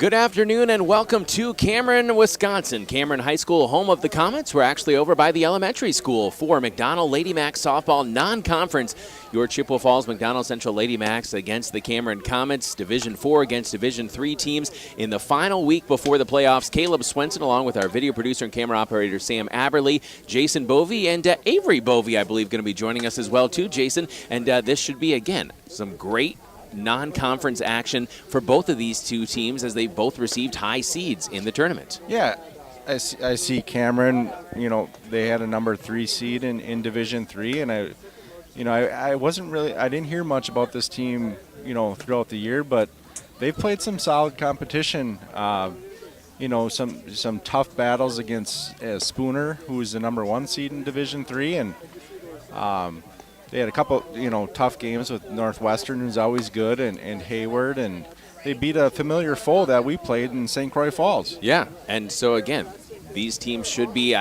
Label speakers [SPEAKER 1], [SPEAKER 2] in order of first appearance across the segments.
[SPEAKER 1] Good afternoon and welcome to Cameron, Wisconsin. Cameron High School, home of the Comets. We're actually over by the elementary school for McDonell Lady Macks softball non-conference. Your Chippewa Falls McDonell Central Lady Macks against the Cameron Comets, Division 4 against Division 3 teams in the final week before the playoffs. Caleb Swenson, along with our video producer and camera operator Sam Aberly, Jason Bovey, and Avery Bovey, I believe, going to be joining us as well too, Jason. And this should be, again, some great non-conference action for both of these two teams as they both received high seeds in the tournament.
[SPEAKER 2] Yeah, I see Cameron, they had a number 3 seed in Division 3, and I didn't hear much about this team, throughout the year, but they've played some solid competition, some tough battles against Spooner, who is the number 1 seed in Division 3, and they had a couple, tough games with Northwestern, who's always good, and Hayward, and they beat a familiar foe that we played in St. Croix Falls.
[SPEAKER 1] Yeah, and so again, these teams should be,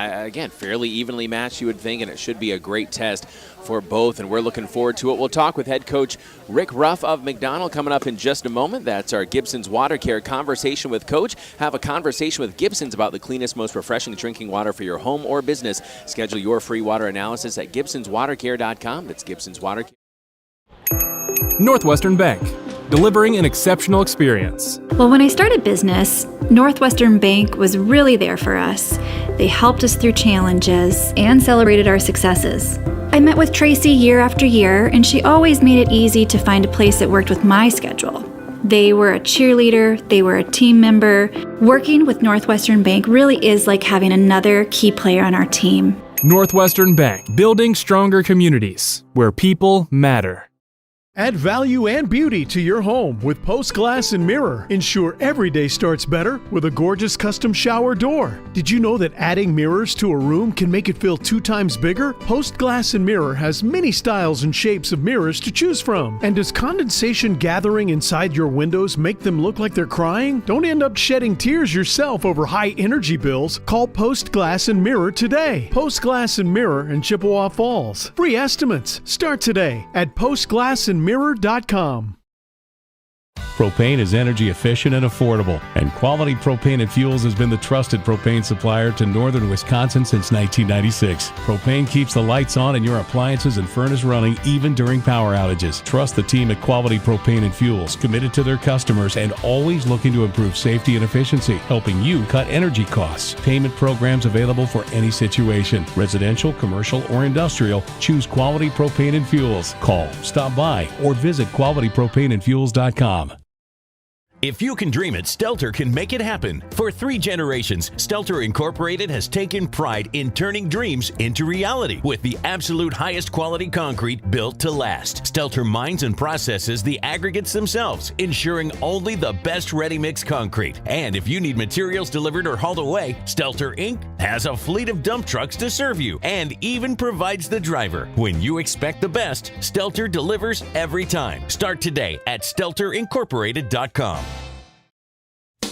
[SPEAKER 1] fairly evenly matched, you would think, and it should be a great test for both, and we're looking forward to it. We'll talk with head coach Rick Ruff of McDonell coming up in just a moment. That's our Gibson's Water Care Conversation with Coach. Have a conversation with Gibson's about the cleanest, most refreshing drinking water for your home or business. Schedule your free water analysis at gibsonswatercare.com. That's Gibson's Water Care.
[SPEAKER 3] Northwestern Bank, delivering an exceptional experience.
[SPEAKER 4] Well, when I started business, Northwestern Bank was really there for us. They helped us through challenges and celebrated our successes. I met with Tracy year after year, and she always made it easy to find a place that worked with my schedule. They were a cheerleader, they were a team member. Working with Northwestern Bank really is like having another key player on our team.
[SPEAKER 3] Northwestern Bank, building stronger communities where people matter.
[SPEAKER 5] Add value and beauty to your home with Post Glass and Mirror. Ensure every day starts better with a gorgeous custom shower door. Did you know that adding mirrors to a room can make it feel 2 times bigger? Post Glass and Mirror has many styles and shapes of mirrors to choose from. And does condensation gathering inside your windows make them look like they're crying? Don't end up shedding tears yourself over high energy bills. Call Post Glass and Mirror today. Post Glass and Mirror in Chippewa Falls. Free estimates start today at postglassandmirror.com.
[SPEAKER 6] Propane is energy efficient and affordable, and Quality Propane and Fuels has been the trusted propane supplier to northern Wisconsin since 1996. Propane keeps the lights on and your appliances and furnace running even during power outages. Trust the team at Quality Propane and Fuels, committed to their customers and always looking to improve safety and efficiency, helping you cut energy costs. Payment programs available for any situation, residential, commercial, or industrial. Choose Quality Propane and Fuels. Call, stop by, or visit qualitypropaneandfuels.com.
[SPEAKER 7] If you can dream it, Stelter can make it happen. For 3 generations, Stelter Incorporated has taken pride in turning dreams into reality with the absolute highest quality concrete built to last. Stelter mines and processes the aggregates themselves, ensuring only the best ready-mix concrete. And if you need materials delivered or hauled away, Stelter Inc. has a fleet of dump trucks to serve you and even provides the driver. When you expect the best, Stelter delivers every time. Start today at stelterincorporated.com.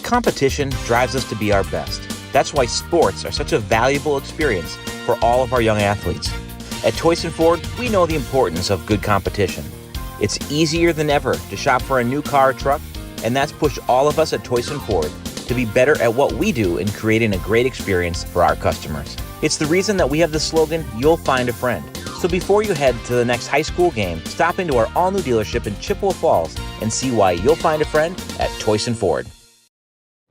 [SPEAKER 8] Competition drives us to be our best. That's why sports are such a valuable experience for all of our young athletes. At Toyson Ford, we know the importance of good competition. It's easier than ever to shop for a new car or truck, and that's pushed all of us at Toyson Ford to be better at what we do in creating a great experience for our customers. It's the reason that we have the slogan, "You'll find a friend." So before you head to the next high school game, stop into our all-new dealership in Chippewa Falls and see why you'll find a friend at Toyson Ford.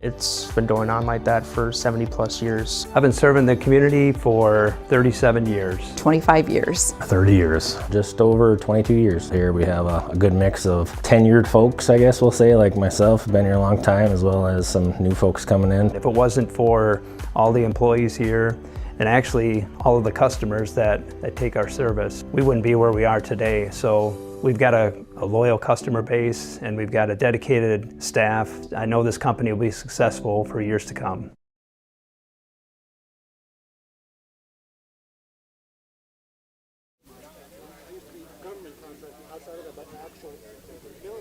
[SPEAKER 9] It's been going on like that for 70 plus years. I've been serving the community for 37 years.
[SPEAKER 10] 25 years.
[SPEAKER 11] 30 years. Just over 22 years. Here we have a good mix of tenured folks, I guess we'll say, like myself, been here a long time, as well as some new folks coming in.
[SPEAKER 9] If it wasn't for all the employees here, and actually all of the customers that take our service, we wouldn't be where we are today. So we've got a loyal customer base and we've got a dedicated staff. I know this company will be successful for years to come.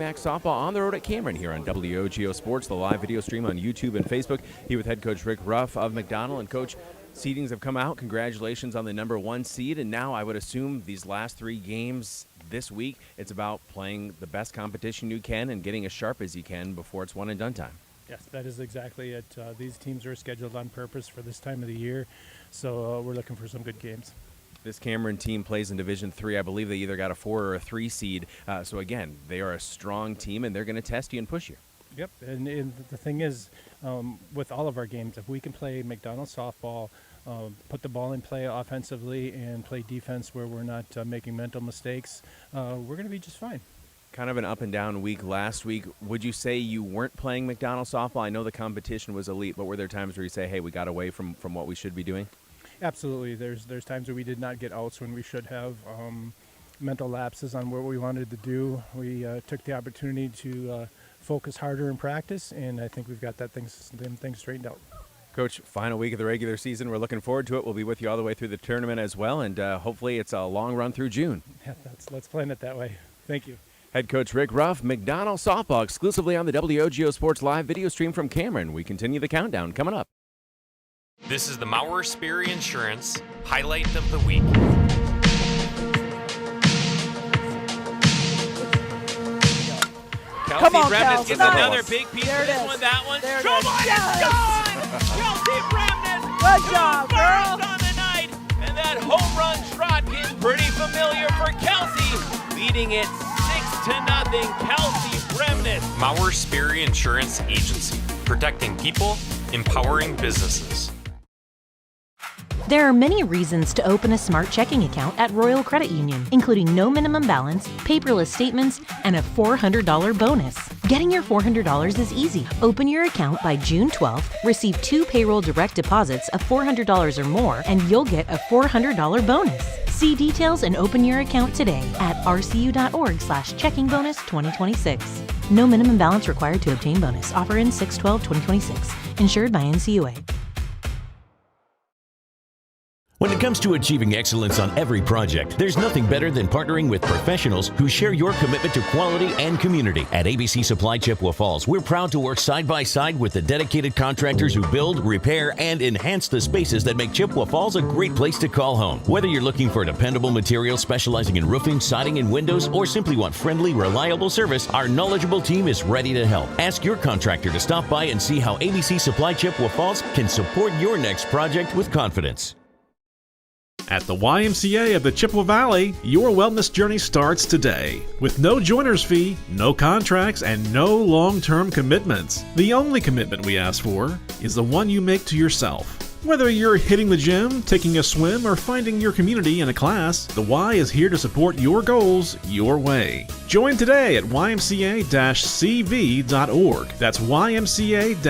[SPEAKER 1] Macks softball on the road at Cameron here on WOGO Sports, the live video stream on YouTube and Facebook. Here with head coach Rick Ruff of McDonell. And coach, seedings have come out. Congratulations on the number 1 seed. And now I would assume these last 3 games this week, it's about playing the best competition you can and getting as sharp as you can before it's one and done time.
[SPEAKER 10] Yes, that is exactly it. These teams are scheduled on purpose for this time of the year, so we're looking for some good games.
[SPEAKER 1] This Cameron team plays in Division III. I believe they either got a 4 or a 3 seed. So, again, they are a strong team, and they're going to test you and push you.
[SPEAKER 10] Yep, and the thing is, with all of our games, if we can play McDonell softball, put the ball in play offensively, and play defense where we're not making mental mistakes, we're going to be just fine.
[SPEAKER 1] Kind of an up and down week last week. Would you say you weren't playing McDonell softball? I know the competition was elite, but were there times where you say, hey, we got away from what we should be doing?
[SPEAKER 10] Absolutely. There's times where we did not get outs when we should have. Mental lapses on what we wanted to do. We took the opportunity to focus harder in practice, and I think we've got them things straightened out.
[SPEAKER 1] Coach, final week of the regular season. We're looking forward to it. We'll be with you all the way through the tournament as well, and hopefully it's a long run through June.
[SPEAKER 10] Yeah, let's plan it that way. Thank you.
[SPEAKER 1] Head coach Rick Ruff, McDonell softball exclusively on the WOGO Sports live video stream from Cameron. We continue the countdown coming up.
[SPEAKER 3] This is the Mauer Sperry Insurance Highlight of the Week.
[SPEAKER 1] Kelsey Bremnes gets another big piece of this one. That one. Come on, it's gone! Kelsey Bremnes.
[SPEAKER 12] Good job, girl.
[SPEAKER 1] On the night. And that home run trot is pretty familiar for Kelsey. Leading it 6-0. Kelsey Bremnes.
[SPEAKER 3] Mauer Sperry Insurance Agency. Protecting people, empowering businesses.
[SPEAKER 13] There are many reasons to open a smart checking account at Royal Credit Union, including no minimum balance, paperless statements, and a $400 bonus. Getting your $400 is easy. Open your account by June 12th, receive 2 payroll direct deposits of $400 or more, and you'll get a $400 bonus. See details and open your account today at rcu.org/checkingbonus2026. No minimum balance required to obtain bonus. Offer in 6/12/2026. Insured by NCUA.
[SPEAKER 7] When it comes to achieving excellence on every project, there's nothing better than partnering with professionals who share your commitment to quality and community. At ABC Supply Chippewa Falls, we're proud to work side by side with the dedicated contractors who build, repair, and enhance the spaces that make Chippewa Falls a great place to call home. Whether you're looking for dependable materials specializing in roofing, siding, and windows, or simply want friendly, reliable service, our knowledgeable team is ready to help. Ask your contractor to stop by and see how ABC Supply Chippewa Falls can support your next project with confidence.
[SPEAKER 14] At the YMCA of the Chippewa Valley, your wellness journey starts today. With no joiner's fee, no contracts, and no long-term commitments. The only commitment we ask for is the one you make to yourself. Whether you're hitting the gym, taking a swim, or finding your community in a class, the Y is here to support your goals your way. Join today at ymca-cv.org. That's ymca-cv.org,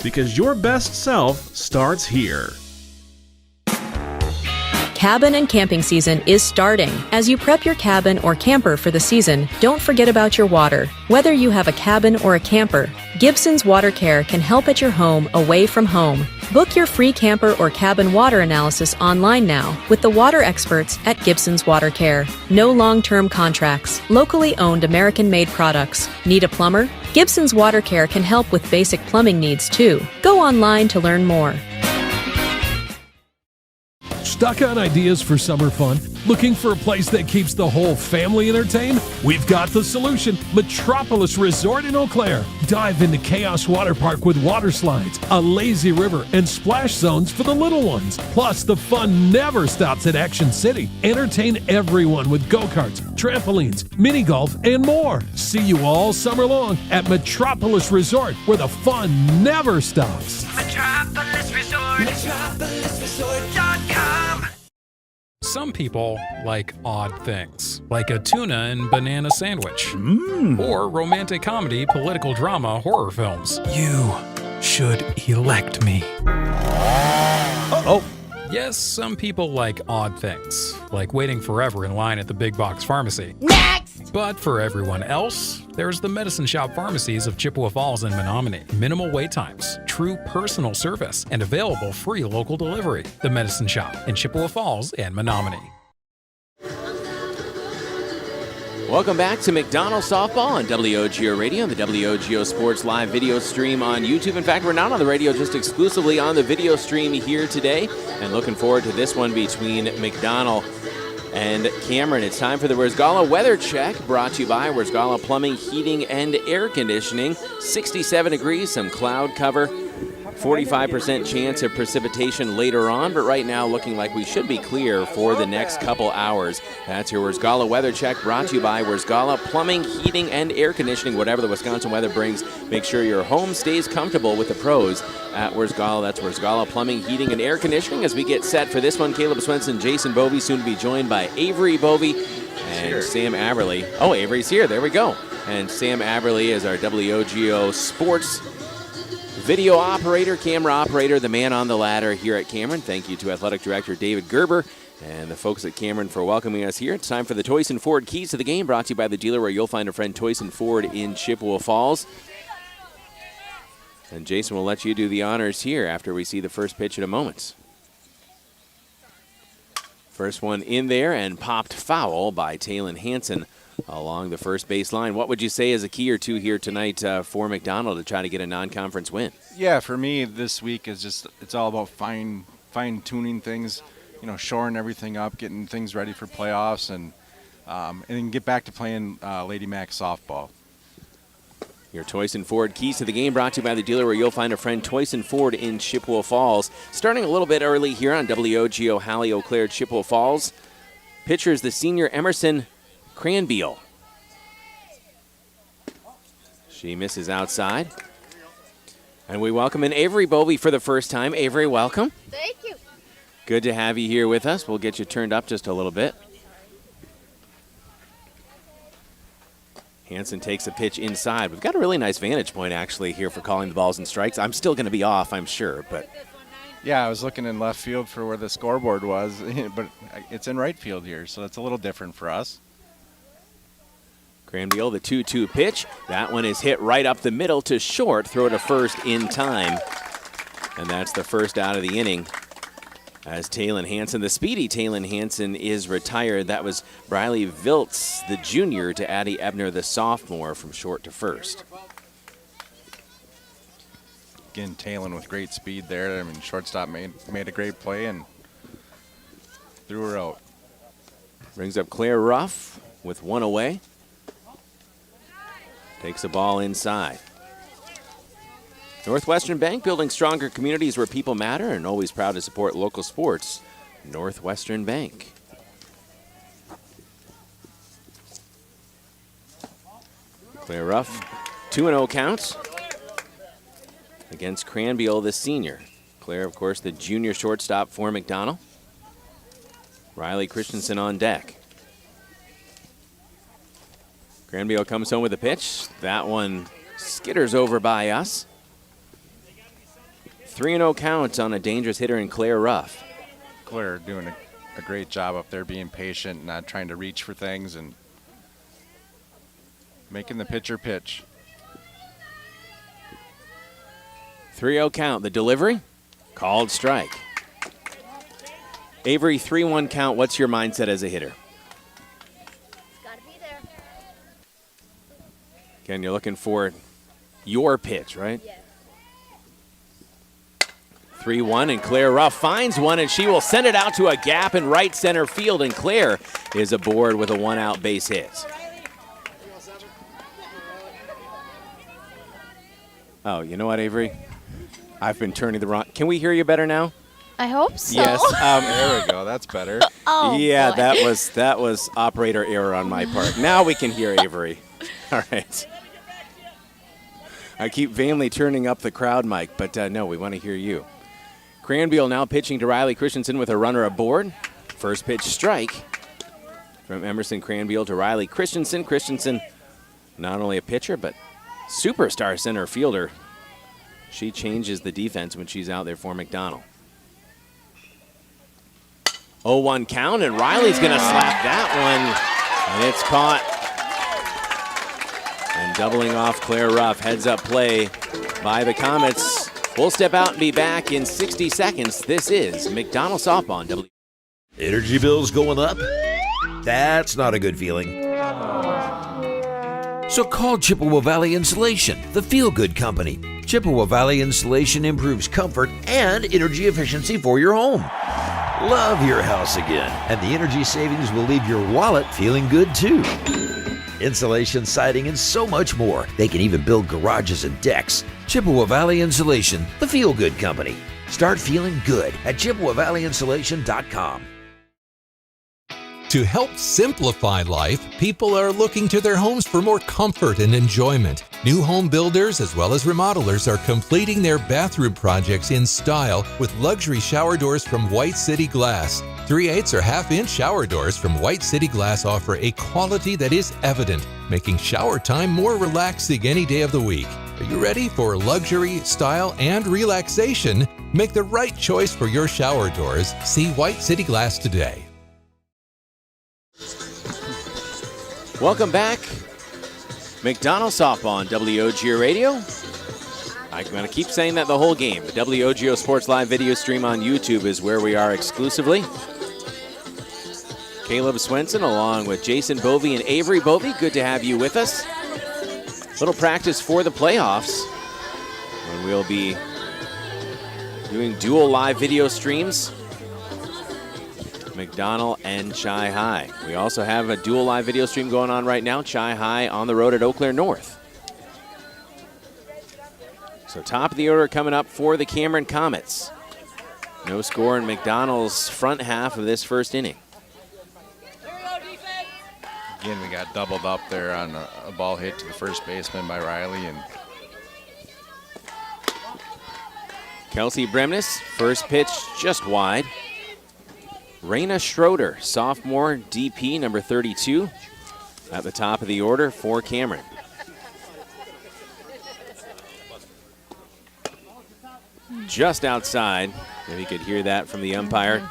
[SPEAKER 14] because your best self starts here.
[SPEAKER 15] Cabin and camping season is starting. As you prep your cabin or camper for the season, don't forget about your water. Whether you have a cabin or a camper, Gibson's Water Care can help at your home away from home. Book your free camper or cabin water analysis online now with the water experts at Gibson's Water Care. No long-term contracts, locally owned American-made products. Need a plumber? Gibson's Water Care can help with basic plumbing needs too. Go online to learn more.
[SPEAKER 16] Stuck on ideas for summer fun? Looking for a place that keeps the whole family entertained? We've got the solution. Metropolis Resort in Eau Claire. Dive into Chaos Water Park with water slides, a lazy river, and splash zones for the little ones. Plus, the fun never stops at Action City. Entertain everyone with go-karts, trampolines, mini golf, and more. See you all summer long at Metropolis Resort, where the fun never stops.
[SPEAKER 12] Metropolis Resort. MetropolisResort.com.
[SPEAKER 3] Some people like odd things, like a tuna and banana sandwich, or romantic comedy, political drama, horror films.
[SPEAKER 16] You should elect me.
[SPEAKER 3] Uh-oh. Yes, some people like odd things, like waiting forever in line at the big box pharmacy.
[SPEAKER 12] Next!
[SPEAKER 3] But for everyone else, there's the Medicine Shop pharmacies of Chippewa Falls and Menominee. Minimal wait times, true personal service, and available free local delivery. The Medicine Shop in Chippewa Falls and Menominee.
[SPEAKER 1] Welcome back to McDonell Softball on WOGO Radio and the WOGO Sports live video stream on YouTube. In fact, we're not on the radio, just exclusively on the video stream here today. And looking forward to this one between McDonell and Cameron. It's time for the Wierzgala Weather Check, brought to you by Wierzgala Plumbing, Heating, and Air Conditioning. 67 degrees, some cloud cover, 45% chance of precipitation later on, but right now looking like we should be clear for the next couple hours. That's your Wierzgala Weather Check, brought to you by Wierzgala Plumbing, Heating, and Air Conditioning. Whatever the Wisconsin weather brings, make sure your home stays comfortable with the pros at Wierzgala. That's Wierzgala Plumbing, Heating, and Air Conditioning. As we get set for this one, Caleb Swenson, Jason Bovey, soon to be joined by Avery Bovey and Sam Averly. Oh, Avery's here. There we go. And Sam Averly is our WOGO Sports video operator, camera operator, the man on the ladder here at Cameron. Thank you to Athletic Director David Gerber and the folks at Cameron for welcoming us here. It's time for the Toyson Ford Keys to the Game, brought to you by the dealer where you'll find a friend, Toyson Ford in Chippewa Falls. And Jason will let you do the honors here after we see the first pitch in a moment. First one in there and popped foul by Talon Hansen along the first base line. What would you say is a key or two here tonight for McDonell to try to get a non-conference win?
[SPEAKER 2] Yeah, for me this week is just, it's all about fine-tuning things, shoring everything up, getting things ready for playoffs, and then get back to playing Lady Macks softball.
[SPEAKER 1] Your Toyson Ford Keys to the Game, brought to you by the dealer where you'll find a friend, Toyson Ford in Chippewa Falls. Starting a little bit early here on WOGO Hallie Eau Claire, Chippewa Falls. Pitcher is the senior Emerson Cranbeal. She misses outside. And we welcome in Avery Bovey for the first time. Avery, welcome.
[SPEAKER 17] Thank you.
[SPEAKER 1] Good to have you here with us. We'll get you turned up just a little bit. Hansen takes a pitch inside. We've got a really nice vantage point, actually, here for calling the balls and strikes. I'm still going to be off, I'm sure, but...
[SPEAKER 2] Yeah, I was looking in left field for where the scoreboard was, but it's in right field here, so it's a little different for us.
[SPEAKER 1] Cranbeal, the 2-2 pitch. That one is hit right up the middle to short. Throw to first in time. And that's the first out of the inning. As Talon Hansen, the speedy Talon Hansen, is retired. That was Briley Viltz, the junior, to Addie Ebner, the sophomore, from short to first.
[SPEAKER 2] Again, Talon with great speed there. I mean, shortstop made a great play and threw her out.
[SPEAKER 1] Brings up Claire Ruff with one away. Takes the ball inside. Northwestern Bank, building stronger communities where people matter, and always proud to support local sports. Northwestern Bank. Claire Ruff, 2-0 counts against Cranbeal, the senior. Claire, of course, the junior shortstop for McDonell. Riley Christensen on deck. Cranbeal comes home with a pitch. That one skitters over by us. 3-0 count on a dangerous hitter in Claire Ruff.
[SPEAKER 2] Claire doing a great job up there, being patient, not trying to reach for things, and making the pitcher pitch.
[SPEAKER 1] 3-0 count. The delivery, called strike. Avery, 3-1 count. What's your mindset as a hitter? Again, you're looking for your pitch, right?
[SPEAKER 17] Yes.
[SPEAKER 1] 3-1, and Claire Ruff finds one, and she will send it out to a gap in right center field, and Claire is aboard with a one-out base hit. Oh, you know what, Avery? I've been turning the wrong... Can we hear you better now?
[SPEAKER 17] I hope so.
[SPEAKER 1] Yes.
[SPEAKER 2] There we go. That's better.
[SPEAKER 17] Oh,
[SPEAKER 1] yeah,
[SPEAKER 17] boy.
[SPEAKER 1] that was operator error on my part. Now we can hear Avery. All right. I keep vainly turning up the crowd mic, but no, we want to hear you. Cranbeal now pitching to Riley Christensen with a runner aboard. First pitch strike from Emerson Cranbeal to Riley Christensen. Christensen, not only a pitcher, but superstar center fielder. She changes the defense when she's out there for McDonell. 0-1 count, and Riley's going to slap that one, and it's caught. And doubling off Claire Ruff, heads up play by the Comets. We'll step out and be back in 60 seconds. This is McDonell Softball.
[SPEAKER 18] Energy bills going up? That's not a good feeling. So call Chippewa Valley Insulation, the feel-good company. Chippewa Valley Insulation improves comfort and energy efficiency for your home. love your house again, and the energy savings will leave your wallet feeling good too. Insulation, siding, and so much more. They can even build garages and decks. Chippewa Valley Insulation, the feel-good company. Start feeling good at ChippewaValleyInsulation.com.
[SPEAKER 17] To help simplify life, people are looking to their homes for more comfort and enjoyment. New home builders as well as remodelers are completing their bathroom projects in style with luxury shower doors from White City Glass. 3/8 or half-inch shower doors from White City Glass offer a quality that is evident, making shower time more relaxing any day of the week. Are you ready for luxury, style, and relaxation? Make the right choice for your shower doors. See White City Glass today.
[SPEAKER 1] Welcome back. McDonell softball on WOGO Radio. I'm going to keep saying that the whole game. The WOGO Sports Live video stream on YouTube is where we are exclusively. Caleb Swenson along with Jason Bovey and Avery Bovey. Good to have you with us. Little practice for the playoffs. And we'll be doing dual live video streams. McDonell and Chi High. We also have a dual live video stream going on right now. Chi High on the road at Eau Claire North. So top of the order coming up for the Cameron Comets. No score in McDonell's front half of this first inning.
[SPEAKER 2] Again, we got doubled up there on a ball hit to the first baseman by Riley. And
[SPEAKER 1] Kelsey Bremnes, first pitch just wide. Raina Schroeder, sophomore DP, number 32, at the top of the order for Cameron. Just outside, if you could hear that from the umpire.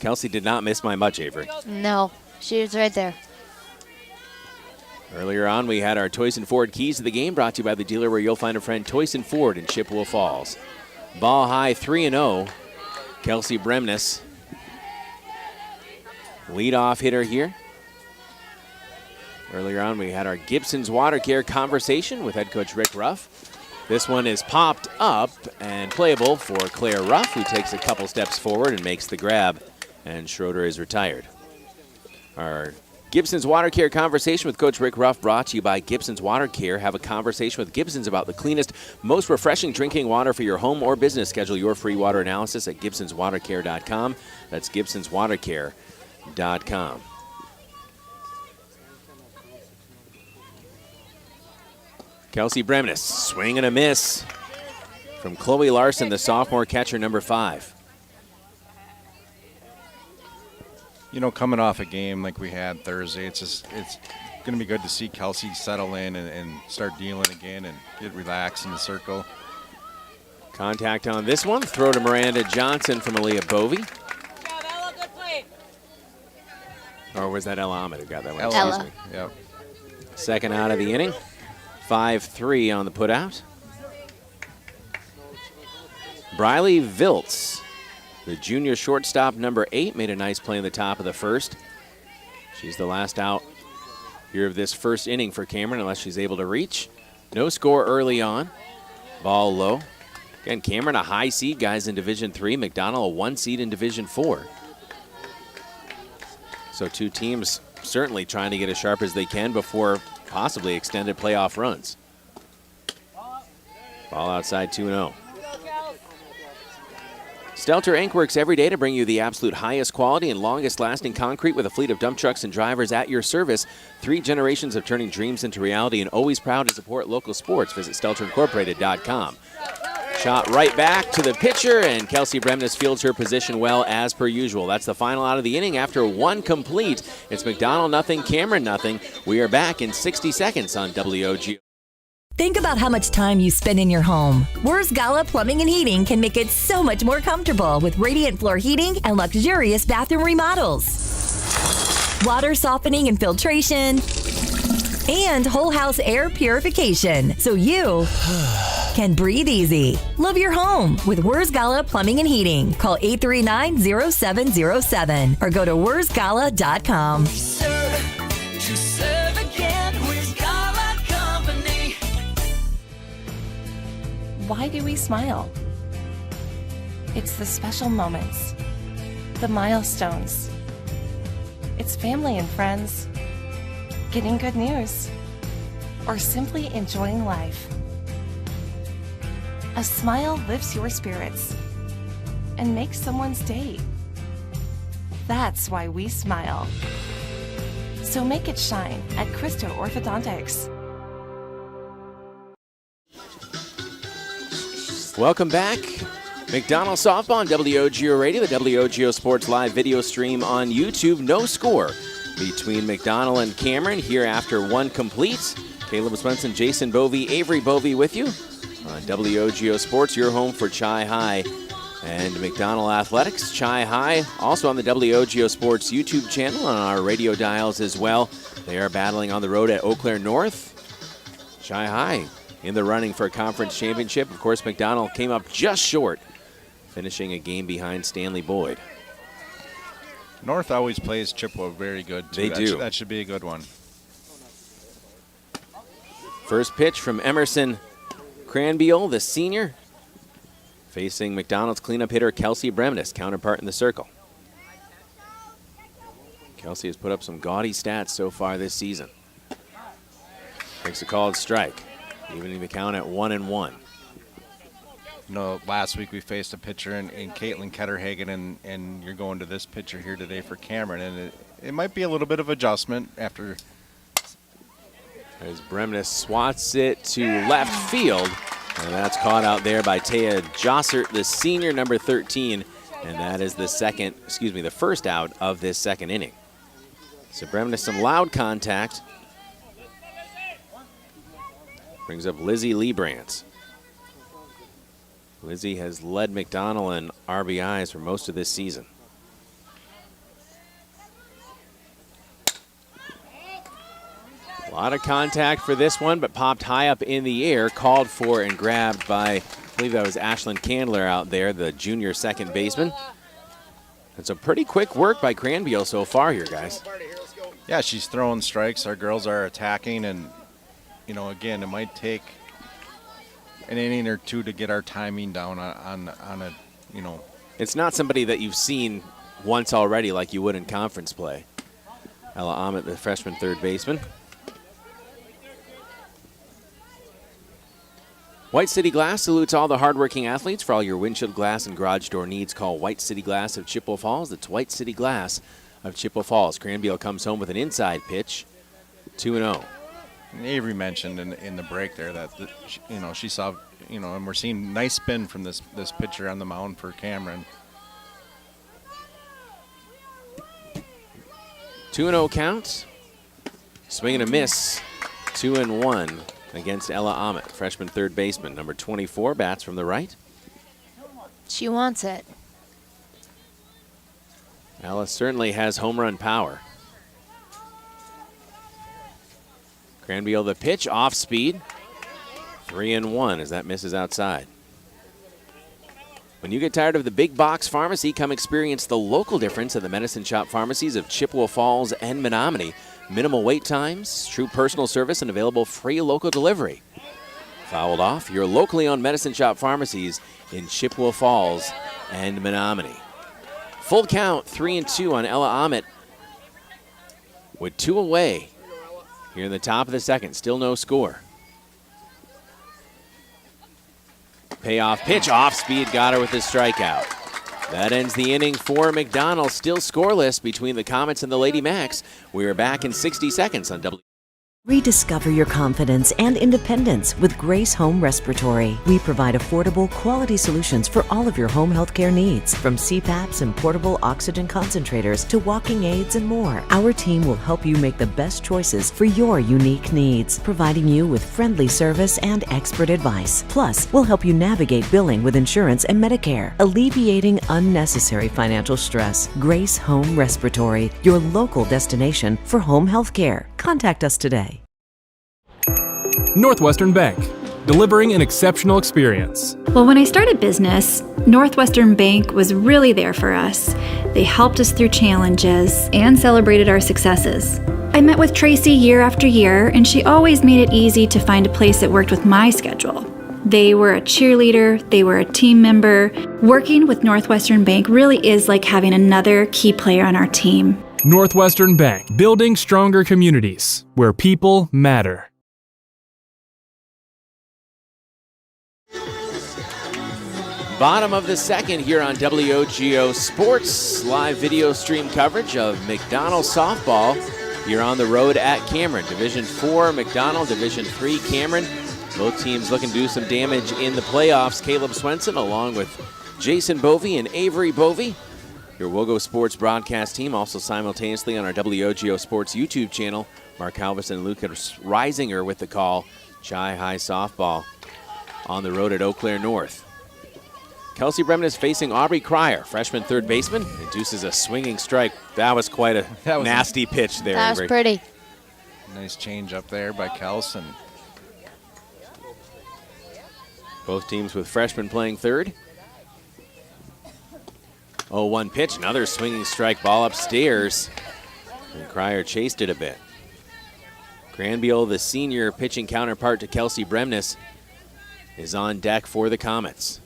[SPEAKER 1] Kelsey did not miss by much, Avery.
[SPEAKER 19] No, she was right there.
[SPEAKER 1] Earlier on, we had our Toyson Ford Keys to the Game, brought to you by the dealer where you'll find a friend, Toyson Ford in Chippewa Falls. Ball high, 3-0. Kelsey Bremnes, leadoff hitter here. Earlier on, we had our Gibson's Water Care conversation with head coach Rick Ruff. This one is popped up and playable for Claire Ruff, who takes a couple steps forward and makes the grab, and Schroeder is retired. Our Gibson's Water Care conversation with Coach Rick Ruff brought to you by Gibson's Water Care. Have a conversation with Gibson's about the cleanest, most refreshing drinking water for your home or business. Schedule your free water analysis at Gibson'sWaterCare.com. That's Gibson'sWaterCare.com. Kelsey Bremnes, swing and a miss from Chloe Larson, the sophomore catcher, number 5.
[SPEAKER 2] you know, coming off a game like we had Thursday, it's going to be good to see Kelsey settle in and start dealing again and get relaxed in the circle.
[SPEAKER 1] Contact on this one. Throw to Miranda Johnson from Aaliyah Bovey. Or was that Ella Ahmed who got that one?
[SPEAKER 2] Ella.
[SPEAKER 1] Excuse me.
[SPEAKER 2] Yep.
[SPEAKER 1] Second out of the inning. 5-3 on the putout. Briley Viltz, the junior shortstop, number 8, made a nice play in the top of the first. She's the last out here of this first inning for Cameron, unless she's able to reach. No score early on. Ball low. Again, Cameron, a high seed, guys in Division III. McDonell, a 1 seed in Division IV. So two teams certainly trying to get as sharp as they can before possibly extended playoff runs. Ball outside 2-0. Stelter Inc. works every day to bring you the absolute highest quality and longest lasting concrete with a fleet of dump trucks and drivers at your service. 3 generations of turning dreams into reality and always proud to support local sports. Visit StelterIncorporated.com. Shot right back to the pitcher, and Kelsey Bremnes fields her position well as per usual. That's the final out of the inning after 1 complete. It's McDonell nothing, Cameron nothing. We are back in 60 seconds on WOGO.
[SPEAKER 20] Think about how much time you spend in your home. Wers Gala Plumbing and Heating can make it so much more comfortable with radiant floor heating and luxurious bathroom remodels. Water softening and filtration, and whole house air purification, so you can breathe easy. Love your home with Wers Gala Plumbing and Heating. Call 839-0707 or go to wersgala.com.
[SPEAKER 21] Why do we smile? It's the special moments, the milestones. It's family and friends, getting good news, or simply enjoying life. A smile lifts your spirits and makes someone's day. That's why we smile. So make it shine at Christo Orthodontics.
[SPEAKER 1] Welcome back. McDonell softball on WOGO Radio, the WOGO Sports live video stream on YouTube. No score between McDonell and Cameron here after one complete. Caleb Swenson, Jason Bovey, Avery Bovey with you on WOGO Sports, your home for Chi High and McDonell Athletics. Chi High also on the WOGO Sports YouTube channel on our radio dials as well. They are battling on the road at Eau Claire North. Chi High in the running for a conference championship. Of course, McDonell came up just short, finishing a game behind Stanley Boyd.
[SPEAKER 2] North always plays Chippewa very good, too.
[SPEAKER 1] They do.
[SPEAKER 2] That should be a good one.
[SPEAKER 1] First pitch from Emerson Cranbeal, the senior, facing McDonell's cleanup hitter Kelsey Bremnes, counterpart in the circle. Kelsey has put up some gaudy stats so far this season. Takes a called strike, evening the count at 1-1.
[SPEAKER 2] You know, last week we faced a pitcher in Caitlin Ketterhagen, and you're going to this pitcher here today for Cameron, and it might be a little bit of adjustment after.
[SPEAKER 1] As Bremnes swats it to left field, and that's caught out there by Taya Jossert, the senior, number 13, and that is the first out of this second inning. So Bremnes, some loud contact. Brings up Lizzie Leibrandt. Lizzie has led McDonell in RBIs for most of this season. A lot of contact for this one, but popped high up in the air, called for and grabbed by, I believe that was Ashlyn Candler out there, the junior second baseman. It's a pretty quick work by Cranbeal so far here, guys.
[SPEAKER 2] Yeah, she's throwing strikes. Our girls are attacking, and, you know, again, it might take an inning or two to get our timing down on a, you know.
[SPEAKER 1] It's not somebody that you've seen once already like you would in conference play. Ella Ahmet, the freshman third baseman. White City Glass salutes all the hardworking athletes. For all your windshield glass and garage door needs, call White City Glass of Chippewa Falls. That's White City Glass of Chippewa Falls. Cranbeal comes home with an inside pitch, 2-0.
[SPEAKER 2] Avery mentioned in the break there that, you know, she saw, you know, and we're seeing nice spin from this pitcher on the mound for Cameron.
[SPEAKER 1] 2-0 count. Swing and a miss. 2-1 against Ella Ahmet, freshman third baseman. Number 24 bats from the right.
[SPEAKER 19] She wants it.
[SPEAKER 1] Ella certainly has home run power. Cranbeal the pitch, off speed. 3-1 as that misses outside. When you get tired of the big box pharmacy, come experience the local difference at the Medicine Shop pharmacies of Chippewa Falls and Menominee. Minimal wait times, true personal service, and available free local delivery. Fouled off, your locally owned Medicine Shop pharmacies in Chippewa Falls and Menominee. Full count, 3-2 on Ella Ahmet with 2 away. Here in the top of the second, still no score. Payoff pitch, off speed, got her with the strikeout. That ends the inning for McDonell. Still scoreless between the Comets and the Lady Macks. We are back in 60 seconds on W.
[SPEAKER 22] Rediscover your confidence and independence with Grace Home Respiratory. We provide affordable, quality solutions for all of your home healthcare needs, from CPAPs and portable oxygen concentrators to walking aids and more. Our team will help you make the best choices for your unique needs, providing you with friendly service and expert advice. Plus, we'll help you navigate billing with insurance and Medicare, alleviating unnecessary financial stress. Grace Home Respiratory, your local destination for home healthcare. Contact us today.
[SPEAKER 23] Northwestern Bank, delivering an exceptional experience.
[SPEAKER 4] Well, when I started business, Northwestern Bank was really there for us. They helped us through challenges and celebrated our successes. I met with Tracy year after year, and she always made it easy to find a place that worked with my schedule. They were a cheerleader, they were a team member. Working with Northwestern Bank really is like having another key player on our team.
[SPEAKER 23] Northwestern Bank, building stronger communities where people matter.
[SPEAKER 1] Bottom of the second here on WOGO Sports, live video stream coverage of McDonell softball here on the road at Cameron. Division 4 McDonell, Division 3 Cameron. Both teams looking to do some damage in the playoffs. Caleb Swenson along with Jason Bovey and Avery Bovey. Your WOGO Sports broadcast team also simultaneously on our WOGO Sports YouTube channel. Mark Halverson and Lucas Reisinger with the call. Chi High softball on the road at Eau Claire North. Kelsey Bremen is facing Aubrey Cryer, freshman third baseman. Induces a swinging strike. That was quite a nasty pitch there.
[SPEAKER 19] That was pretty.
[SPEAKER 2] Nice change up there by Kels. And
[SPEAKER 1] both teams with freshmen playing third. 0-1 pitch, another swinging strike ball upstairs. And Cryer chased it a bit. Granbiel, the senior pitching counterpart to Kelsey Bremnes, is on deck for the Comets.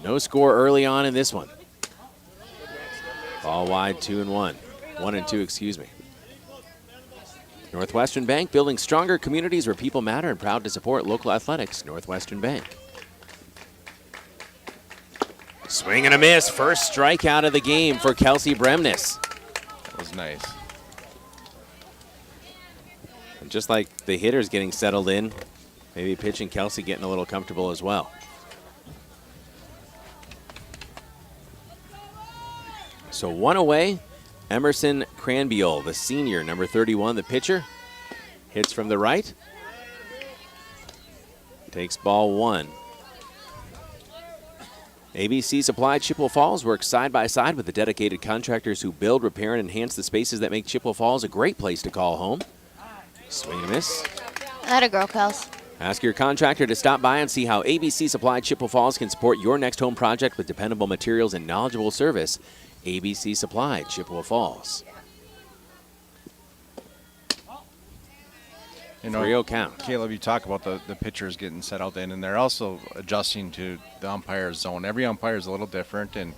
[SPEAKER 1] No score early on in this one. Ball wide, 2-1. 1-2, excuse me. Northwestern Bank, building stronger communities where people matter and proud to support local athletics. Northwestern Bank. Swing and a miss. First strikeout of the game for Kelsey Bremnes.
[SPEAKER 2] That was nice.
[SPEAKER 1] And just like the hitters getting settled in, maybe pitching Kelsey getting a little comfortable as well. So one away, Emerson Cranbiol, the senior, number 31, the pitcher. Hits from the right. Takes ball one. ABC Supply Chippewa Falls works side by side with the dedicated contractors who build, repair, and enhance the spaces that make Chippewa Falls a great place to call home. Swing and a miss.
[SPEAKER 19] Atta girl, Kels.
[SPEAKER 1] Ask your contractor to stop by and see how ABC Supply Chippewa Falls can support your next home project with dependable materials and knowledgeable service. ABC Supply, Chippewa Falls.
[SPEAKER 2] You know,
[SPEAKER 1] 3-0 count.
[SPEAKER 2] Caleb, you talk about the pitchers getting settled in, and they're also adjusting to the umpire's zone. Every umpire is a little different, and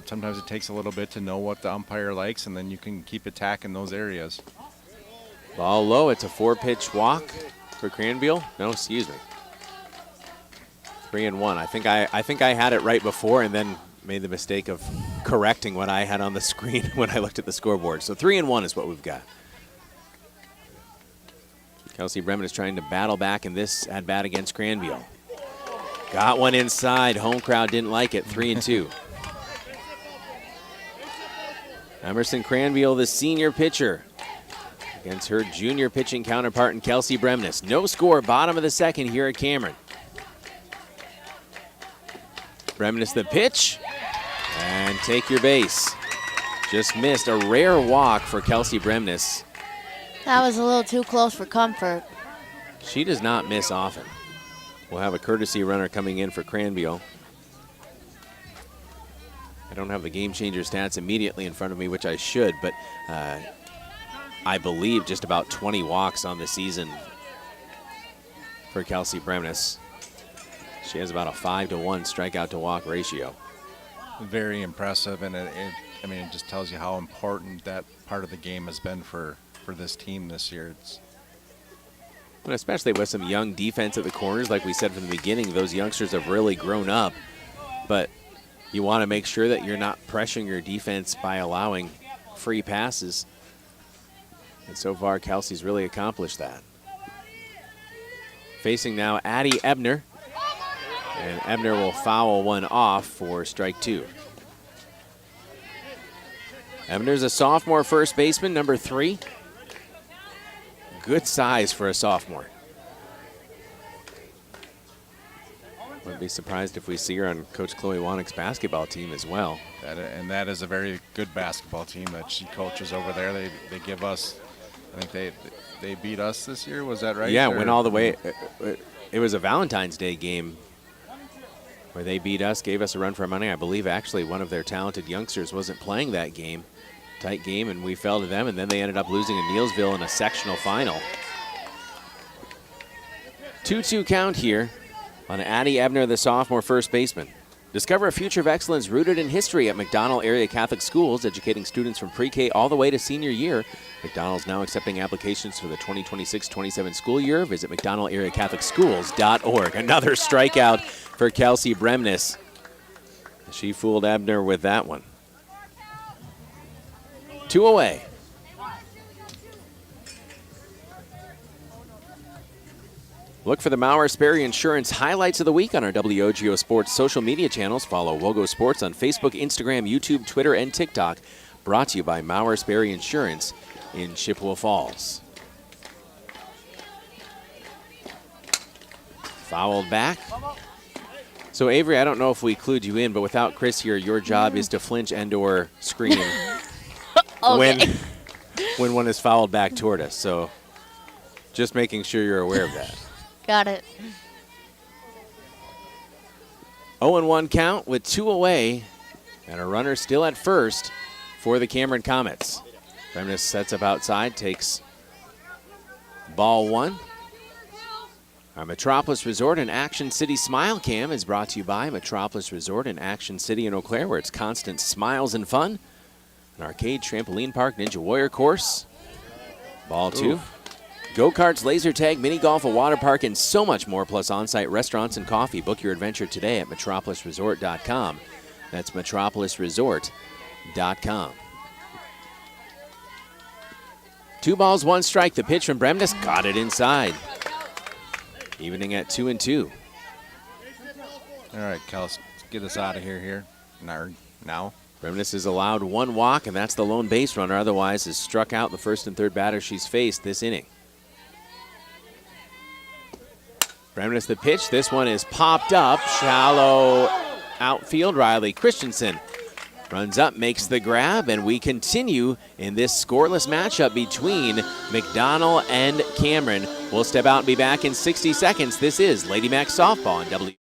[SPEAKER 2] sometimes it takes a little bit to know what the umpire likes, and then you can keep attacking those areas.
[SPEAKER 1] Ball low. It's a 4-pitch walk for Cranbiel. No, excuse me. 3-1. I think I had it right before, and then made the mistake of correcting what I had on the screen when I looked at the scoreboard. So 3-1 is what we've got. Kelsey Bremen is trying to battle back in this at-bat against Cranbiel. Got one inside. Home crowd didn't like it. 3-2. Emerson Cranbiel, the senior pitcher, against her junior pitching counterpart in Kelsey Bremnes. No score, bottom of the second here at Cameron. Bremnes the pitch, and take your base. Just missed. A rare walk for Kelsey Bremnes.
[SPEAKER 19] That was a little too close for comfort.
[SPEAKER 1] She does not miss often. We'll have a courtesy runner coming in for Cranbiel. I don't have the game changer stats immediately in front of me, which I should, but I believe just about 20 walks on the season for Kelsey Bremnes. She has about a 5-to-1 strikeout to walk ratio.
[SPEAKER 2] Very impressive, and it just tells you how important that part of the game has been for this team this year.
[SPEAKER 1] And especially with some young defense at the corners, like we said from the beginning, those youngsters have really grown up. But you want to make sure that you're not pressuring your defense by allowing free passes. And so far, Kelsey's really accomplished that. Facing now Addie Ebner. And Ebner will foul one off for strike two. Ebner's a sophomore first baseman, number 3. Good size for a sophomore. Wouldn't be surprised if we see her on Coach Chloe Wanick's basketball team as well.
[SPEAKER 2] That is a very good basketball team that she coaches over there. They give us, I think they beat us this year, was that right?
[SPEAKER 1] Yeah, went all the way. It was a Valentine's Day game where they beat us, gave us a run for our money. I believe actually one of their talented youngsters wasn't playing that game. Tight game, and we fell to them, and then they ended up losing in Neilsville in a sectional final. 2-2 count here on Addie Ebner, the sophomore first baseman. Discover a future of excellence rooted in history at McDonell Area Catholic Schools, educating students from pre-K all the way to senior year. McDonell's now accepting applications for the 2026-27 school year. Visit McDonellAreaCatholicSchools.org. Another strikeout for Kelsey Bremnes. She fooled Ebner with that one. 2 away. Look for the Maurer Sperry Insurance highlights of the week on our WOGO Sports social media channels. Follow WOGO Sports on Facebook, Instagram, YouTube, Twitter, and TikTok. Brought to you by Maurer Sperry Insurance in Chippewa Falls. Fouled back. So, Avery, I don't know if we clued you in, but without Chris here, your job is to flinch and or scream when one is fouled back toward us. So, just making sure you're aware of that.
[SPEAKER 19] Got it.
[SPEAKER 1] 0-1 count with 2 away, and a runner still at first for the Cameron Comets. Bremnes sets up outside, takes ball 1. Our Metropolis Resort and Action City Smile Cam is brought to you by Metropolis Resort and Action City in Eau Claire, where it's constant smiles and fun. An arcade, trampoline park, Ninja Warrior course. Ball 2. Oof. Go-karts, laser tag, mini golf, a water park, and so much more, plus on-site restaurants and coffee. Book your adventure today at metropolisresort.com. That's metropolisresort.com. 2 balls, 1 strike. The pitch from Bremnes got it inside. Evening at 2-2.
[SPEAKER 2] All right, Kels, get us out of here now.
[SPEAKER 1] Bremnes is allowed 1 walk, and that's the lone base runner. Otherwise, has struck out the first and third batter she's faced this inning. Bremnes the pitch. This one is popped up. Shallow outfield. Riley Christensen runs up, makes the grab, and we continue in this scoreless matchup between McDonell and Cameron. We'll step out and be back in 60 seconds. This is Lady Macks Softball on W.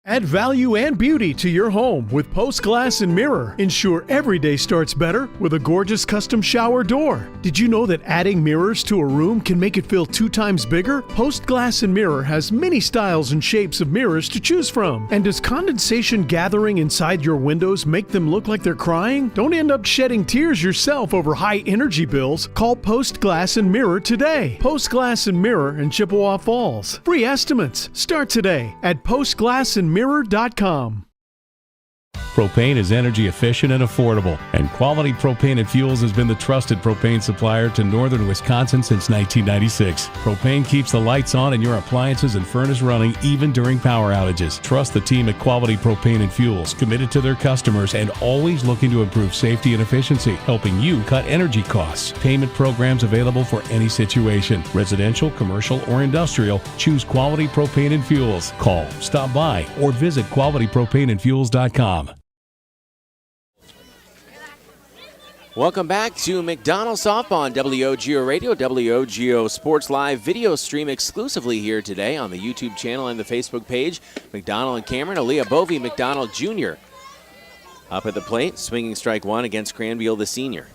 [SPEAKER 5] Add value and beauty to your home with Post Glass and Mirror. Ensure every day starts better with a gorgeous custom shower door. Did you know that adding mirrors to a room can make it feel 2 times bigger? Post Glass and Mirror has many styles and shapes of mirrors to choose from. And does condensation gathering inside your windows make them look like they're crying? Don't end up shedding tears yourself over high energy bills. Call Post Glass and Mirror today. Post Glass and Mirror in Chippewa Falls. Free estimates start today at postglassandmirror.com.
[SPEAKER 6] Propane is energy efficient and affordable, and Quality Propane and Fuels has been the trusted propane supplier to northern Wisconsin since 1996. Propane keeps the lights on and your appliances and furnace running even during power outages. Trust the team at Quality Propane and Fuels, committed to their customers and always looking to improve safety and efficiency, helping you cut energy costs. Payment programs available for any situation. Residential, commercial, or industrial, choose Quality Propane and Fuels. Call, stop by, or visit qualitypropaneandfuels.com.
[SPEAKER 1] Welcome back to McDonell Softball on WOGO Radio, WOGO Sports Live video stream exclusively here today on the YouTube channel and the Facebook page. McDonell and Cameron, Aaliyah Bovey McDonell Jr. up at the plate, swinging strike 1 against Cranbeal, the senior.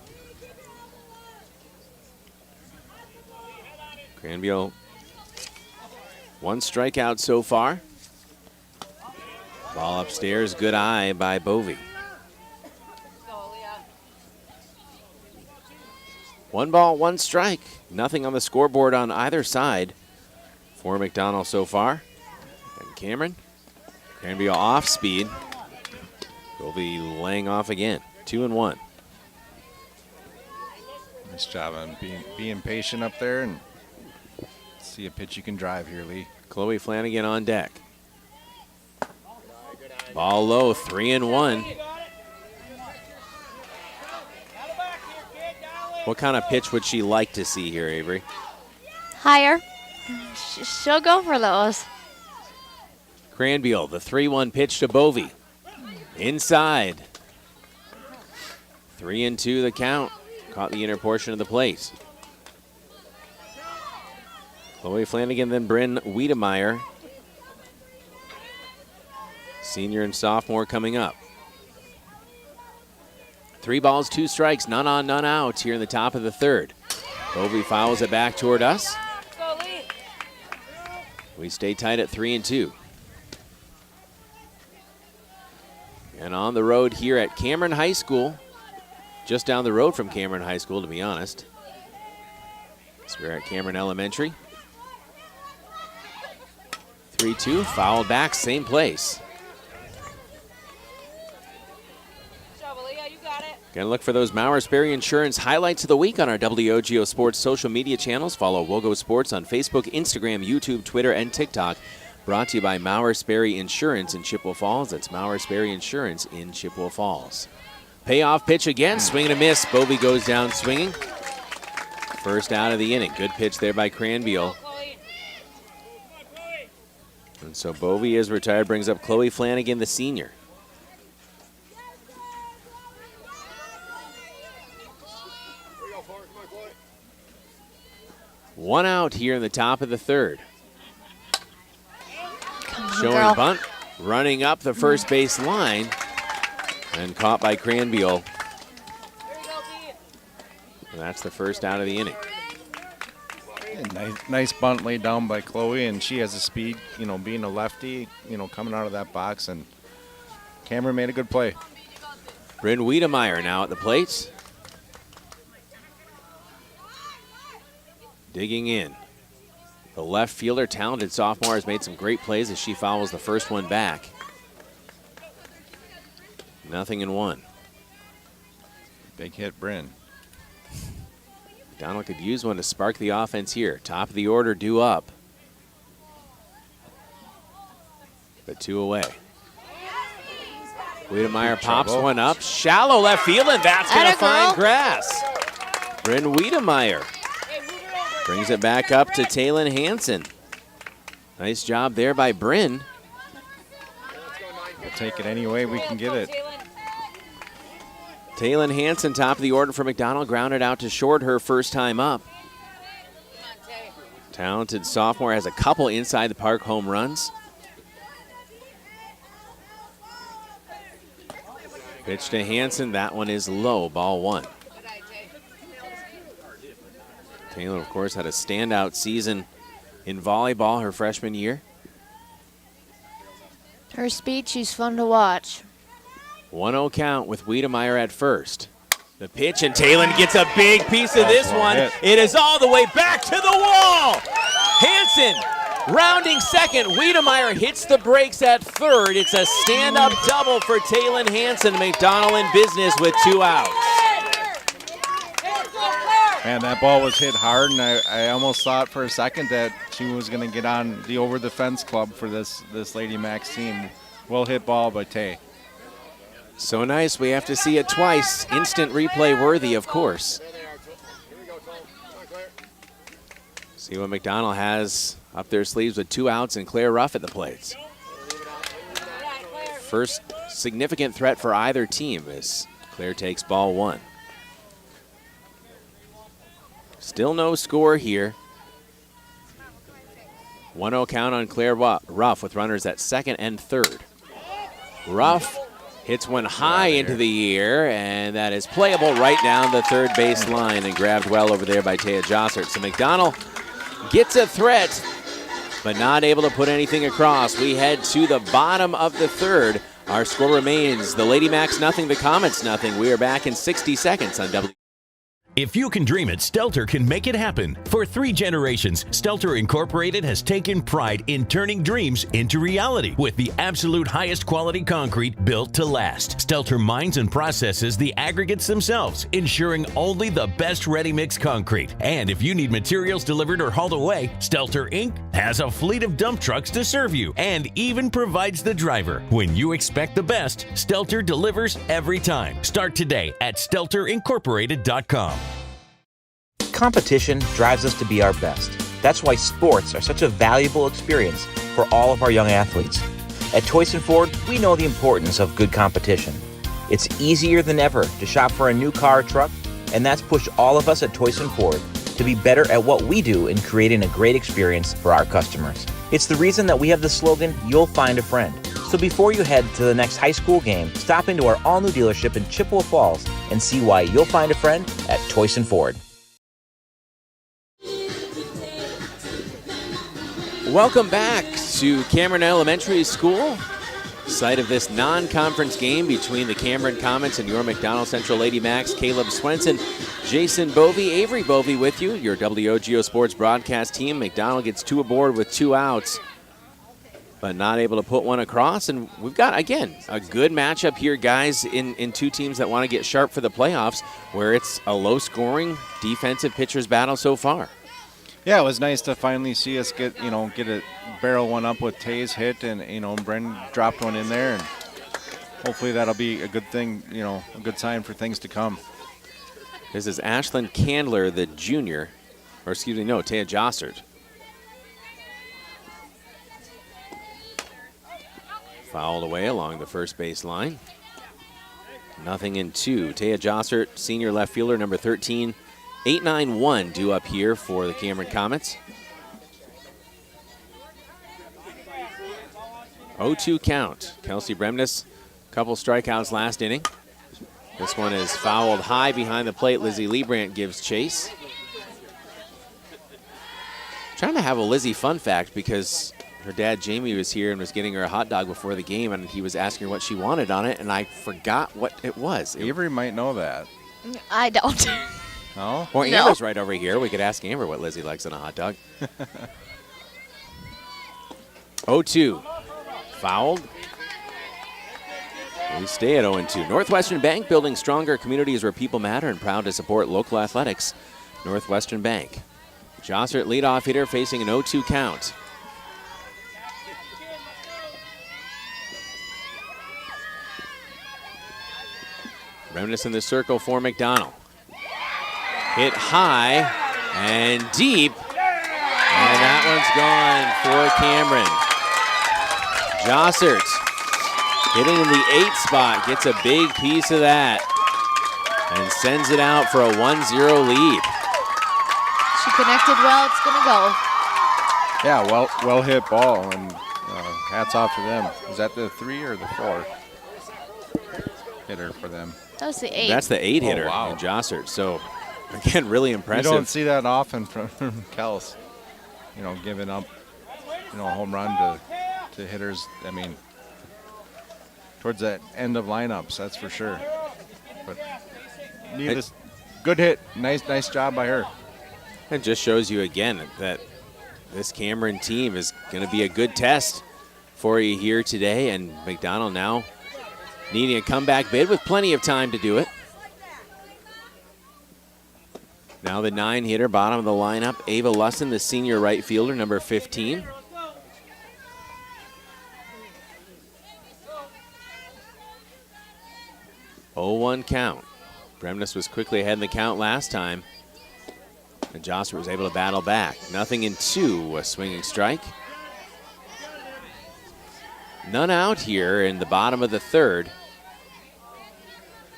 [SPEAKER 1] Cranbeal, 1 strikeout so far. Ball upstairs, good eye by Bovey. 1 ball, 1 strike. Nothing on the scoreboard on either side for McDonell so far. And Cameron, Cranbeal off speed. Bovey laying off again. 2-1.
[SPEAKER 2] Nice job on being patient up there and see a pitch you can drive here, Lee.
[SPEAKER 1] Chloe Flanagan on deck. Ball low, 3-1. What kind of pitch would she like to see here, Avery?
[SPEAKER 19] Higher. She'll go for those.
[SPEAKER 1] Cranbeal, the 3-1 pitch to Bovey. Inside. 3-2 the count. Caught the inner portion of the plate. Chloe Flanagan, then Bryn Wiedemeyer. Senior and sophomore coming up. 3 balls, 2 strikes, none on, none out here in the top of the third. Bovey fouls it back toward us. We stay tight at 3-2. And on the road here at Cameron High School, just down the road from Cameron High School, to be honest. So we're at Cameron Elementary. 3-2, fouled back, same place. Gonna look for those Mauer Sperry Insurance highlights of the week on our WOGO Sports social media channels. Follow WOGO Sports on Facebook, Instagram, YouTube, Twitter, and TikTok. Brought to you by Mauer Sperry Insurance in Chippewa Falls. That's Mauer Sperry Insurance in Chippewa Falls. Payoff pitch again, swing and a miss. Bovey goes down swinging. First out of the inning. Good pitch there by Cranbeal. And so Bovey is retired, brings up Chloe Flanagan, the senior. One out here in the top of the third. Showing bunt, running up the first base line, and caught by Cranbeal. And that's the first out of the inning.
[SPEAKER 2] Nice bunt laid down by Chloe, and she has the speed, being a lefty, coming out of that box, and Cameron made a good play.
[SPEAKER 1] Bryn Wiedemeyer now at the plate. Digging in. The left fielder, talented sophomore, has made some great plays as she fouls the first one back. 0-1.
[SPEAKER 2] Big hit, Bryn.
[SPEAKER 1] Donald could use one to spark the offense here. Top of the order, due up. But 2 away. Wiedemeyer pops one up. Shallow left field, and that's going to find grass. Bryn Wiedemeyer brings it back up to Taylon Hansen. Nice job there by Bryn.
[SPEAKER 2] We'll take it any way we can get it.
[SPEAKER 1] Taylon Hansen, top of the order for McDonell, grounded out to short her first time up. Talented sophomore, has a couple inside the park home runs. Pitch to Hansen, that one is low, ball 1. Taylor, of course, had a standout season in volleyball her freshman year.
[SPEAKER 19] Her speed, she's fun to watch.
[SPEAKER 1] 1-0 count with Wiedemeyer at first. The pitch, and Taylor gets a big piece of this one. It is all the way back to the wall. Hansen rounding second. Wiedemeyer hits the brakes at third. It's a stand-up double for Taylor Hansen. McDonell in business with 2 outs.
[SPEAKER 2] Man, that ball was hit hard, and I almost thought for a second that she was going to get on the over-the-fence club for this Lady Macks team. Well hit ball by Tay.
[SPEAKER 1] So nice, we have to see it twice. Instant replay worthy, of course. See what McDonell has up their sleeves with 2 outs and Claire Ruff at the plates. First significant threat for either team as Claire takes ball 1. Still no score here. 1-0 count on Claire Ruff with runners at second and third. Ruff hits one high into the air, and that is playable right down the third base line and grabbed well over there by Taya Jossert. So McDonell gets a threat, but not able to put anything across. We head to the bottom of the third. Our score remains the Lady Macks nothing, the Comets nothing. We are back in 60 seconds on W.
[SPEAKER 7] If you can dream it, Stelter can make it happen. For 3 generations, Stelter Incorporated has taken pride in turning dreams into reality with the absolute highest quality concrete built to last. Stelter mines and processes the aggregates themselves, ensuring only the best ready-mix concrete. And if you need materials delivered or hauled away, Stelter Inc. has a fleet of dump trucks to serve you and even provides the driver. When you expect the best, Stelter delivers every time. Start today at StelterIncorporated.com.
[SPEAKER 8] Competition drives us to be our best. That's why sports are such a valuable experience for all of our young athletes. At Toyson Ford, we know the importance of good competition. It's easier than ever to shop for a new car or truck, and that's pushed all of us at Toyson Ford to be better at what we do in creating a great experience for our customers. It's the reason that we have the slogan, "You'll find a friend." So before you head to the next high school game, stop into our all-new dealership in Chippewa Falls and see why you'll find a friend at Toyson Ford.
[SPEAKER 1] Welcome back to Cameron Elementary School, site of this non-conference game between the Cameron Comets and your McDonell Central Lady Macks. Caleb Swenson, Jason Bovey, Avery Bovey with you, your WOGO Sports broadcast team. McDonell gets 2 aboard with 2 outs, but not able to put one across. And we've got, again, a good matchup here, guys, in 2 teams that want to get sharp for the playoffs, where it's a low-scoring defensive pitcher's battle so far.
[SPEAKER 2] Yeah, it was nice to finally see us get a barrel one up with Tay's hit, and Bren dropped one in there, and hopefully that'll be a good thing, a good sign for things to come.
[SPEAKER 1] This is Ashlyn Candler, the junior, or excuse me, no, Taya Jossert. Fouled away along the first base line. 0-2. Taya Jossert, senior left fielder, number 13. 8-9-1 due up here for the Cameron Comets. 0-2 count. Kelsey Bremnes, couple strikeouts last inning. This one is fouled high behind the plate. Lizzie Liebrandt gives chase. Trying to have a Lizzie fun fact because her dad Jamie was here and was getting her a hot dog before the game, and he was asking her what she wanted on it, and I forgot what it was.
[SPEAKER 2] Avery might know that.
[SPEAKER 19] I don't.
[SPEAKER 2] No?
[SPEAKER 1] Well, Amber's right over here. We could ask Amber what Lizzie likes on a hot dog. 0-2. Fouled. We stay at 0-2. Northwestern Bank, building stronger communities where people matter and proud to support local athletics. Northwestern Bank. Jossert, leadoff hitter, facing an 0-2 count. Remnants in the circle for McDonell. Hit high and deep, and that one's gone for Cameron. Jossert hitting in the 8 spot, gets a big piece of that, and sends it out for a 1-0 lead.
[SPEAKER 19] She connected well, it's gonna go.
[SPEAKER 2] Yeah, well hit ball, and hats off to them. Is that the 3 or the 4 hitter for them?
[SPEAKER 19] That was the 8.
[SPEAKER 1] That's the 8 hitter,
[SPEAKER 2] wow.
[SPEAKER 1] in Jossert. So, again, really impressive.
[SPEAKER 2] You don't see that often from Kels, giving up, a home run to hitters. I mean, towards that end of lineups, that's for sure. But needless, good hit. Nice job by her.
[SPEAKER 1] It just shows you again that this Cameron team is going to be a good test for you here today, and McDonell now needing a comeback bid with plenty of time to do it. Now the 9 hitter, bottom of the lineup, Ava Lusson, the senior right fielder, number 15. Oh, 0-1 count. Bremnes was quickly ahead in the count last time, and Jossert was able to battle back. 0-2, a swinging strike. None out here in the bottom of the 3rd.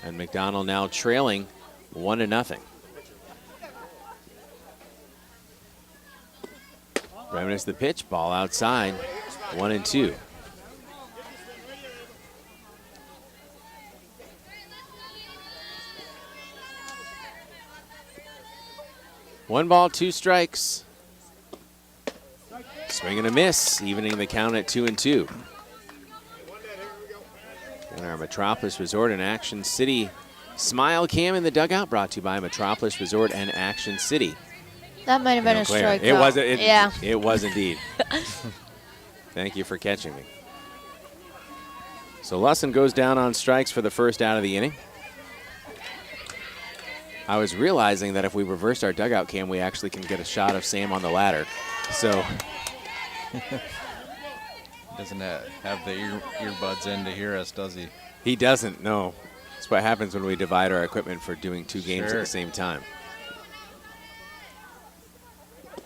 [SPEAKER 1] And McDonell now trailing 1-0. Bremnes the pitch, ball outside, 1-2. One ball, 2 strikes. Swing and a miss, evening the count at 2-2. And our Metropolis Resort and Action City Smile Cam in the dugout, brought to you by Metropolis Resort and Action City.
[SPEAKER 19] That might have been a strike.
[SPEAKER 1] It was.
[SPEAKER 19] Yeah.
[SPEAKER 1] It was indeed. Thank you for catching me. So Lusson goes down on strikes for the first out of the inning. I was realizing that if we reverse our dugout cam, we actually can get a shot of Sam on the ladder. So
[SPEAKER 2] doesn't have the earbuds in to hear us, does he?
[SPEAKER 1] He doesn't, no. That's what happens when we divide our equipment for doing 2 games at the same time.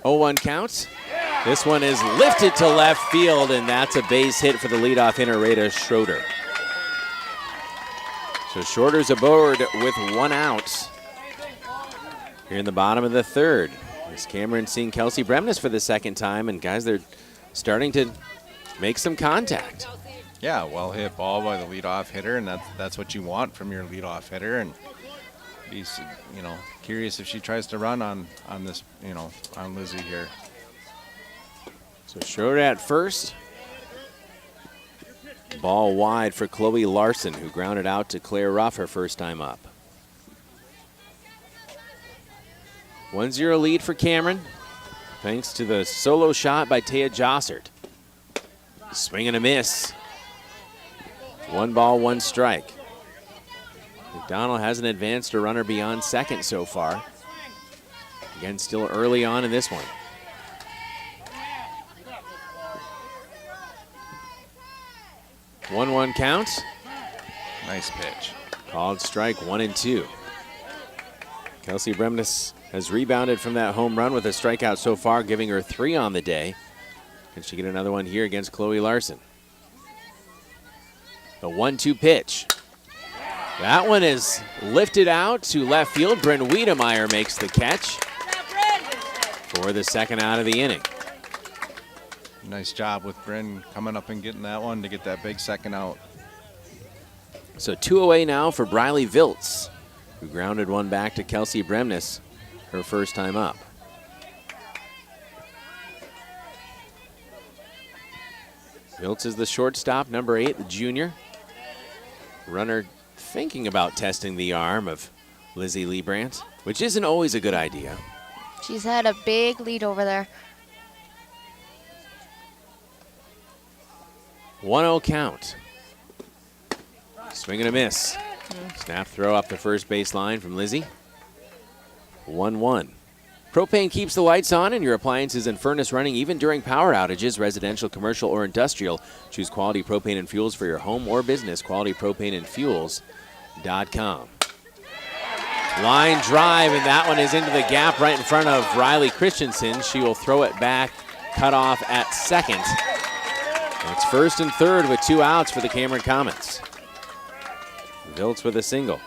[SPEAKER 1] 0-1 count. This one is lifted to left field, and that's a base hit for the leadoff hitter, Rita Schroeder. So Schroeder's aboard with 1 out. Here in the bottom of the 3rd. As Cameron seeing Kelsey Bremnes for the 2nd time, and guys, they're starting to make some contact.
[SPEAKER 2] Yeah, well hit ball by the leadoff hitter, and that's what you want from your leadoff hitter. And be curious if she tries to run on this, on Lizzie here.
[SPEAKER 1] So Schroeder at first. Ball wide for Chloe Larson, who grounded out to Claire Ruff her first time up. 1-0 lead for Cameron, thanks to the solo shot by Taya Jossert. Swing and a miss. 1 ball, 1 strike. McDonell hasn't advanced a runner beyond second so far. Again, still early on in this one. 1-1 count.
[SPEAKER 2] Nice pitch.
[SPEAKER 1] Called strike 1 and 2. Kelsey Bremnes has rebounded from that home run with a strikeout so far, giving her 3 on the day. Can she get another one here against Chloe Larson? The 1-2 pitch. That one is lifted out to left field. Bryn Wiedemeyer makes the catch for the second out of the inning.
[SPEAKER 2] Nice job with Bryn coming up and getting that one to get that big second out.
[SPEAKER 1] So 2 away now for Briley Viltz, who grounded one back to Kelsey Bremnes her first time up. Viltz is the shortstop, number 8, the junior. Runner thinking about testing the arm of Lizzie Liebrandt, which isn't always a good idea.
[SPEAKER 19] She's had a big lead over there.
[SPEAKER 1] 1-0 count. Swing and a miss. Snap throw up the first base line from Lizzie. 1-1. Propane keeps the lights on and your appliances and furnace running even during power outages, residential, commercial, or industrial. Choose Quality Propane and Fuels for your home or business. QualityPropaneandFuels.com. Line drive, and that one is into the gap right in front of Riley Christensen. She will throw it back, cut off at second. It's first and third with 2 outs for the Cameron Comets. Viltz with a single.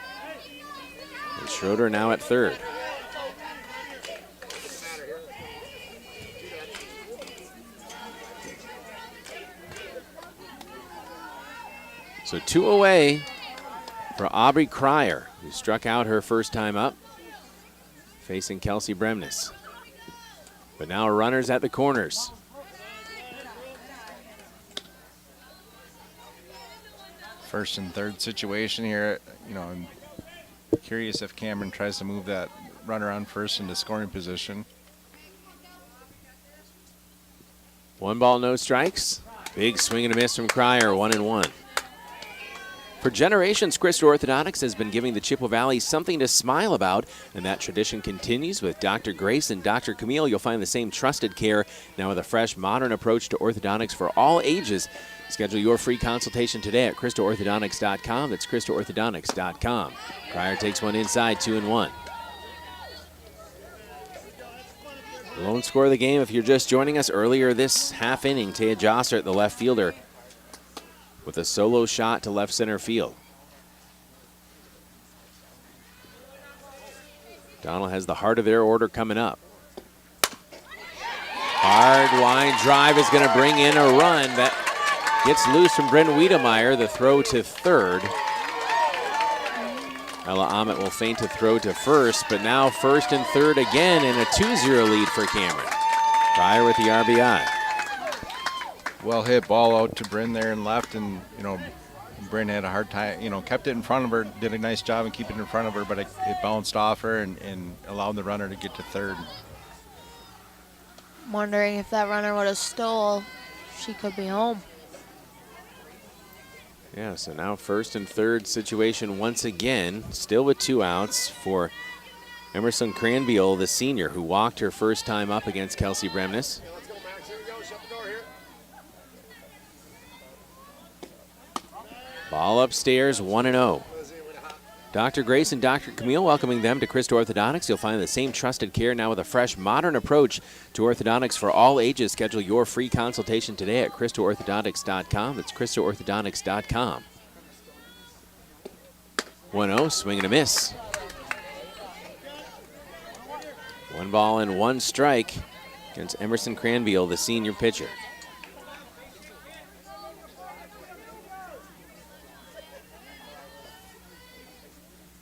[SPEAKER 1] And Schroeder now at third. So 2 away for Aubrey Cryer, who struck out her first time up, facing Kelsey Bremnes. But now runners at the corners.
[SPEAKER 2] First and third situation here. You know, I'm curious if Cameron tries to move that runner on first into scoring position.
[SPEAKER 1] 1 ball, no strikes. Big swing and a miss from Cryer, 1-1. For generations, Christo Orthodontics has been giving the Chippewa Valley something to smile about, and that tradition continues with Dr. Grace and Dr. Camille. You'll find the same trusted care now with a fresh, modern approach to orthodontics for all ages. Schedule your free consultation today at ChristoOrthodontics.com. That's ChristoOrthodontics.com. Cryer takes one inside, 2-1. Lone score of the game, if you're just joining us earlier this half inning, Taya Jossert, the left fielder, with a solo shot to left center field. Donald has the heart of their order coming up. Hard line drive is going to bring in a run that gets loose from Bryn Wiedemeyer. The throw to third. Ella Ahmet will feint to throw to first, but now first and third again in a 2-0 lead for Cameron. Cryer with the RBI.
[SPEAKER 2] Well hit ball out to Bryn there and left, and you know, Bryn had a hard time, you know, kept it in front of her, did a nice job in keeping it in front of her, but it bounced off her and allowed the runner to get to third.
[SPEAKER 19] I'm wondering if that runner would have stole, she could be home.
[SPEAKER 1] Yeah, so now first and third situation once again, still with 2 outs for Emerson Cranbeal, the senior, who walked her first time up against Kelsey Bremnes. Ball upstairs, 1-0. Dr. Grace and Dr. Camille welcoming them to Christo Orthodontics. You'll find the same trusted care now with a fresh, modern approach to orthodontics for all ages. Schedule your free consultation today at ChristoOrthodontics.com. That's ChristoOrthodontics.com. 1-0, swing and a miss. 1 ball and 1 strike against Emerson Cranbeal, the senior pitcher.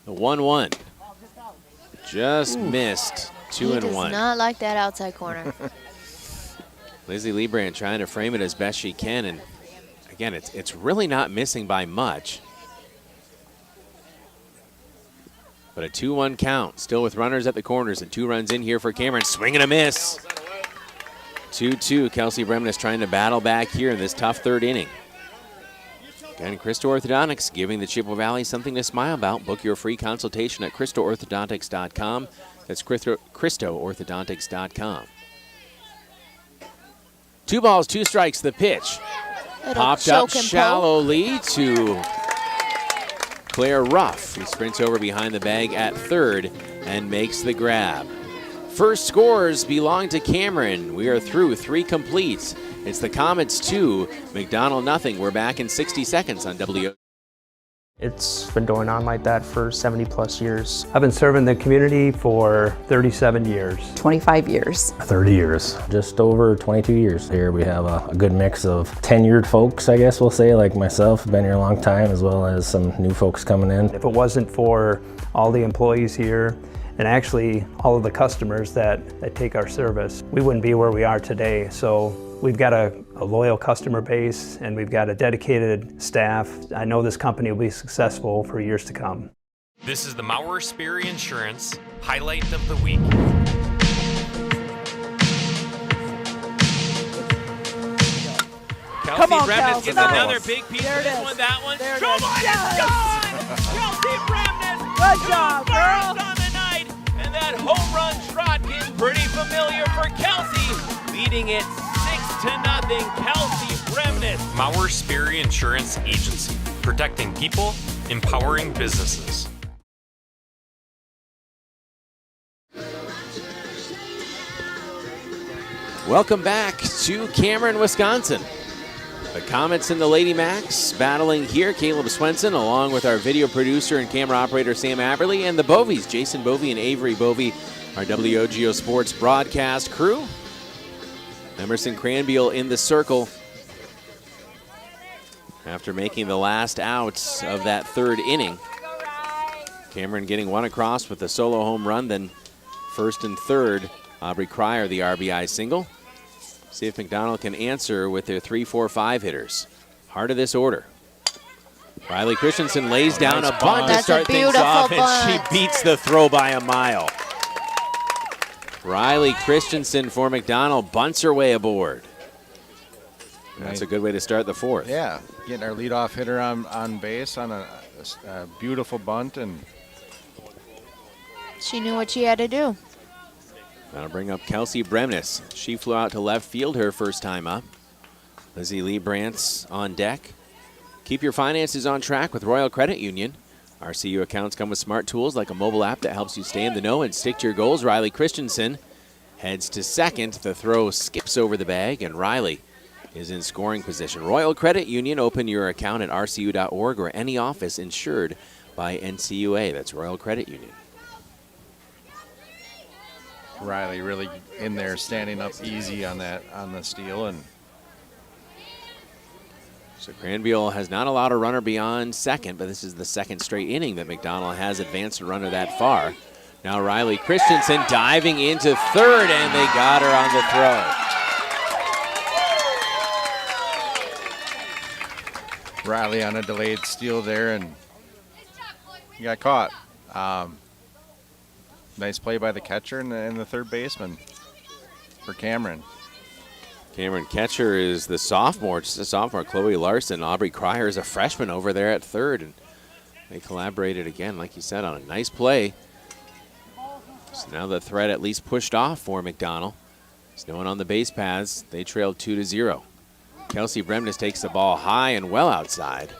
[SPEAKER 1] The 1-1. Just missed. 2-1.
[SPEAKER 19] He does not like that outside corner.
[SPEAKER 1] Lizzie Liebrandt trying to frame it as best she can, and again, it's really not missing by much. But a 2-1 count, still with runners at the corners, and 2 runs in here for Cameron. Swing and a miss. 2-2. Kelsey Bremnes trying to battle back here in this tough 3rd inning. Again, Christo Orthodontics giving the Chippewa Valley something to smile about. Book your free consultation at ChristoOrthodontics.com. That's ChristoOrthodontics.com. 2 balls, 2 strikes, the pitch. Popped up shallowly to Claire Ruff, who sprints over behind the bag at 3rd and makes the grab. First scores belong to Cameron. We are through 3 completes. It's the Comets 2, McDonell nothing. We're back in 60 seconds on WOGO.
[SPEAKER 9] It's been going on like that for 70 plus years. I've been serving the community for 37 years.
[SPEAKER 10] 25 years.
[SPEAKER 11] 30 years. Just over 22 years. Here we have a good mix of tenured folks, I guess we'll say, like myself, been here a long time, as well as some new folks coming in.
[SPEAKER 9] If it wasn't for all the employees here, and actually all of the customers that take our service, we wouldn't be where we are today. So we've got a loyal customer base and we've got a dedicated staff. I know this company will be successful for years to come.
[SPEAKER 23] This is the Maurer Sperry Insurance Highlight of the Week.
[SPEAKER 12] Come on,
[SPEAKER 23] Bremnes gets
[SPEAKER 12] nice.
[SPEAKER 23] another big piece
[SPEAKER 12] There
[SPEAKER 23] of
[SPEAKER 12] it
[SPEAKER 23] this
[SPEAKER 12] is.
[SPEAKER 23] one, that one.
[SPEAKER 12] There it
[SPEAKER 23] Come
[SPEAKER 12] is.
[SPEAKER 23] on,
[SPEAKER 12] Yes.
[SPEAKER 23] it's gone! Kelsey Bremnes,
[SPEAKER 12] Good job, girl.
[SPEAKER 23] first on the night, and that home run trot gets pretty familiar for Kelsey, leading it 6-0. Kelsey Bremnes. Maurer Sperry Insurance Agency, protecting people, empowering businesses.
[SPEAKER 1] Welcome back to Cameron, Wisconsin. The Comets and the Lady Macks battling here. Caleb Swenson, along with our video producer and camera operator Sam Aberley, and the Bovies, Jason Bovey and Avery Bovey, our WOGO Sports broadcast crew. Emerson Cranbeal in the circle after making the last outs of that 3rd inning. Cameron getting 1 across with a solo home run, then 1st and 3rd, Aubrey Cryer the RBI single. See if McDonell can answer with their 3, 4, 5 hitters. Heart of this order. Riley Christensen lays down a bunt to start things off, and she beats the throw by a mile. Riley Christensen for McDonell bunts her way aboard. That's a good way to start the 4th.
[SPEAKER 2] Yeah, getting our leadoff hitter on base on a beautiful bunt, and
[SPEAKER 19] She knew what she had to do.
[SPEAKER 1] That'll bring up Kelsey Bremnes. She flew out to left field her first time up. Lizzie Liebrandt on deck. Keep your finances on track with Royal Credit Union. RCU accounts come with smart tools like a mobile app that helps you stay in the know and stick to your goals. Riley Christensen heads to second. The throw skips over the bag, and Riley is in scoring position. Royal Credit Union, open your account at rcu.org or any office insured by NCUA. That's Royal Credit Union.
[SPEAKER 2] Riley really in there, standing up easy on the steal, and
[SPEAKER 1] so Cranbeal has not allowed a runner beyond second, but this is the 2nd straight inning that McDonell has advanced a runner that far. Now Riley Christensen diving into 3rd, and they got her on the throw.
[SPEAKER 2] Riley on a delayed steal there, and he got caught. Nice play by the catcher and the 3rd baseman for Cameron.
[SPEAKER 1] Cameron catcher is the sophomore, just a sophomore, Chloe Larson. Aubrey Cryer is a freshman over there at 3rd, and they collaborated again, like you said, on a nice play. So now the threat at least pushed off for McDonell. There's no one on the base paths. They trailed 2-0. Kelsey Bremnes takes the ball high and well outside.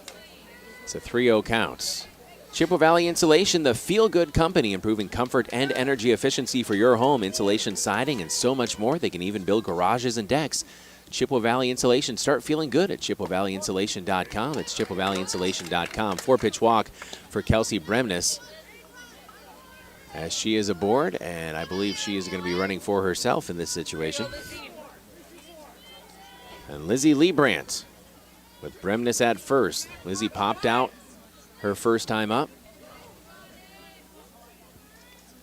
[SPEAKER 1] It's a 3-0 count. Chippewa Valley Insulation, the feel-good company, improving comfort and energy efficiency for your home, insulation, siding, and so much more. They can even build garages and decks. Chippewa Valley Insulation. Start feeling good at ChippewaValleyInsulation.com. It's ChippewaValleyInsulation.com. 4-pitch walk for Kelsey Bremnes as she is aboard, and I believe she is going to be running for herself in this situation. And Lizzie Liebrandt with Bremnes at first. Lizzie popped out her first time up.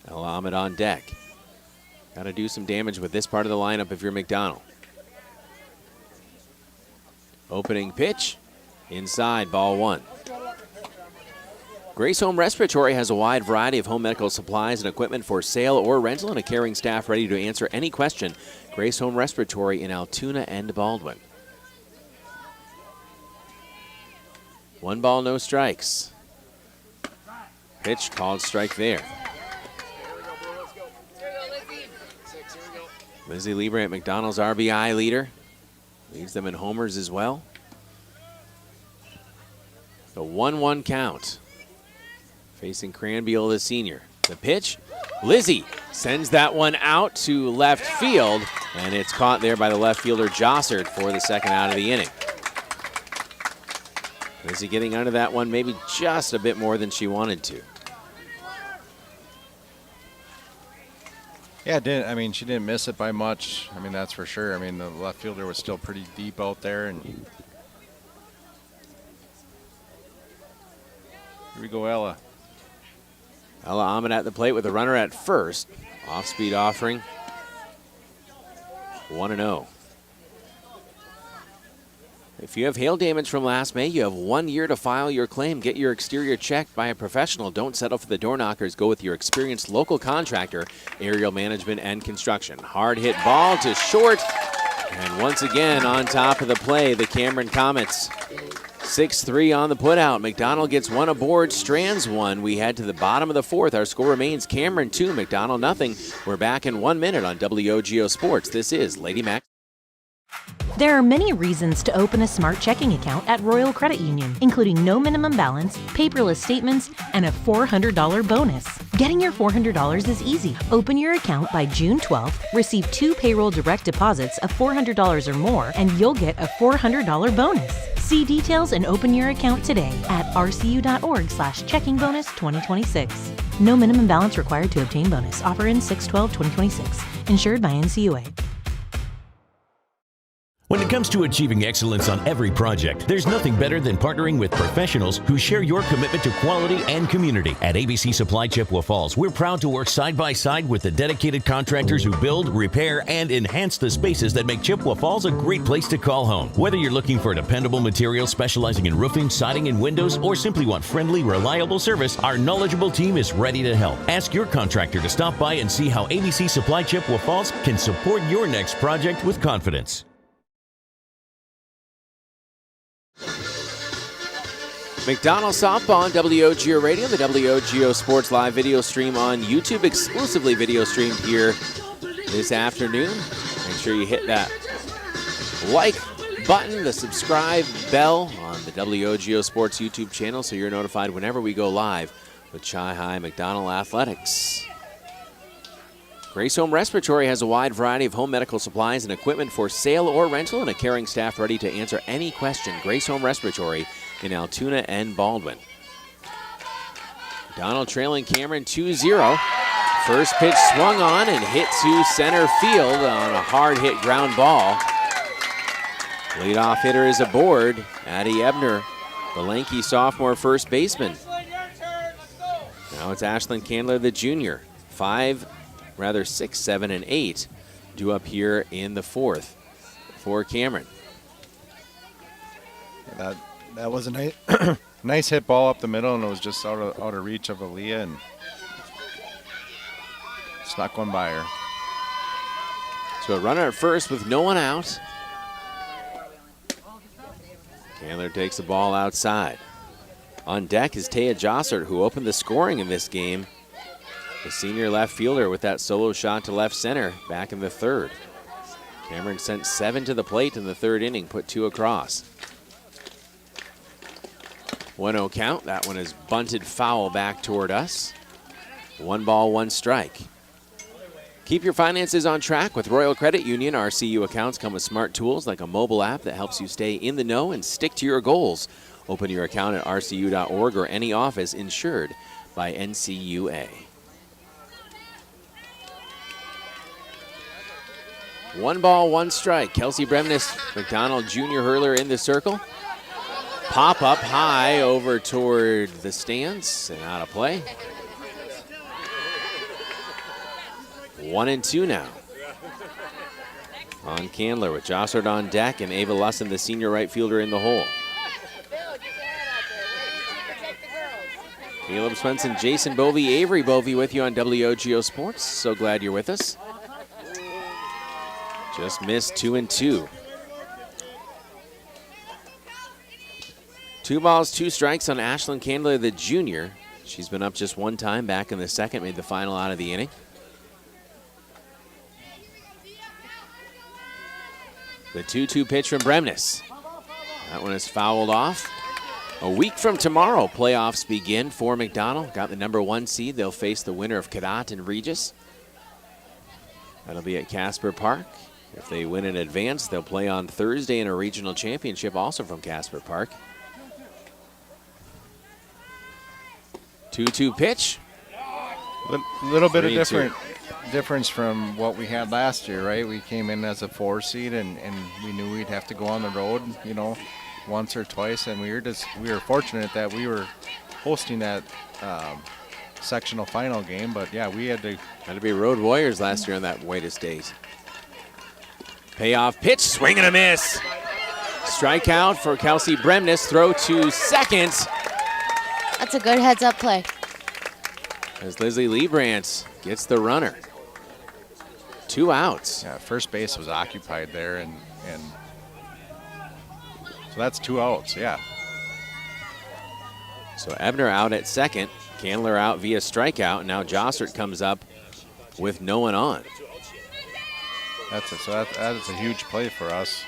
[SPEAKER 1] El Ahmed on deck. Got to do some damage with this part of the lineup if you're McDonell. Opening pitch, inside, ball 1. Grace Home Respiratory has a wide variety of home medical supplies and equipment for sale or rental and a caring staff ready to answer any question. Grace Home Respiratory in Altoona and Baldwin. 1 ball, no strikes. Pitch called strike there. Lizzie Lieber at McDonell's RBI leader. Leads them in homers as well. The 1-1 count. Facing Cranbeal, the senior. The pitch, Lizzie sends that one out to left field, and it's caught there by the left fielder Jossard for the second out of the inning. Lizzie getting under that one maybe just a bit more than she wanted to.
[SPEAKER 2] Yeah, she didn't miss it by much. I mean, that's for sure. I mean, the left fielder was still pretty deep out there. And here we go, Ella.
[SPEAKER 1] Ella Ahmed at the plate with a runner at first. Off-speed offering. 1-0. If you have hail damage from last May, you have 1 year to file your claim. Get your exterior checked by a professional. Don't settle for the door knockers. Go with your experienced local contractor, Aerial Management and Construction. Hard hit ball to short. And once again on top of the play, the Cameron Comets. 6-3 on the putout. McDonell gets 1 aboard, Strands 1. We head to the bottom of the 4th. Our score remains Cameron 2, McDonell nothing. We're back in 1 minute on WOGO Sports. This is Lady Macks.
[SPEAKER 10] There are many reasons to open a smart checking account at Royal Credit Union, including no minimum balance, paperless statements, and a $400 bonus. Getting your $400 is easy. Open your account by June 12th, receive 2 payroll direct deposits of $400 or more, and you'll get a $400 bonus. See details and open your account today at rcu.org/checkingbonus2026. No minimum balance required to obtain bonus. Offer ends 6/12/2026. Insured by NCUA.
[SPEAKER 7] When it comes to achieving excellence on every project, there's nothing better than partnering with professionals who share your commitment to quality and community. At ABC Supply Chippewa Falls, we're proud to work side by side with the dedicated contractors who build, repair, and enhance the spaces that make Chippewa Falls a great place to call home. Whether you're looking for dependable materials specializing in roofing, siding, and windows, or simply want friendly, reliable service, our knowledgeable team is ready to help. Ask your contractor to stop by and see how ABC Supply Chippewa Falls can support your next project with confidence.
[SPEAKER 1] McDonell softball on WOGO Radio, the WOGO Sports live video stream on YouTube, exclusively video streamed here this afternoon. Make sure you hit that like button, the subscribe bell on the WOGO Sports YouTube channel so you're notified whenever we go live with Chi-High McDonell Athletics. Grace Home Respiratory has a wide variety of home medical supplies and equipment for sale or rental and a caring staff ready to answer any question. Grace Home Respiratory in Altoona and Baldwin. Donald trailing Cameron 2-0. First pitch swung on and hit to center field on a hard hit ground ball. Leadoff hitter is aboard. Addie Ebner, the lanky sophomore first baseman. Now it's Ashlyn Candler, the junior. 6, 7, and 8 due up here in the 4th for Cameron.
[SPEAKER 2] That was a nice hit ball up the middle, and it was just out of reach of Aaliyah, and snuck one by her.
[SPEAKER 1] So a runner at first with no one out. Candler takes the ball outside. On deck is Taya Jossert, who opened the scoring in this game. The senior left fielder with that solo shot to left center back in the 3rd. Cameron sent 7 to the plate in the 3rd inning, put 2 across. 1-0 count. That one is bunted foul back toward us. 1 ball, 1 strike. Keep your finances on track with Royal Credit Union. RCU accounts come with smart tools like a mobile app that helps you stay in the know and stick to your goals. Open your account at rcu.org or any office insured by NCUA. 1 ball, 1 strike. Kelsey Bremnes, McDonell Junior hurler in the circle. Pop up high over toward the stands and out of play. 1-2 now. on Candler with Jossard on deck and Ava Lusson, the senior right fielder, in the hole. Caleb Swenson, Jason Bovey, Avery Bovey with you on WOGO Sports. So glad you're with us. Just missed 2-2. 2 balls, 2 strikes on Ashlyn Candler, the junior. She's been up just one time back in the second, made the final out of the inning. The 2-2 pitch from Bremnes. That one is fouled off. A week from tomorrow, playoffs begin for McDonell. Got the number 1 seed. They'll face the winner of Cadott and Regis. That'll be at Casper Park. If they win in advance, they'll play on Thursday in a regional championship also from Casper Park. 2-2 pitch.
[SPEAKER 2] A little bit of difference from what we had last year, right? We came in as a 4 seed and we knew we'd have to go on the road, you know, once or twice, and we were fortunate that we were hosting that sectional final game. But yeah, we had to
[SPEAKER 1] be road warriors last year on that White Estate. Payoff pitch, swing and a miss. Strikeout for Kelsey Bremnes. Throw to second.
[SPEAKER 19] That's a good heads-up play.
[SPEAKER 1] As Lizzie Liebrandt gets the runner. 2 outs.
[SPEAKER 2] Yeah, first base was occupied there, and so that's 2 outs, yeah.
[SPEAKER 1] So Ebner out at second, Candler out via strikeout, and now Jossert comes up with no one on.
[SPEAKER 2] That is a huge play for us,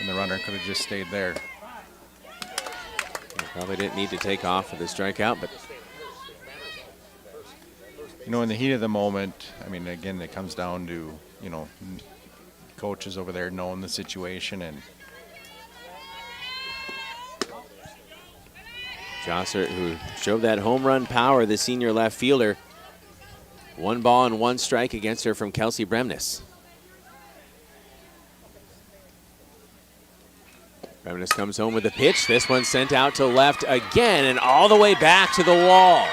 [SPEAKER 2] and the runner could have just stayed there.
[SPEAKER 1] Probably didn't need to take off for the strikeout, but
[SPEAKER 2] you know, in the heat of the moment, I mean, again, it comes down to, you know, coaches over there knowing the situation. And
[SPEAKER 1] Jossert, who showed that home run power, the senior left fielder. 1 ball and 1 strike against her from Kelsey Bremnes. Bremnes comes home with a pitch. This one sent out to left again and all the way back to the wall.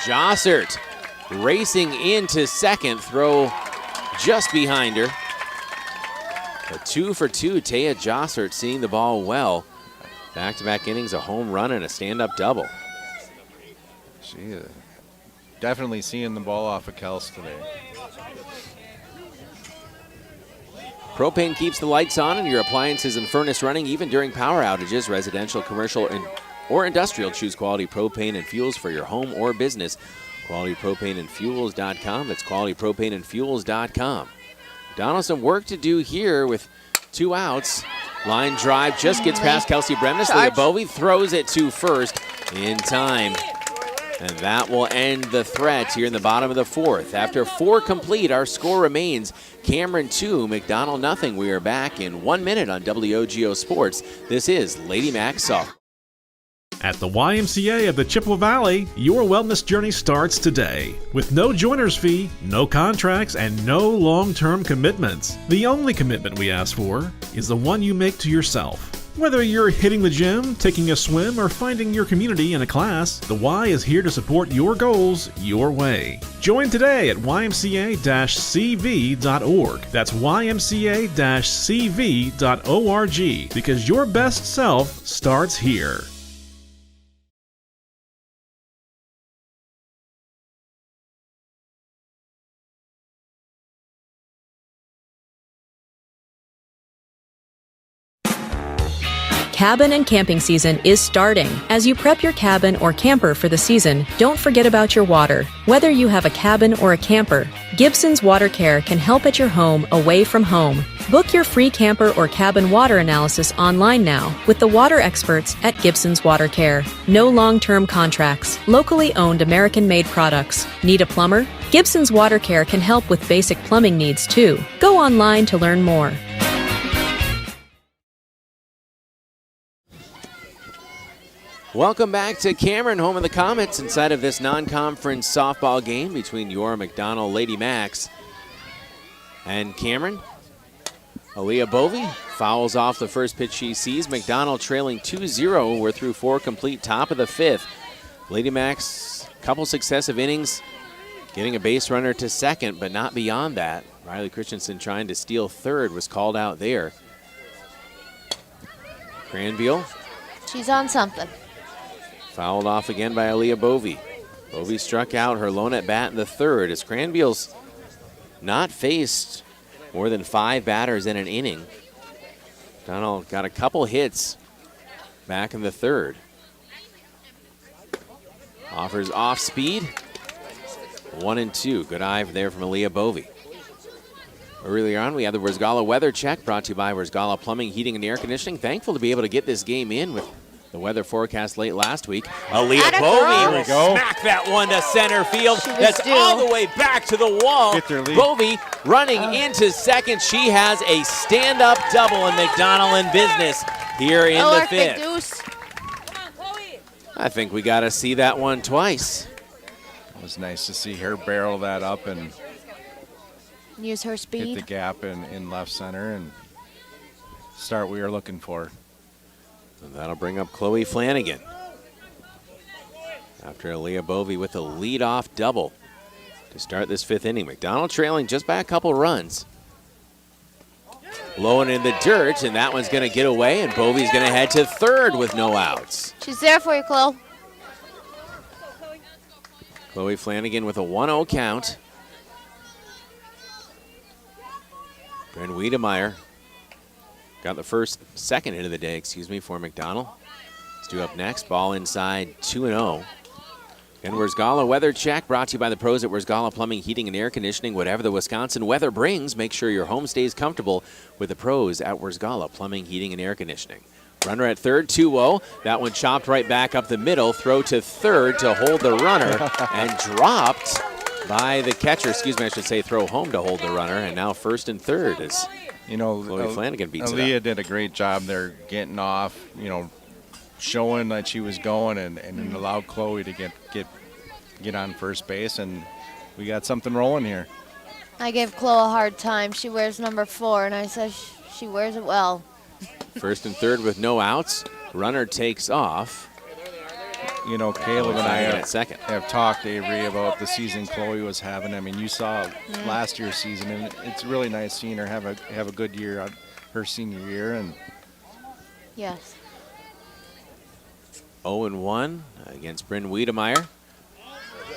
[SPEAKER 1] Jossert racing into second, throw just behind her. A 2 for 2, Taya Jossert seeing the ball well. Back-to-back innings, a home run and a stand-up double.
[SPEAKER 2] She definitely seeing the ball off of Kels today.
[SPEAKER 1] Propane keeps the lights on and your appliances and furnace running even during power outages. Residential, commercial, or industrial, choose Quality Propane and Fuels for your home or business. QualityPropaneandFuels.com. That's QualityPropaneandFuels.com. Donaldson work to do here with 2 outs. Line drive just gets past Kelsey Bremnes. Leah Bovey throws it to first in time. And that will end the threat here in the bottom of the 4th. After 4 complete, our score remains Cameron 2, McDonell nothing. We are back in 1 minute on WOGO Sports. This is Lady Macks Softball.
[SPEAKER 13] At the YMCA of the Chippewa Valley, your wellness journey starts today. With no joiner's fee, no contracts, and no long-term commitments. The only commitment we ask for is the one you make to yourself. Whether you're hitting the gym, taking a swim, or finding your community in a class, the Y is here to support your goals your way. Join today at ymca-cv.org. That's ymca-cv.org, because your best self starts here.
[SPEAKER 14] Cabin and camping season is starting. As you prep your cabin or camper for the season, don't forget about your water. Whether you have a cabin or a camper, Gibson's Water Care can help at your home away from home. Book your free camper or cabin water analysis online now with the water experts at Gibson's Water Care. No long-term contracts. Locally owned American-made products. Need a plumber? Gibson's Water Care can help with basic plumbing needs too. Go online to learn more.
[SPEAKER 1] Welcome back to Cameron, home of the Comets, inside of this non-conference softball game between your McDonell Lady Macks and Cameron. Aaliyah Bovey fouls off the first pitch she sees. McDonell trailing 2-0. We're through 4 complete, top of the 5th. Lady Macks, couple successive innings, getting a base runner to second, but not beyond that. Riley Christensen trying to steal third was called out there. Cranville
[SPEAKER 19] She's on something.
[SPEAKER 1] fouled off again by Aaliyah Bovey. Bovey struck out her lone at bat in the third as Cranville's not faced more than 5 batters in an inning. McDonell got a couple hits back in the third. Offers off speed. 1-2. Good eye there from Aaliyah Bovey. Earlier on, we had the Wurtzgala weather check brought to you by Wurtzgala Plumbing, Heating, and Air Conditioning. Thankful to be able to get this game in with the weather forecast late last week. Aaliyah Bovey will smack that one to center field. That's all the way back to the wall. Bovey running into second. She has a stand-up double, and McDonell in business here in the fifth. I think we got to see that one twice.
[SPEAKER 2] It was nice to see her barrel that up and
[SPEAKER 19] use her speed.
[SPEAKER 2] Hit the gap in left center and start we are looking for.
[SPEAKER 1] And that'll bring up Chloe Flanagan. After Aaliyah Bovey with a leadoff double to start this fifth inning. McDonell trailing just by a couple runs. Low and in the dirt, and that one's going to get away, and Bovey's going to head to third with no outs.
[SPEAKER 19] She's there for you, Chloe.
[SPEAKER 1] Chloe Flanagan with a 1-0 count. Bryn Wiedemeyer got the second hit of the day, for McDonell. Let's do up next. Ball inside, 2-0. And Wurtzgala weather check brought to you by the pros at Wurtzgala Plumbing, Heating, and Air Conditioning. Whatever the Wisconsin weather brings, make sure your home stays comfortable with the pros at Wurtzgala Plumbing, Heating, and Air Conditioning. Runner at third, 2-0. That one chopped right back up the middle. Throw to third to hold the runner and dropped by the catcher. I should say throw home to hold the runner. And now first and third is Chloe Flanagan beats
[SPEAKER 2] Aaliyah
[SPEAKER 1] it up.
[SPEAKER 2] did a great job there getting off, showing that she was going and allowed Chloe to get on first base, and we got something rolling here.
[SPEAKER 19] I gave Chloe a hard time. She wears number 4, and I said she wears it well.
[SPEAKER 1] First and third with no outs. Runner takes off.
[SPEAKER 2] Caleb and I
[SPEAKER 1] have
[SPEAKER 2] talked, Avery, about the season Chloe was having. I mean, you saw last year's season, and it's really nice seeing her have a good year on her senior year. And
[SPEAKER 19] yes.
[SPEAKER 1] 0-1 against Bryn Wiedemeyer.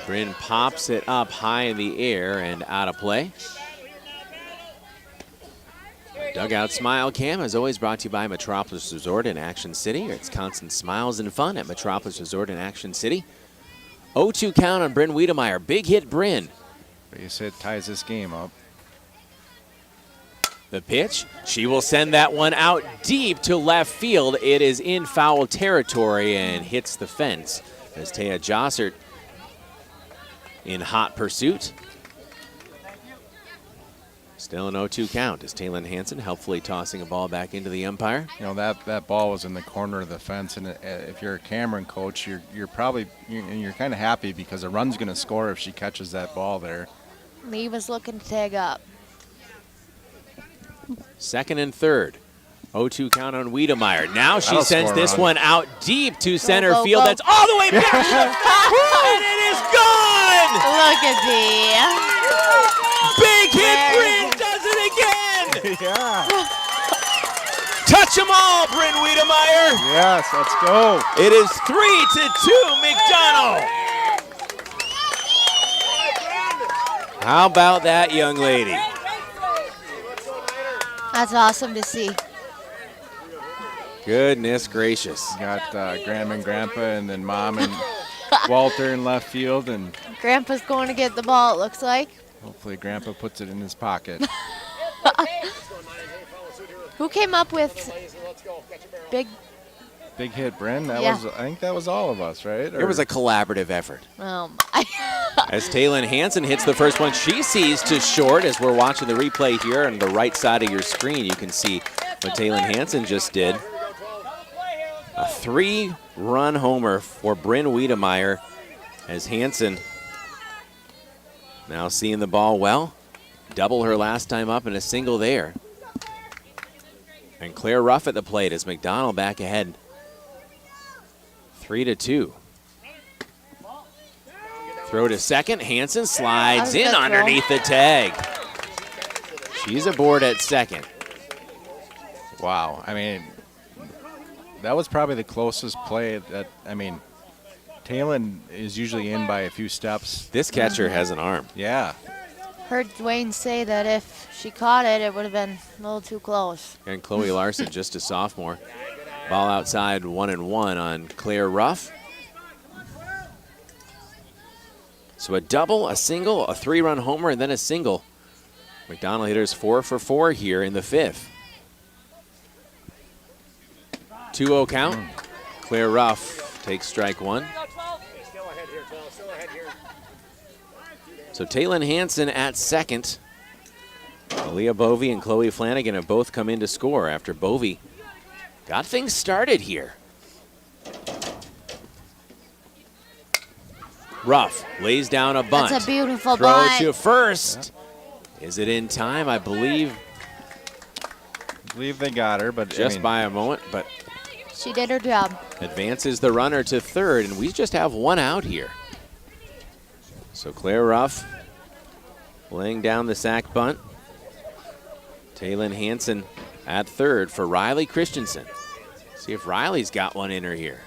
[SPEAKER 1] Bryn pops it up high in the air and out of play. Dugout Smile Cam is always brought to you by Metropolis Resort in Action City. It's constant smiles and fun at Metropolis Resort in Action City. 0-2 count on Bryn Wiedemeyer. Big hit, Bryn.
[SPEAKER 2] Base hit ties this game up.
[SPEAKER 1] The pitch. She will send that one out deep to left field. It is in foul territory and hits the fence as Taya Jossert in hot pursuit. Still an 0-2 count as Taylor Hansen helpfully tossing a ball back into the umpire.
[SPEAKER 2] That ball was in the corner of the fence, and if you're a Cameron coach, you're probably kind of happy because a run's going to score if she catches that ball there.
[SPEAKER 19] Lee was looking to tag up.
[SPEAKER 1] Second and third. 0-2 count on Wiedemeyer. Now she sends this one out deep to center field. That's all the way back to the and it is gone!
[SPEAKER 19] Look at the
[SPEAKER 1] big hit, Bryn does it again!
[SPEAKER 2] Yeah.
[SPEAKER 1] Touch them all, Bryn Wiedemeyer.
[SPEAKER 2] Yes, let's go.
[SPEAKER 1] It is 3-2 McDonell. How about that, young lady?
[SPEAKER 19] That's awesome to see.
[SPEAKER 1] Goodness gracious.
[SPEAKER 2] Got Grandma and Grandpa and then Mom and Walter in left field. And
[SPEAKER 19] Grandpa's going to get the ball, it looks like.
[SPEAKER 2] Hopefully Grandpa puts it in his pocket.
[SPEAKER 19] Who came up with big
[SPEAKER 2] hit, Bryn? I think that was all of us, right?
[SPEAKER 1] It was a collaborative effort.
[SPEAKER 19] Oh my.
[SPEAKER 1] As Taylor Hansen hits the first one, she sees to short. As we're watching the replay here on the right side of your screen, you can see what Taylor Hansen just did. A 3-run homer for Bryn Wiedemeyer as Hansen now seeing the ball well. Double her last time up and a single there. And Claire Ruff at the plate as McDonell back ahead. 3-2. Throw to second. Hansen slides in underneath the tag. She's aboard at second.
[SPEAKER 2] Wow. I mean, that was probably the closest play that, I mean, Talon is usually in by a few steps.
[SPEAKER 1] This catcher has an arm.
[SPEAKER 2] Yeah.
[SPEAKER 19] Heard Dwayne say that if she caught it, it would have been a little too close.
[SPEAKER 1] And Chloe Larson, just a sophomore. Ball outside 1-1 on Claire Ruff. So a double, a single, a 3-run homer, and then a single. McDonell hitters 4 for 4 here in the 5th. 2-0 count. Claire Ruff takes strike 1. So Taylon Hansen at second. Aaliyah Bovey and Chloe Flanagan have both come in to score after Bovey got things started here. Ruff lays down a bunt.
[SPEAKER 19] That's a beautiful
[SPEAKER 1] Throw
[SPEAKER 19] bunt.
[SPEAKER 1] to first. Yeah. Is it in time? I believe
[SPEAKER 2] They got her, but
[SPEAKER 1] just by a moment, but
[SPEAKER 19] she did her job.
[SPEAKER 1] advances the runner to third, and we just have one out here. So Claire Ruff laying down the sack bunt. Taylon Hansen at third for Riley Christensen. See if Riley's got one in her here.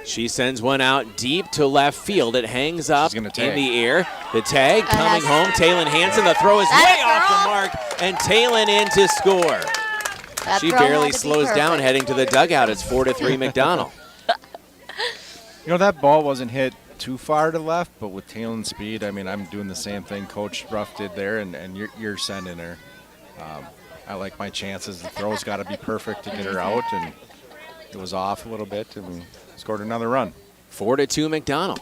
[SPEAKER 1] She sends one out deep to left field. It hangs up in the air. The tag coming home. Taylon Hansen. The throw is way off the mark, and Taylon in to score. She barely slows down heading to the dugout. It's 4-3 McDonell.
[SPEAKER 2] You know, that ball wasn't hit too far to left, but with Taylon's speed, I mean, I'm doing the same thing Coach Ruff did there, and you're sending her. I like my chances. The throw's got to be perfect to get her out, and it was off a little bit, and we scored another run.
[SPEAKER 1] 4-2 McDonell.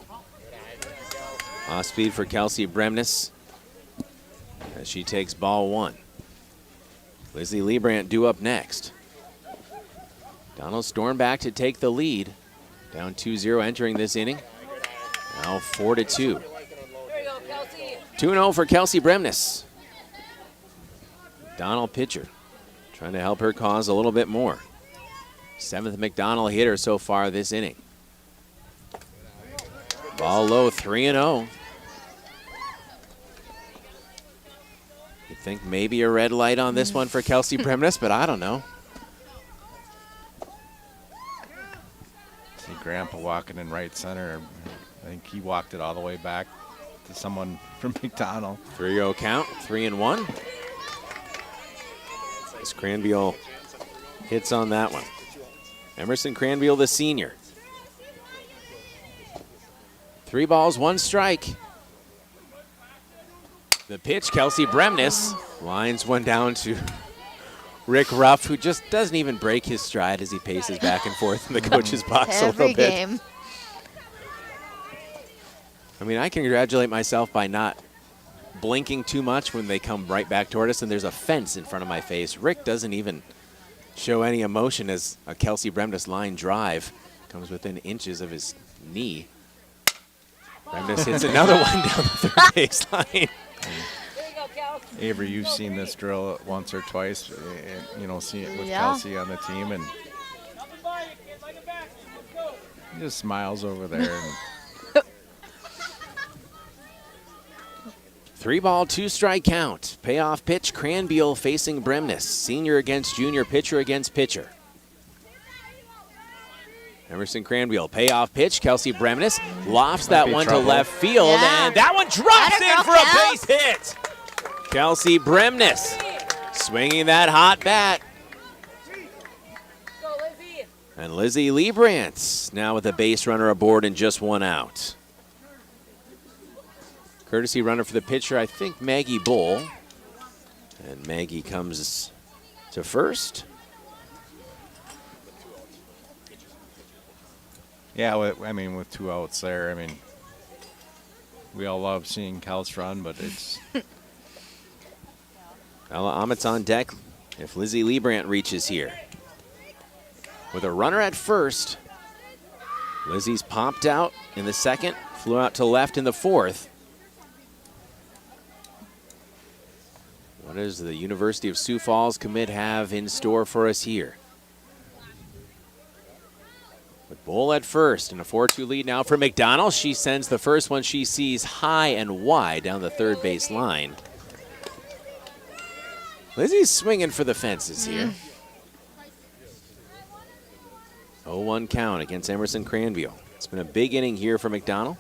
[SPEAKER 1] Off speed for Kelsey Bremnes as she takes ball 1. Lizzie Liebrandt due up next. Donald storm back to take the lead. Down 2-0 entering this inning. Now 4-2. 2-0 for Kelsey Bremnes. Donald pitcher trying to help her cause a little bit more. 7th McDonell hitter so far this inning. Ball low, 3-0. You'd think maybe a red light on this one for Kelsey Bremnes, but I don't know.
[SPEAKER 2] See Grandpa walking in right center. I think he walked it all the way back to someone from McDonell.
[SPEAKER 1] 3-0 count, 3-1. As Cranbeal hits on that one. Emerson Cranbeal, the senior. 3 balls, 1 strike. The pitch, Kelsey Bremnes lines one down to Rick Ruff, who just doesn't even break his stride as he paces back and forth in the coach's box a little bit.
[SPEAKER 19] Every game.
[SPEAKER 1] I mean, I congratulate myself by not blinking too much when they come right back toward us and there's a fence in front of my face. Rick doesn't even show any emotion as a Kelsey Bremnes line drive comes within inches of his knee. Bremnes hits another one down the third baseline.
[SPEAKER 2] Avery, you've seen this drill once or twice, you know, see it with Kelsey on the team, and he just smiles over there. And
[SPEAKER 1] 3 ball, 2 strike count. Payoff pitch, Cranbeal facing Bremnes. Senior against junior, pitcher against pitcher. Emerson Cranbeal, payoff pitch. Kelsey Bremnes lofts that one to left field, and that one drops in for a base hit. Kelsey Bremnes swinging that hot bat. And Lizzie Liebrandt now with a base runner aboard and just 1 out. Courtesy runner for the pitcher, I think Maggie Bull. And Maggie comes to first.
[SPEAKER 2] yeah, I mean, with 2 outs there, I mean, we all love seeing Kels run, but it's...
[SPEAKER 1] Ella Amit's on deck if Lizzie Liebrandt reaches here. With a runner at first, Lizzie's popped out in the second, flew out to left in the 4th. What does the University of Sioux Falls commit have in store for us here? With Bull at first and a 4-2 lead now for McDonell. She sends the first one she sees high and wide down the third base line. Lizzie's swinging for the fences here. 0-1 count against Emerson Cranville. It's been a big inning here for McDonell.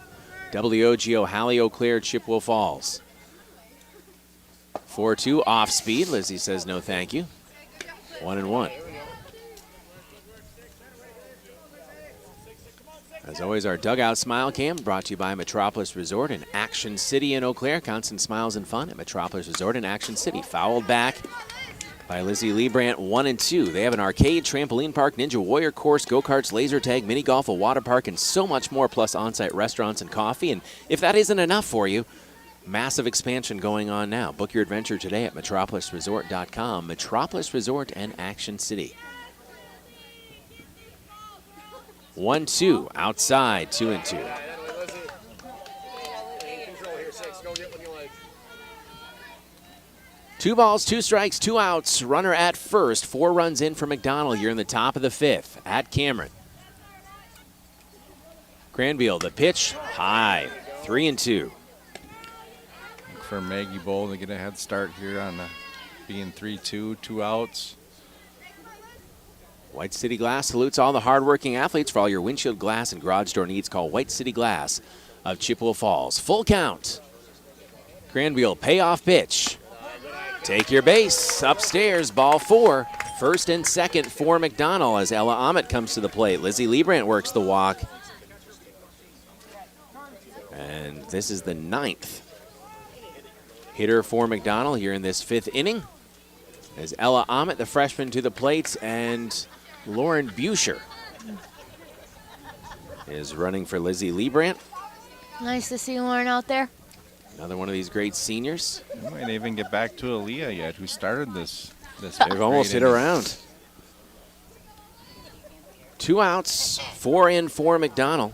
[SPEAKER 1] WOGO Halley Eau Claire Chippewa Falls. 4-2 off speed. Lizzie says no thank you. 1-1. As always, our dugout smile cam brought to you by Metropolis Resort and Action City in Eau Claire. Constant smiles and fun at Metropolis Resort and Action City. Fouled back by Lizzie Liebrandt, 1-2. They have an arcade, trampoline park, Ninja Warrior course, go-karts, laser tag, mini golf, a water park, and so much more, plus on-site restaurants and coffee. And if that isn't enough for you, massive expansion going on now. Book your adventure today at metropolisresort.com. Metropolis Resort and Action City. 1-2 outside, 2-2. Two balls, two strikes, two outs. Runner at first. 4 runs in for McDonell here in the top of the 5th at Cameron. Cranville, the pitch, high, 3-2.
[SPEAKER 2] For Maggie Bowl to get a head start here on being 3-2, 2 outs.
[SPEAKER 1] White City Glass salutes all the hardworking athletes. For all your windshield glass and garage door needs, call White City Glass of Chippewa Falls. Full count. Cranville, payoff pitch. Take your base. Upstairs, ball 4. First and second for McDonell as Ella Ahmet comes to the plate. Lizzie Liebrandt works the walk. And this is the 9th hitter for McDonell here in this 5th inning. As Ella Ahmet, the freshman, to the plate, and Lauren Buscher is running for Lizzie Liebrandt.
[SPEAKER 19] Nice to see Lauren out there.
[SPEAKER 1] Another one of these great seniors.
[SPEAKER 2] We might even get back to Aaliyah yet, who started this.
[SPEAKER 1] They've almost hit around. 2 outs, 4 in for McDonell.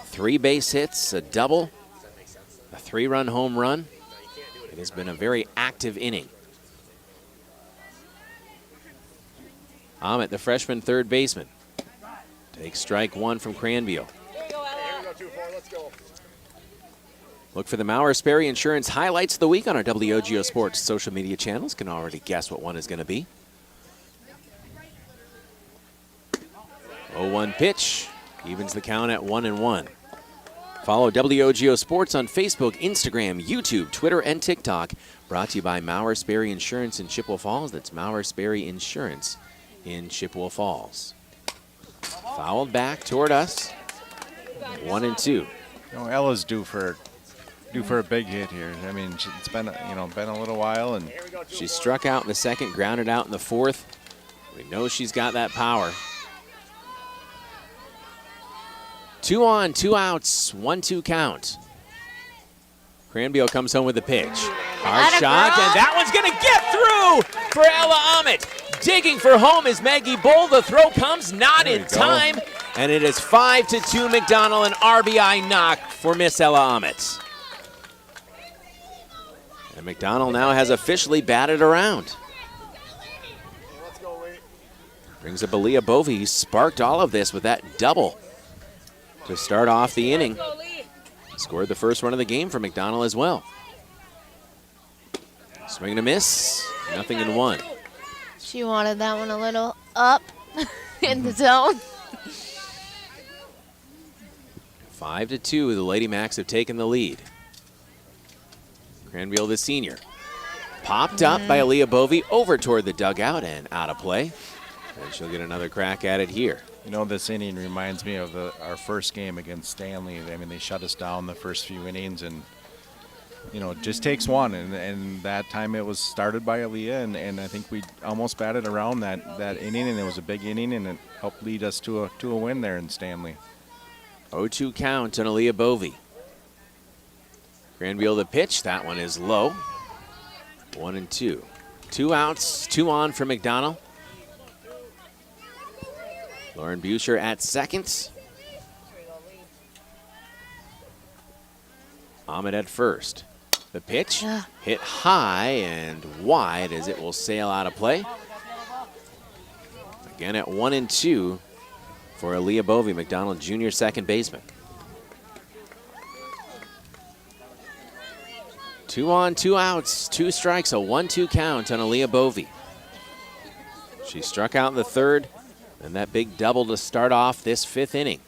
[SPEAKER 1] 3 base hits, a double, a 3-run home run. It has been a very active inning. Ahmet, the freshman third baseman, takes strike 1 from Cranville. Look for the Maurer Sperry Insurance highlights of the week on our WOGO Sports social media channels. Can already guess what one is going to be. 0-1 pitch, evens the count at 1-1. Follow WOGO Sports on Facebook, Instagram, YouTube, Twitter, and TikTok. Brought to you by Maurer Sperry Insurance in Chippewa Falls. That's Maurer Sperry Insurance in Chippewa Falls. Fouled back toward us. 1-2.
[SPEAKER 2] You know, Ella's due for a big hit here. I mean, it's been been a little while, and
[SPEAKER 1] she struck out in the 2nd, grounded out in the 4th. We know she's got that power. 2 on, 2 outs, 1-2 count. Cranville comes home with the pitch. Hard shot, and that one's going to get through for Ella Ahmet. Digging for home is Maggie Bull. The throw comes not in time, and it is 5-2 McDonell, an RBI knock for Miss Ella Ahmet. And McDonell now has officially batted around. Brings up Aaliyah Bovey. He sparked all of this with that double to start off the inning. Scored the first run of the game for McDonell as well. Swing and a miss, 0-1.
[SPEAKER 19] She wanted that one a little up in the zone.
[SPEAKER 1] 5-2, the Lady Macks have taken the lead. Cranville, the senior. Popped up by Aaliyah Bovey over toward the dugout and out of play. And she'll get another crack at it here.
[SPEAKER 2] You know, this inning reminds me of our first game against Stanley. I mean, they shut us down the first few innings, and you know, it just takes one. And that time it was started by Aaliyah, and I think we almost batted around that inning, and it was a big inning, and it helped lead us to a win there in Stanley.
[SPEAKER 1] 0-2 count on Aaliyah Bovey. Cranville the pitch. That one is low. 1-2. 2 outs, 2 on for McDonell. Lauren Buscher at second. Ahmed at first. The pitch hit high and wide as it will sail out of play. Again at 1-2 for Aaliyah Bovey, McDonell Jr. second baseman. 2 on, 2 outs, 2 strikes, a 1-2 count on Aaliyah Bovey. She struck out in the third, and that big double to start off this 5th inning.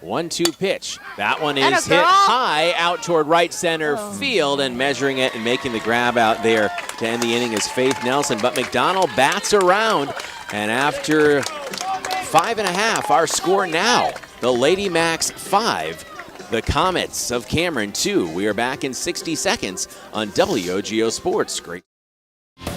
[SPEAKER 1] 1-2 pitch. That one is hit high out toward right center field, and measuring it and making the grab out there to end the inning is Faith Nelson. But McDonell bats around, and after 5.5, our score now, the Lady Macks 5, the Comets of Cameron 2. We are back in 60 seconds on WOGO Sports. Great.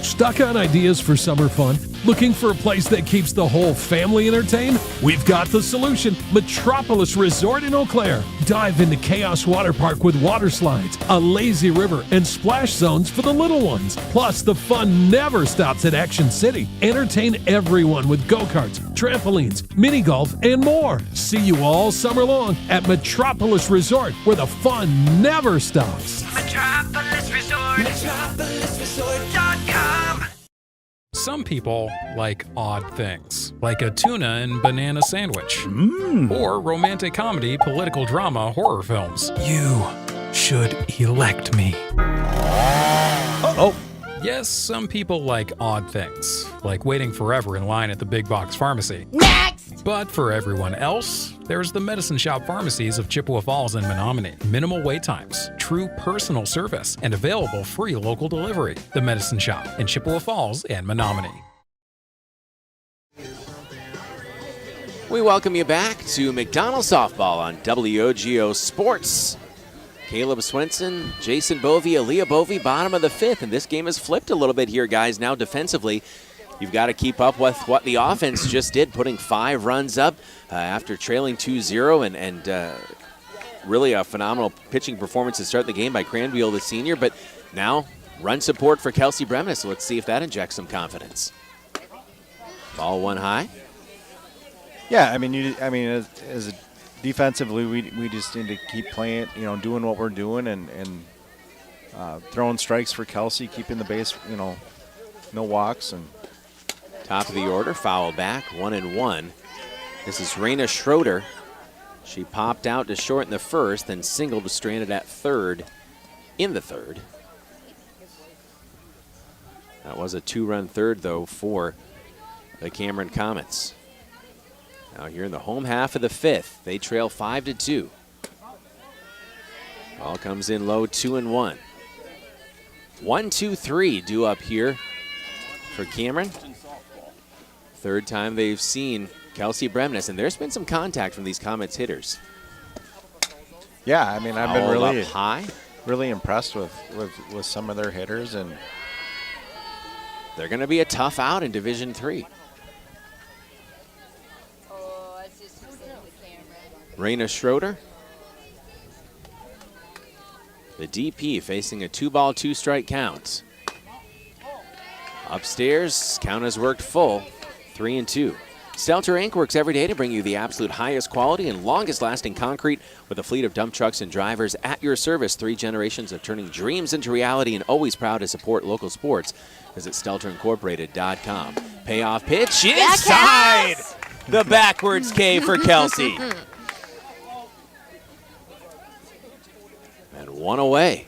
[SPEAKER 5] Stuck on ideas for summer fun? Looking for a place that keeps the whole family entertained? We've got the solution. Metropolis Resort in Eau Claire. Dive into Chaos Water Park with water slides, a lazy river, and splash zones for the little ones. Plus, the fun never stops at Action City. Entertain everyone with go-karts, trampolines, mini golf, and more. See you all summer long at Metropolis Resort, where the fun never stops.
[SPEAKER 12] Metropolis Resort. MetropolisResort.com.
[SPEAKER 3] Some people like odd things, like a tuna and banana sandwich, or romantic comedy, political drama, horror films. You should elect me. Yes, some people like odd things, like waiting forever in line at the big box pharmacy.
[SPEAKER 12] Next!
[SPEAKER 3] But for everyone else, there's the Medicine Shop pharmacies of Chippewa Falls and Menominee. Minimal wait times, true personal service, and available free local delivery. The Medicine Shop in Chippewa Falls and Menominee.
[SPEAKER 1] We welcome you back to McDonell Softball on WOGO Sports. Caleb Swenson, Jason Bovey, Aaliyah Bovey, bottom of the 5th, and this game has flipped a little bit here, guys. Now defensively, you've got to keep up with what the offense just did, putting 5 runs up after trailing 2-0, and really a phenomenal pitching performance to start the game by Cranfield, the senior. But now run support for Kelsey Bremnes, so let's see if that injects some confidence. Ball 1 high.
[SPEAKER 2] Yeah, I mean, as a defensively, we just need to keep playing, doing what we're doing and throwing strikes for Kelsey, keeping the base, no walks. And
[SPEAKER 1] top of the order, foul back, 1-1. This is Raina Schroeder. She popped out to short in the first, then singled, stranded at third in the third. That was a 2-run third, though, for the Cameron Comets. Now here in the home half of the 5th, they trail 5-2. Ball comes in low, 2-1. 1-2-3 due up here for Cameron. Third time they've seen Kelsey Bremnes, and there's been some contact from these Comets hitters.
[SPEAKER 2] Yeah, I mean, I've been
[SPEAKER 1] really up high,
[SPEAKER 2] really impressed with some of their hitters, and
[SPEAKER 1] they're going to be a tough out in Division III. Raina Schroeder, the DP, facing a 2-ball, 2-strike count. Upstairs, count has worked full, 3-2. Stelter Inc. works every day to bring you the absolute highest quality and longest lasting concrete with a fleet of dump trucks and drivers at your service. 3 generations of turning dreams into reality, and always proud to support local sports. Visit StelterIncorporated.com. Payoff pitch inside. The backwards K for Kelsey. And 1 away.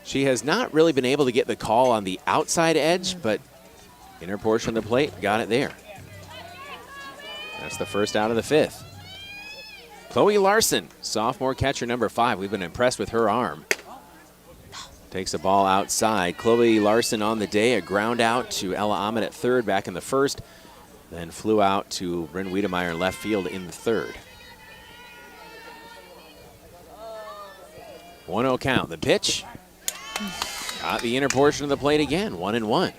[SPEAKER 1] She has not really been able to get the call on the outside edge, but inner portion of the plate, got it there. That's the first out of the 5th. Chloe Larson, sophomore catcher number 5. We've been impressed with her arm. Takes the ball outside. Chloe Larson on the day, a ground out to Ella Ahmed at third back in the first, then flew out to Bryn Wiedemeyer in left field in the third. 1-0 count. The pitch got the inner portion of the plate again. 1-1.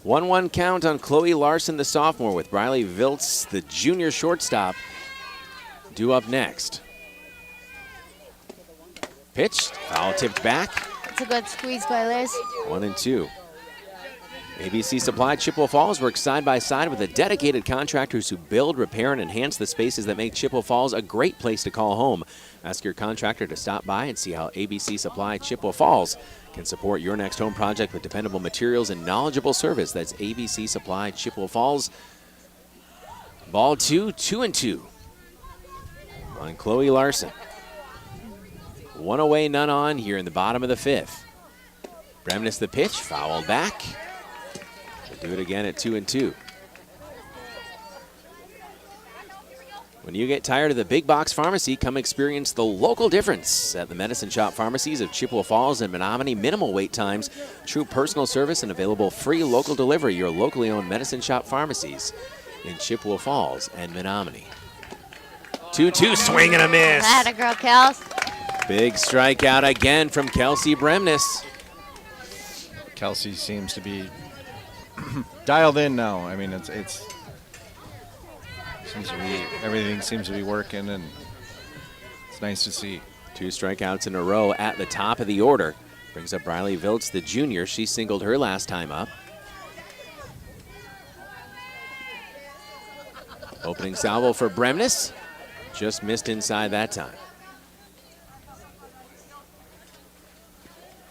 [SPEAKER 1] 1-1 count on Chloe Larson, the sophomore, with Briley Viltz, the junior shortstop, due up next. Pitched, foul tipped back.
[SPEAKER 19] It's a good squeeze by Liz.
[SPEAKER 1] 1-2. ABC Supply Chippewa Falls works side by side with the dedicated contractors who build, repair, and enhance the spaces that make Chippewa Falls a great place to call home. Ask your contractor to stop by and see how ABC Supply Chippewa Falls can support your next home project with dependable materials and knowledgeable service. That's ABC Supply Chippewa Falls. Ball 2, 2-2. on Chloe Larson. One away, none on here in the bottom of the 5th. Bremnes the pitch, fouled back. We'll do it again at 2-2. When you get tired of the big box pharmacy, come experience the local difference at the Medicine Shop pharmacies of Chippewa Falls and Menominee. Minimal wait times, true personal service, and available free local delivery. Your locally owned Medicine Shop pharmacies in Chippewa Falls and Menominee. 2-2, swing and a miss.
[SPEAKER 19] Atta girl, Kels.
[SPEAKER 1] Big strikeout again from Kelsey Bremnes.
[SPEAKER 2] Kelsey seems to be dialed in now. I mean, it's seems to be, everything seems to be working, and it's nice to see.
[SPEAKER 1] 2 strikeouts in a row at the top of the order. Brings up Riley Viltz, the junior. She singled her last time up. Opening salvo for Bremnes. Just missed inside that time.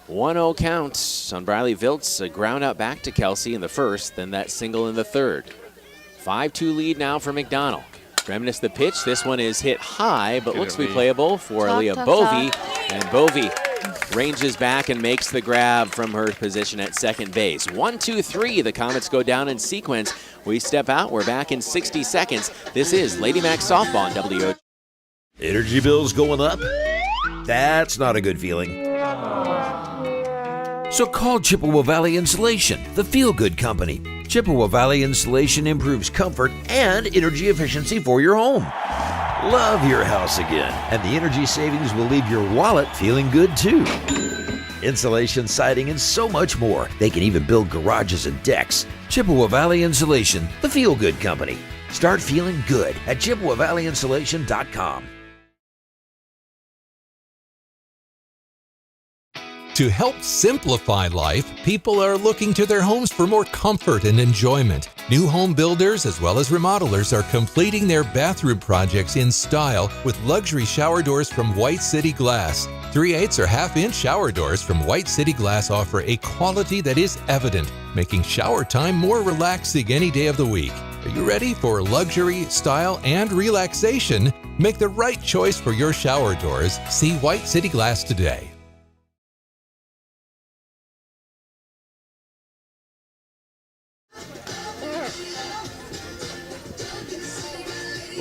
[SPEAKER 1] 1-0 count on Riley Viltz. A ground out back to Kelsey in the first, then that single in the third. 5-2 lead now for McDonell. Bremnes the pitch. This one is hit high, but looks to be playable for Aaliyah Bovey. And Bovey ranges back and makes the grab from her position at second base. 1-2-3. The Comets go down in sequence. We step out. We're back in 60 seconds. This is Lady Macks softball on WOGO.
[SPEAKER 15] Energy bills going up? That's not a good feeling. So call Chippewa Valley Insulation, the feel-good company. Chippewa Valley Insulation improves comfort and energy efficiency for your home. Love your house again, and the energy savings will leave your wallet feeling good too. Insulation, siding, and so much more. They can even build garages and decks. Chippewa Valley Insulation, the feel-good company. Start feeling good at ChippewaValleyInsulation.com.
[SPEAKER 17] To help simplify life, people are looking to their homes for more comfort and enjoyment. New home builders as well as remodelers are completing their bathroom projects in style with luxury shower doors from White City Glass. 3/8 or half-inch shower doors from White City Glass offer a quality that is evident, making shower time more relaxing any day of the week. Are you ready for luxury, style, and relaxation? Make the right choice for your shower doors. See White City Glass today.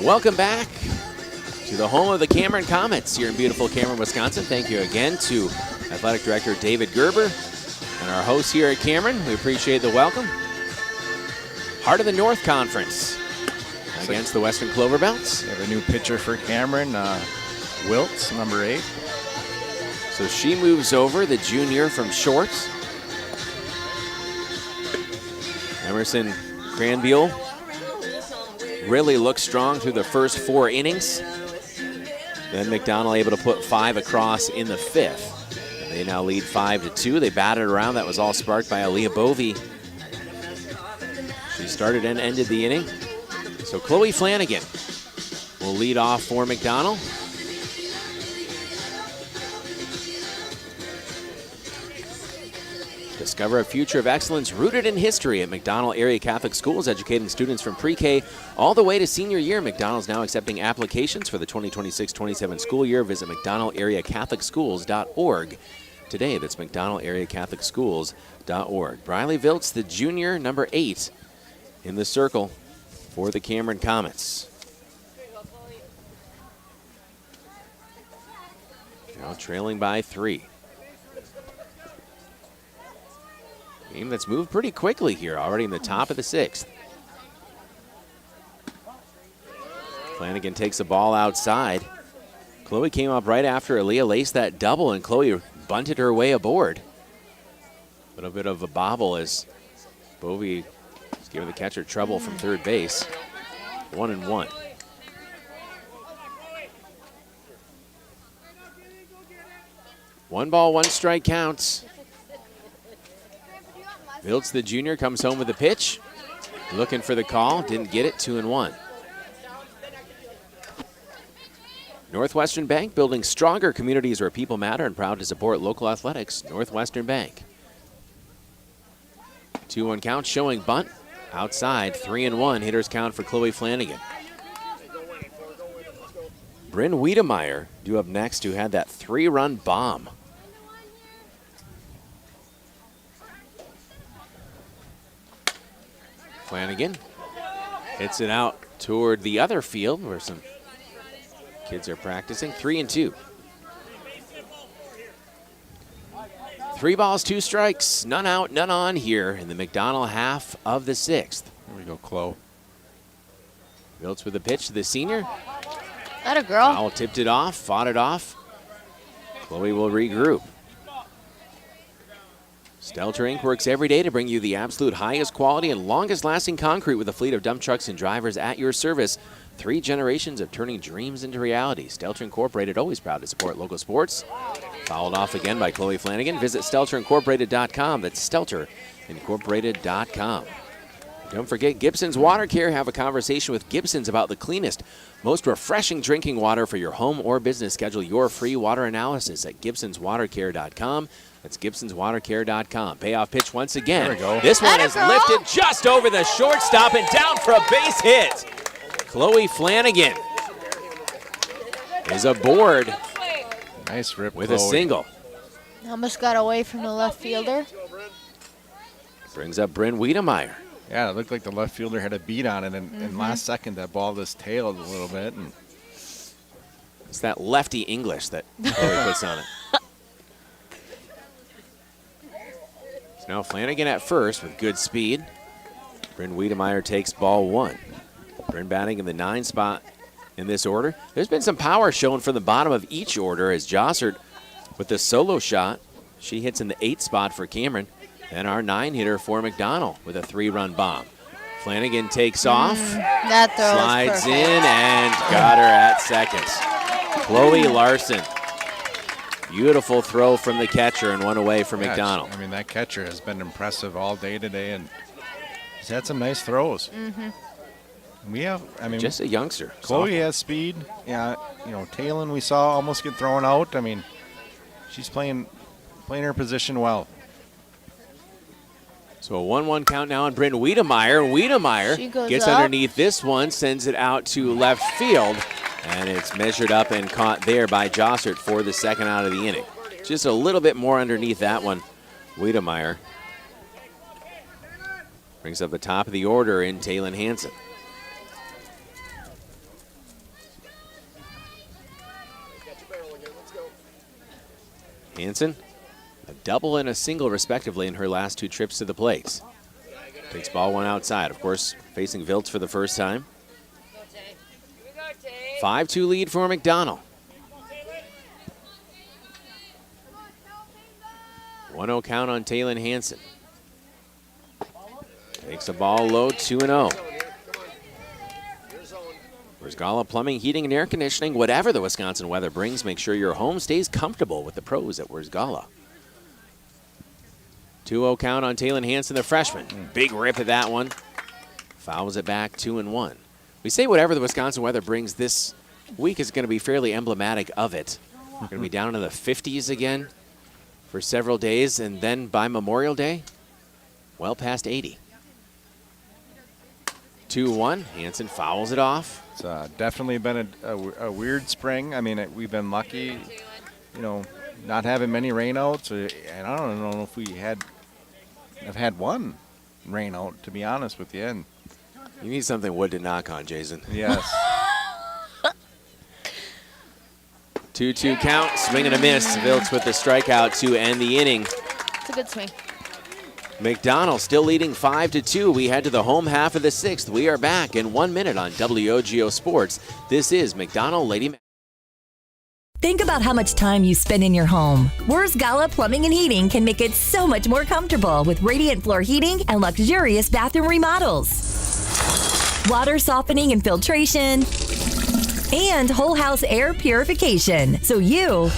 [SPEAKER 1] Welcome back to the home of the Cameron Comets here in beautiful Cameron, Wisconsin. Thank you again to Athletic Director David Gerber and our hosts here at Cameron. We appreciate the welcome. Heart of the North Conference against the Western Clover Belts.
[SPEAKER 2] We have a new pitcher for Cameron, Wiltz, number 8.
[SPEAKER 1] So she moves over, the junior from short. Emerson Cranbiel really looked strong through the first 4 innings. Then McDonell able to put 5 across in the 5th. And they now lead 5-2. They batted around. That was all sparked by Aaliyah Bovey. She started and ended the inning. So Chloe Flanagan will lead off for McDonell. Discover a future of excellence rooted in history at McDonell Area Catholic Schools, educating students from pre-K all the way to senior year. McDonell is now accepting applications for the 2026-27 school year. Visit McDonellAreaCatholicSchools.org today. That's McDonellAreaCatholicSchools.org. Riley Viltz, the junior, number 8 in the circle for the Cameron Comets. Now trailing by 3. Game that's moved pretty quickly here, already in the top of the 6th. Flanagan takes the ball outside. Chloe came up right after Aaliyah laced that double, and Chloe bunted her way aboard. A little bit of a bobble as Bovey is giving the catcher trouble from third base. 1-1. One ball, one strike counts. Viltz, the junior, comes home with the pitch. Looking for the call, didn't get it, 2-1. Northwestern Bank, building stronger communities where people matter, and proud to support local athletics. Northwestern Bank. 2-1 count, showing bunt. Outside, 3-1. Hitters count for Chloe Flanagan. Bryn Wiedemeyer due up next, who had that 3-run bomb. Flanagan hits it out toward the other field where some kids are practicing. 3-2. 3 balls, 2 strikes, none out, none on here in the McDonell half of the 6th.
[SPEAKER 2] Here we go, Chloe.
[SPEAKER 1] Viltz with a pitch to the senior.
[SPEAKER 19] That a girl.
[SPEAKER 1] Foul tipped it off, fought it off. Chloe will regroup. Stelter Inc. works every day to bring you the absolute highest quality and longest lasting concrete with a fleet of dump trucks and drivers at your service. 3 generations of turning dreams into reality. Stelter Incorporated, always proud to support local sports. Fouled off again by Chloe Flanagan. Visit StelterIncorporated.com. That's StelterIncorporated.com. Don't forget Gibson's Water Care. Have a conversation with Gibson's about the cleanest, most refreshing drinking water for your home or business. Schedule your free water analysis at Gibson'sWaterCare.com. That's Gibson'sWaterCare.com. Payoff pitch once again.
[SPEAKER 2] There we go.
[SPEAKER 1] This one is lifted just over the shortstop and down for a base hit. Chloe Flanagan is aboard.
[SPEAKER 2] Nice rip,
[SPEAKER 1] with
[SPEAKER 2] Chloe.
[SPEAKER 1] a single.
[SPEAKER 19] Almost got away from the left fielder.
[SPEAKER 1] Brings up Bryn Wiedemeyer.
[SPEAKER 2] Yeah, it looked like the left fielder had a beat on it, and in last second that ball just tailed a little bit. And
[SPEAKER 1] it's that lefty English that Chloe puts on it. So now Flanagan at first with good speed. Bryn Wiedemeyer takes ball 1. Bryn batting in the 9 spot in this order. There's been some power shown from the bottom of each order as Jossert with the solo shot. She hits in the 8 spot for Cameron. Then our 9 hitter for McDonell with a 3-run bomb. Flanagan takes off,
[SPEAKER 19] That throw
[SPEAKER 1] slides
[SPEAKER 19] is
[SPEAKER 1] in, and got her at second. Chloe Larson. Beautiful throw from the catcher and one away for McDonell.
[SPEAKER 2] I mean, that catcher has been impressive all day today, and he's had some nice throws. We have, I mean,
[SPEAKER 1] just a youngster.
[SPEAKER 2] Chloe has speed. Yeah, you know, Talon we saw almost get thrown out. I mean, she's playing her position well.
[SPEAKER 1] So a 1-1 count now on Bryn Wiedemeyer. Wiedemeyer gets underneath this one, sends it out to left field, and it's measured up and caught there by Jossert for the second out of the inning. Just a little bit more underneath that one. Wiedemeyer brings up the top of the order in Talon Hansen. Hansen, a double and a single respectively in her last 2 trips to the plate. Takes ball 1 outside, of course, facing Viltz for the first time. 5-2 lead for McDonell. 1-0 count on Talon Hansen. Takes the ball low, 2-0. Wersgala Plumbing, Heating, and Air Conditioning. Whatever the Wisconsin weather brings, make sure your home stays comfortable with the pros at Wersgala. 2-0 count on Talon Hansen, the freshman. Big rip at that one. Fouls it back, 2-1. We say whatever the Wisconsin weather brings, this week is going to be fairly emblematic of it. We're going to be down in the 50s again for several days, and then by Memorial Day, well past 80. 2-1, Hansen fouls it off.
[SPEAKER 2] It's definitely been a weird spring. I mean, we've been lucky, you know, not having many rainouts. And I don't know if I've had one rainout, to be honest with you. And
[SPEAKER 1] you need something wood to knock on, Jason.
[SPEAKER 2] Yes.
[SPEAKER 1] 2-2 count, swing and a miss. Viltz with the strikeout to end the inning.
[SPEAKER 19] It's a good swing.
[SPEAKER 1] McDonell still leading 5-2. We head to the home half of the 6th. We are back in 1 minute on WOGO Sports. This is McDonell Lady Macks.
[SPEAKER 16] Think about how much time you spend in your home. Wersgala Plumbing and Heating can make it so much more comfortable with radiant floor heating and luxurious bathroom remodels. Water softening and filtration, and whole house air purification, so you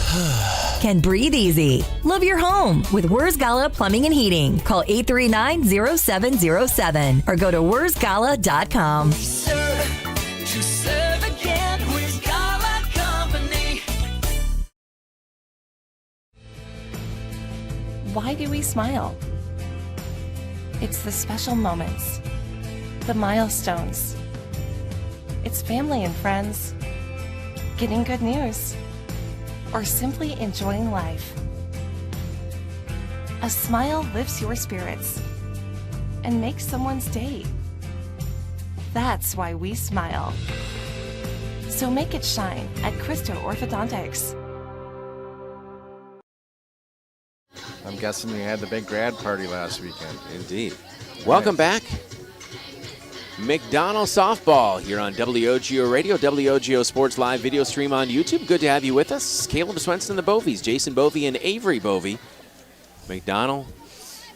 [SPEAKER 16] can breathe easy. Love your home with Wersgala Plumbing and Heating. Call 839-0707 or go to wersgala.com.
[SPEAKER 21] Why do we smile? It's the special moments, the milestones. It's family and friends, getting good news, or simply enjoying life. A smile lifts your spirits and makes someone's day. That's why we smile. So make it shine at Christo Orthodontics.
[SPEAKER 2] I'm guessing you had the big grad party last weekend.
[SPEAKER 1] Indeed. Welcome back. McDonell softball here on WOGO Radio, WOGO Sports live video stream on YouTube. Good to have you with us. Caleb Swenson, the Bovies, Jason Bovey and Avery Bovey. McDonell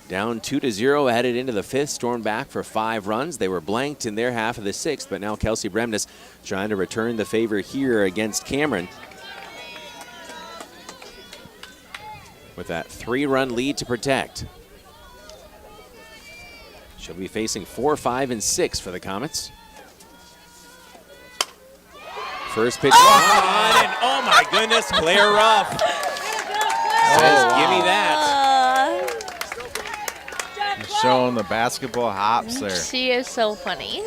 [SPEAKER 1] down 2-0, headed into the fifth, stormed back for 5 runs. They were blanked in their half of the sixth, but now Kelsey Bremnes trying to return the favor here against Cameron. With that 3-run lead to protect. She'll be facing 4, 5, and 6 for the Comets. First pitch on, and oh my goodness, Claire Ruff says, give me that.
[SPEAKER 2] Showing the basketball hops there.
[SPEAKER 18] She is so funny.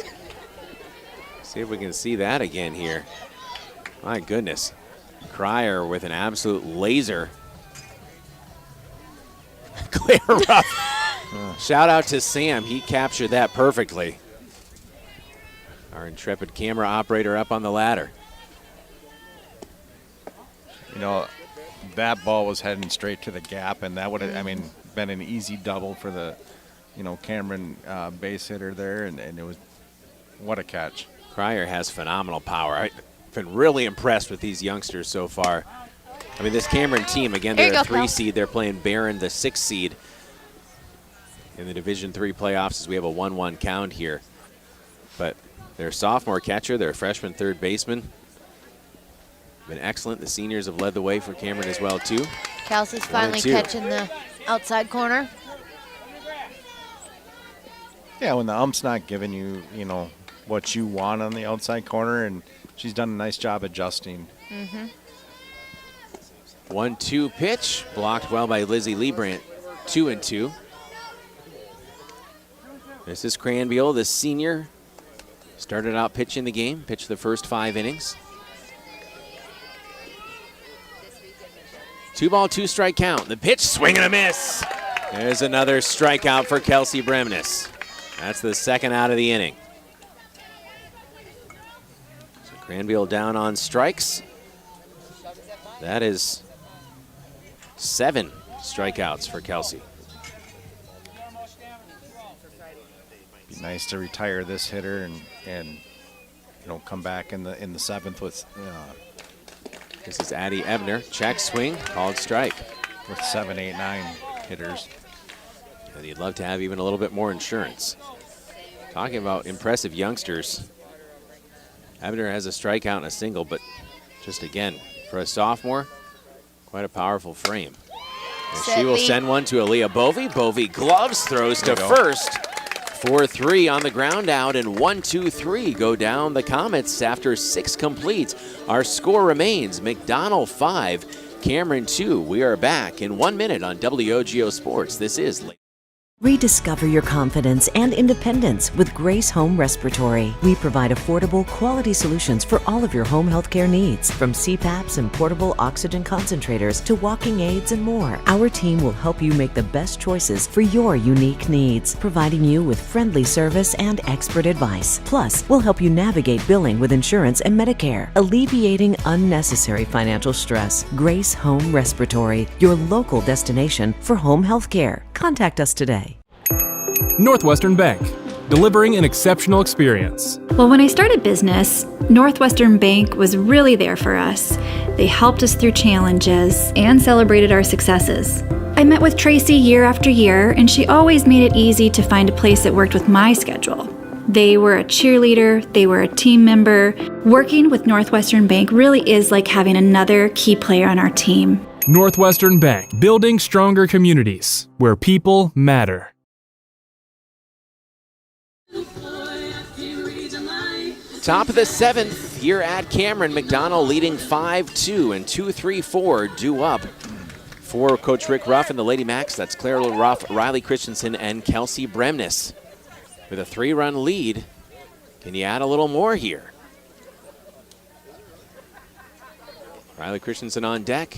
[SPEAKER 1] See if we can see that again here. My goodness. Cryer with an absolute laser. Claire Ruff. Shout out to Sam. He captured that perfectly. Our intrepid camera operator up on the ladder.
[SPEAKER 2] You know, that ball was heading straight to the gap, and that would have, I mean, been an easy double for the, you know, Cameron base hitter there, and it was, what a catch.
[SPEAKER 1] Cryer has phenomenal power. I've been really impressed with these youngsters so far. I mean, this Cameron team, again, they're a 3 seed. They're playing Barron, the 6 seed in the Division III playoffs as we have a 1-1 count here. But their sophomore catcher, their freshman third baseman, been excellent. The seniors have led the way for Cameron as well, too.
[SPEAKER 19] Kelsey's finally catching the outside corner.
[SPEAKER 2] Yeah, when the ump's not giving you, you know, what you want on the outside corner, and she's done a nice job adjusting.
[SPEAKER 1] 1-2 pitch, blocked well by Lizzie Liebrandt, 2-2. This is Cranbeal, the senior. Started out pitching the game, pitched the first 5 innings. 2-ball, 2-strike count. The pitch, swing and a miss. There's another strikeout for Kelsey Bremnes. That's the second out of the inning. So Cranbeal down on strikes. That is 7 strikeouts for Kelsey.
[SPEAKER 2] Be nice to retire this hitter and you know, come back in the 7th with.
[SPEAKER 1] This is Addie Ebner. Check swing, called strike.
[SPEAKER 2] With 7, 8, 9 hitters.
[SPEAKER 1] And you'd love to have even a little bit more insurance. Talking about impressive youngsters. Ebner has a strikeout and a single, but just again, for a sophomore, quite a powerful frame. And she will send one to Aaliyah Bovey. Bovey gloves, throws to first. 4-3 on the ground out, and 1-2-3 go down the Comets after 6 completes. Our score remains McDonell 5, Cameron 2. We are back in 1 minute on WOGO Sports. This is
[SPEAKER 20] Rediscover your confidence and independence with Grace Home Respiratory. We provide affordable, quality solutions for all of your home healthcare needs, from CPAPs and portable oxygen concentrators to walking aids and more. Our team will help you make the best choices for your unique needs, providing you with friendly service and expert advice. Plus, we'll help you navigate billing with insurance and Medicare, alleviating unnecessary financial stress. Grace Home Respiratory, your local destination for home healthcare. Contact us today.
[SPEAKER 3] Northwestern Bank, delivering an exceptional experience.
[SPEAKER 4] Well, when I started business, Northwestern Bank was really there for us. They helped us through challenges and celebrated our successes. I met with Tracy year after year, and she always made it easy to find a place that worked with my schedule. They were a cheerleader, they were a team member. Working with Northwestern Bank really is like having another key player on our team.
[SPEAKER 3] Northwestern Bank, building stronger communities where people matter.
[SPEAKER 1] top of the 7th here at Cameron. McDonell leading 5-2, and 2-3-4 due up for Coach Rick Ruff and the Lady Macks. That's Claire Ruff, Riley Christensen, and Kelsey Bremnes. With a 3-run lead, can you add a little more here? Riley Christensen on deck.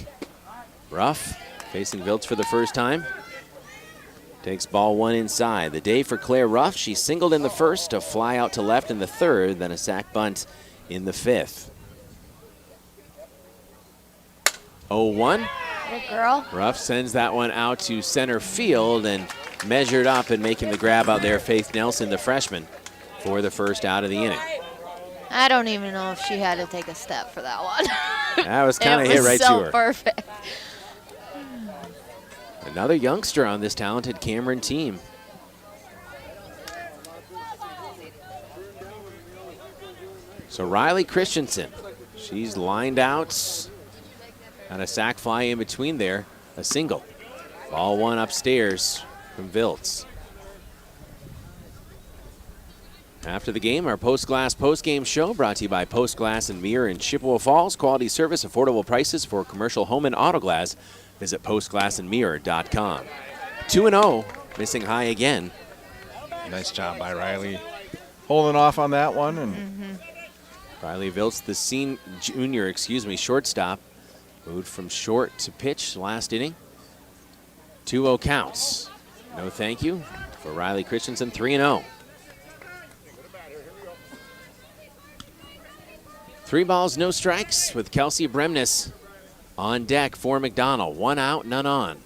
[SPEAKER 1] Ruff facing Viltz for the first time. Takes ball one inside. The day for Claire Ruff. She singled in the first, a fly out to left in the third, then a sac bunt in the fifth. 0-1.
[SPEAKER 19] Good girl.
[SPEAKER 1] Ruff sends that one out to center field and measured up and making the grab out there, Faith Nelson, the freshman, for the first out of the inning.
[SPEAKER 19] I don't even know if she had to take a step for that one.
[SPEAKER 1] That was kind of hit right to her.
[SPEAKER 19] Perfect.
[SPEAKER 1] Another youngster on this talented Cameron team. So Riley Christensen, she's lined out. And a sac fly in between there, a single. Ball one upstairs from Viltz. After the game, our Post Glass postgame show brought to you by Post Glass and Mirror in Chippewa Falls. Quality service, affordable prices for commercial home and auto glass. Visit postglassandmirror.com. 2-0, missing high again.
[SPEAKER 2] Nice job by Riley holding off on that one. And
[SPEAKER 1] Riley Viltz, the junior, shortstop. Moved from short to pitch last inning. 2-0 counts. No thank you for Riley Christensen, 3-0. 3 balls, no strikes with Kelsey Bremnes on deck for McDonell. 1 out, none on.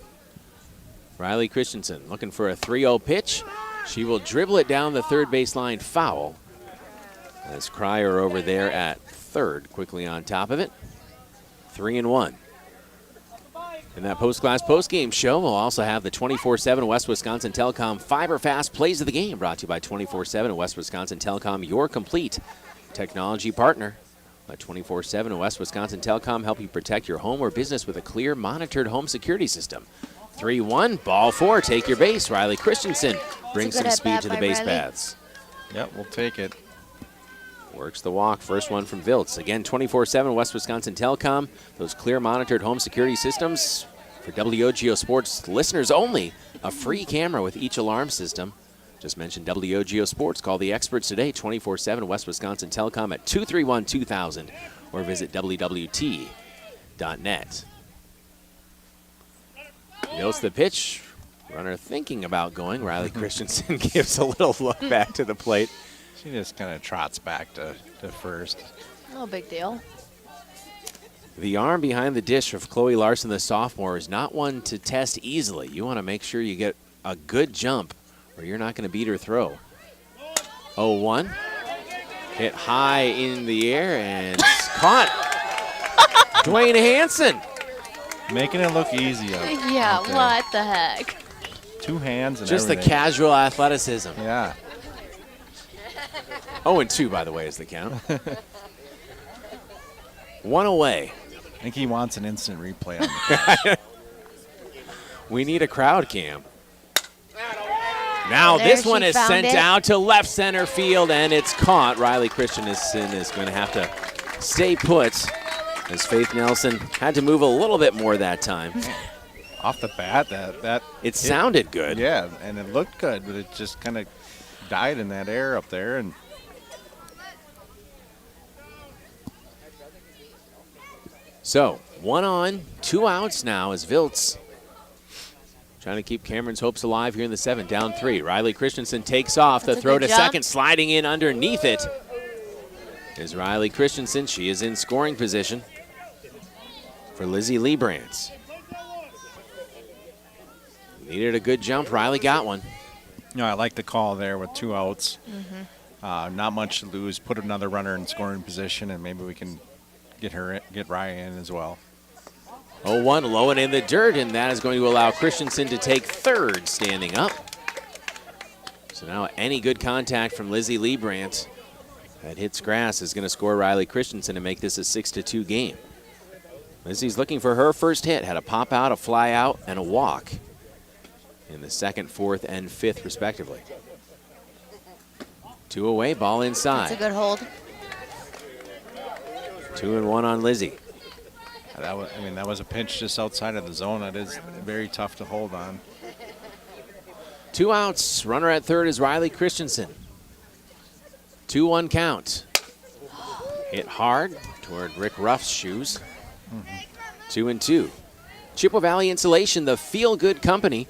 [SPEAKER 1] Riley Christensen looking for a 3-0 pitch. She will dribble it down the third baseline foul. As Cryer over there at third, quickly on top of it. 3-1. In that post-class post-game show, we'll also have the 24/7 West Wisconsin Telecom Fiber Fast Plays of the Game, brought to you by 24/7 West Wisconsin Telecom, your complete technology partner. Let 24/7 West Wisconsin Telecom help you protect your home or business with a clear, monitored home security system. 3-1, ball 4, take your base. Riley Christensen brings some speed to the base paths.
[SPEAKER 2] Yep, we'll take it.
[SPEAKER 1] Works the walk, first one from Viltz. Again, 24/7 West Wisconsin Telecom. Those clear monitored home security systems for WOGO Sports listeners only. A free camera with each alarm system. Just mentioned WOGO Sports. Call the experts today, 24/7 West Wisconsin Telecom at 231-2000 or visit WWT.net. Viltz the pitch. Runner thinking about going. Riley Christensen gives a little look back to the plate.
[SPEAKER 2] She just kind of trots back to first.
[SPEAKER 19] No big deal.
[SPEAKER 1] The arm behind the dish of Chloe Larson, the sophomore, is not one to test easily. You want to make sure you get a good jump or you're not going to beat her throw. 0-1. Hit high in the air and caught. Dwayne Hansen.
[SPEAKER 2] Making it look easy.
[SPEAKER 19] Yeah, what the heck?
[SPEAKER 2] 2 hands and
[SPEAKER 1] just
[SPEAKER 2] everything.
[SPEAKER 1] the casual athleticism.
[SPEAKER 2] Yeah.
[SPEAKER 1] 0-2, by the way, is the count. 1 away.
[SPEAKER 2] I think he wants an instant replay on the catch.
[SPEAKER 1] We need a crowd cam. Now this one is sent out to left center field, and it's caught. Riley Christensen is going to have to stay put as Faith Nelson had to move a little bit more that time.
[SPEAKER 2] Off the bat,
[SPEAKER 1] it sounded good.
[SPEAKER 2] Yeah, and it looked good, but it just kind of died in that air up there. And
[SPEAKER 1] so 1 on, 2 outs now as Viltz trying to keep Cameron's hopes alive here in the 7th, down 3. Riley Christensen takes off. The throw to second, sliding in underneath it is Riley Christensen. She is in scoring position for Lizzie Liebrandt. Needed a good jump. Riley got one.
[SPEAKER 2] You know, I like the call there with 2 outs. Not much to lose. Put another runner in scoring position, and maybe we can get Ryan in as well.
[SPEAKER 1] 0-1, low and in the dirt, and that is going to allow Christensen to take third standing up. So now any good contact from Lizzie Liebrandt that hits grass is going to score Riley Christensen and make this a 6-2 game. Lizzie's looking for her first hit. Had a pop out, a fly out, and a walk in the 2nd, 4th, and 5th, respectively. 2 away, ball inside.
[SPEAKER 19] That's a good hold.
[SPEAKER 1] 2-1 on Lizzie.
[SPEAKER 2] That was a pitch just outside of the zone. That is very tough to hold on.
[SPEAKER 1] 2 outs. Runner at third is Riley Christensen. 2-1 count. Hit hard toward Rick Ruff's shoes. 2-2. Chippewa Valley Insulation, the feel-good company,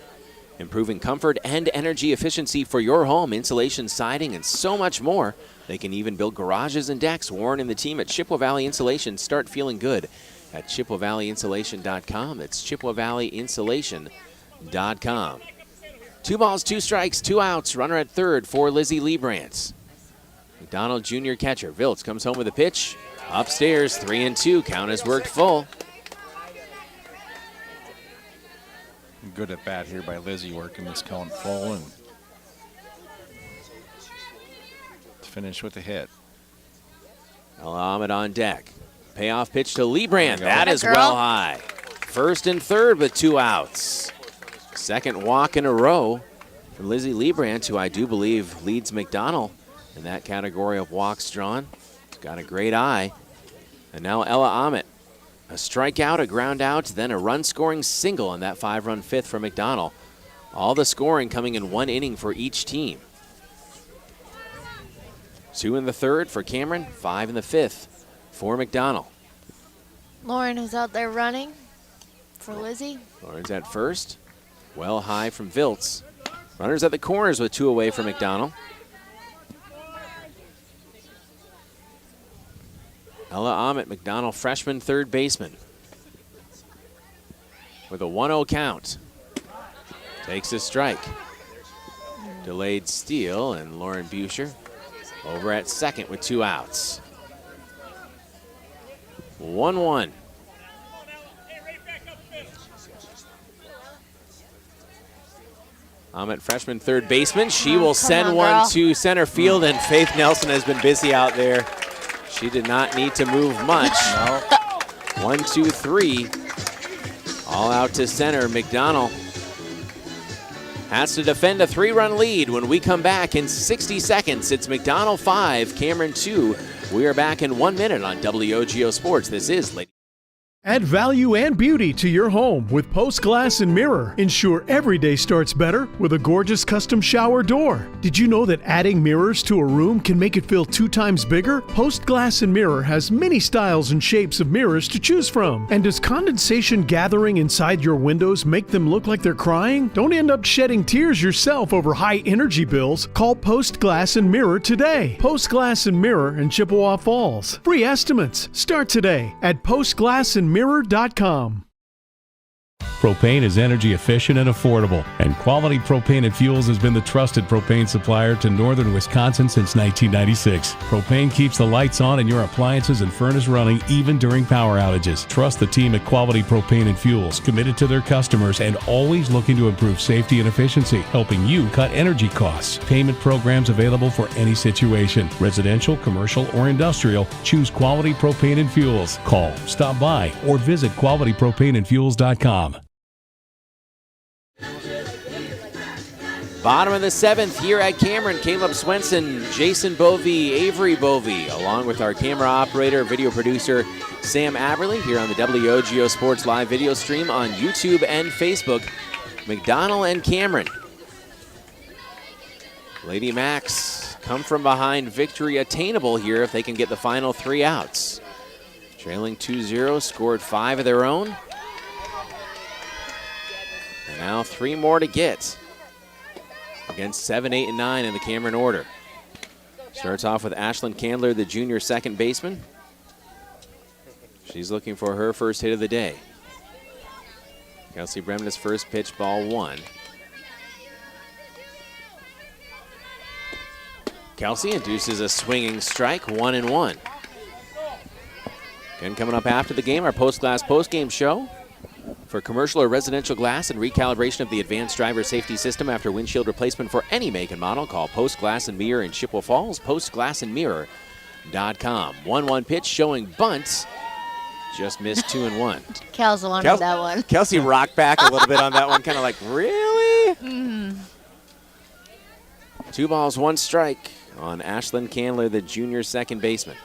[SPEAKER 1] improving comfort and energy efficiency for your home, insulation, siding, and so much more. They can even build garages and decks. Warren and the team at Chippewa Valley Insulation start feeling good at ChippewaValleyInsulation.com. It's ChippewaValleyInsulation.com. 2 balls, 2 strikes, 2 outs. Runner at third for Lizzie Leibrandt. McDonald Jr. catcher. Viltz comes home with a pitch. Upstairs, 3-2. Count has worked full.
[SPEAKER 2] Good at bat here by Lizzie, working this count full and to finish with a hit.
[SPEAKER 1] Ahmed on deck. Payoff pitch to Leibrandt. That is well high. First and third with 2 outs. Second walk in a row for Lizzie Leibrandt, who I do believe leads McDonell in that category of walks drawn. She's got a great eye. And now Ella Ahmed. A strikeout, a ground out, then a run-scoring single on that 5-run fifth for McDonell. All the scoring coming in 1 inning for each team. 2 in the third for Cameron, 5 in the fifth for McDonell.
[SPEAKER 19] Lauren is out there running for Lizzie.
[SPEAKER 1] Lauren's at first. Well high from Viltz. Runners at the corners with 2 away from McDonell. Ella Ahmed, McDonell freshman third baseman. With a 1-0 count. Takes a strike. Delayed steal, and Lauren Buscher over at second with 2 outs. 1-1. Ahmed, freshman third baseman. She will send one to center field, and Faith Nelson has been busy out there. She did not need to move much. No. 1, 2, 3. All out to center. McDonell has to defend a 3-run lead. When we come back in 60 seconds, it's McDonell 5, Cameron 2. We are back in 1 minute on WOGO Sports. This is Lady.
[SPEAKER 5] Add value and beauty to your home with Post Glass and Mirror. Ensure every day starts better with a gorgeous custom shower door. Did you know that adding mirrors to a room can make it feel 2 times bigger? Post Glass and Mirror has many styles and shapes of mirrors to choose from. And does condensation gathering inside your windows make them look like they're crying? Don't end up shedding tears yourself over high energy bills. Call Post Glass and Mirror today. Post Glass and Mirror in Chippewa Falls. Free estimates start today at postglassandmirror.com.
[SPEAKER 6] Propane is energy efficient and affordable, and Quality Propane and Fuels has been the trusted propane supplier to northern Wisconsin since 1996. Propane keeps the lights on and your appliances and furnace running even during power outages. Trust the team at Quality Propane and Fuels, committed to their customers and always looking to improve safety and efficiency, helping you cut energy costs. Payment programs available for any situation. Residential, commercial, or industrial, choose Quality Propane and Fuels. Call, stop by, or visit qualitypropaneandfuels.com.
[SPEAKER 1] Bottom of the 7th here at Cameron. Caleb Swenson, Jason Bovey, Avery Bovey, along with our camera operator, video producer, Sam Aberley, here on the WOGO Sports live video stream on YouTube and Facebook. McDonell and Cameron. Lady Macks come from behind, victory attainable here if they can get the final 3 outs. Trailing 2-0, scored 5 of their own. And now 3 more to get against 7, 8, and 9 in the Cameron order. Starts off with Ashlyn Candler, the junior second baseman. She's looking for her first hit of the day. Kelsey Bremnes' first pitch, ball 1. Kelsey induces a swinging strike, 1-1. Again, coming up after the game, our post-glass post-game show. For commercial or residential glass and recalibration of the advanced driver safety system after windshield replacement for any make and model, call Post Glass and Mirror in Chippewa Falls, postglassandmirror.com. 1-1 pitch showing bunt. Just missed 2-1.
[SPEAKER 19] Kelsey wanted that one.
[SPEAKER 1] Kelsey rocked back a little bit on that one, kind of like, really? 2 balls, 1 strike on Ashlyn Candler, the junior second baseman.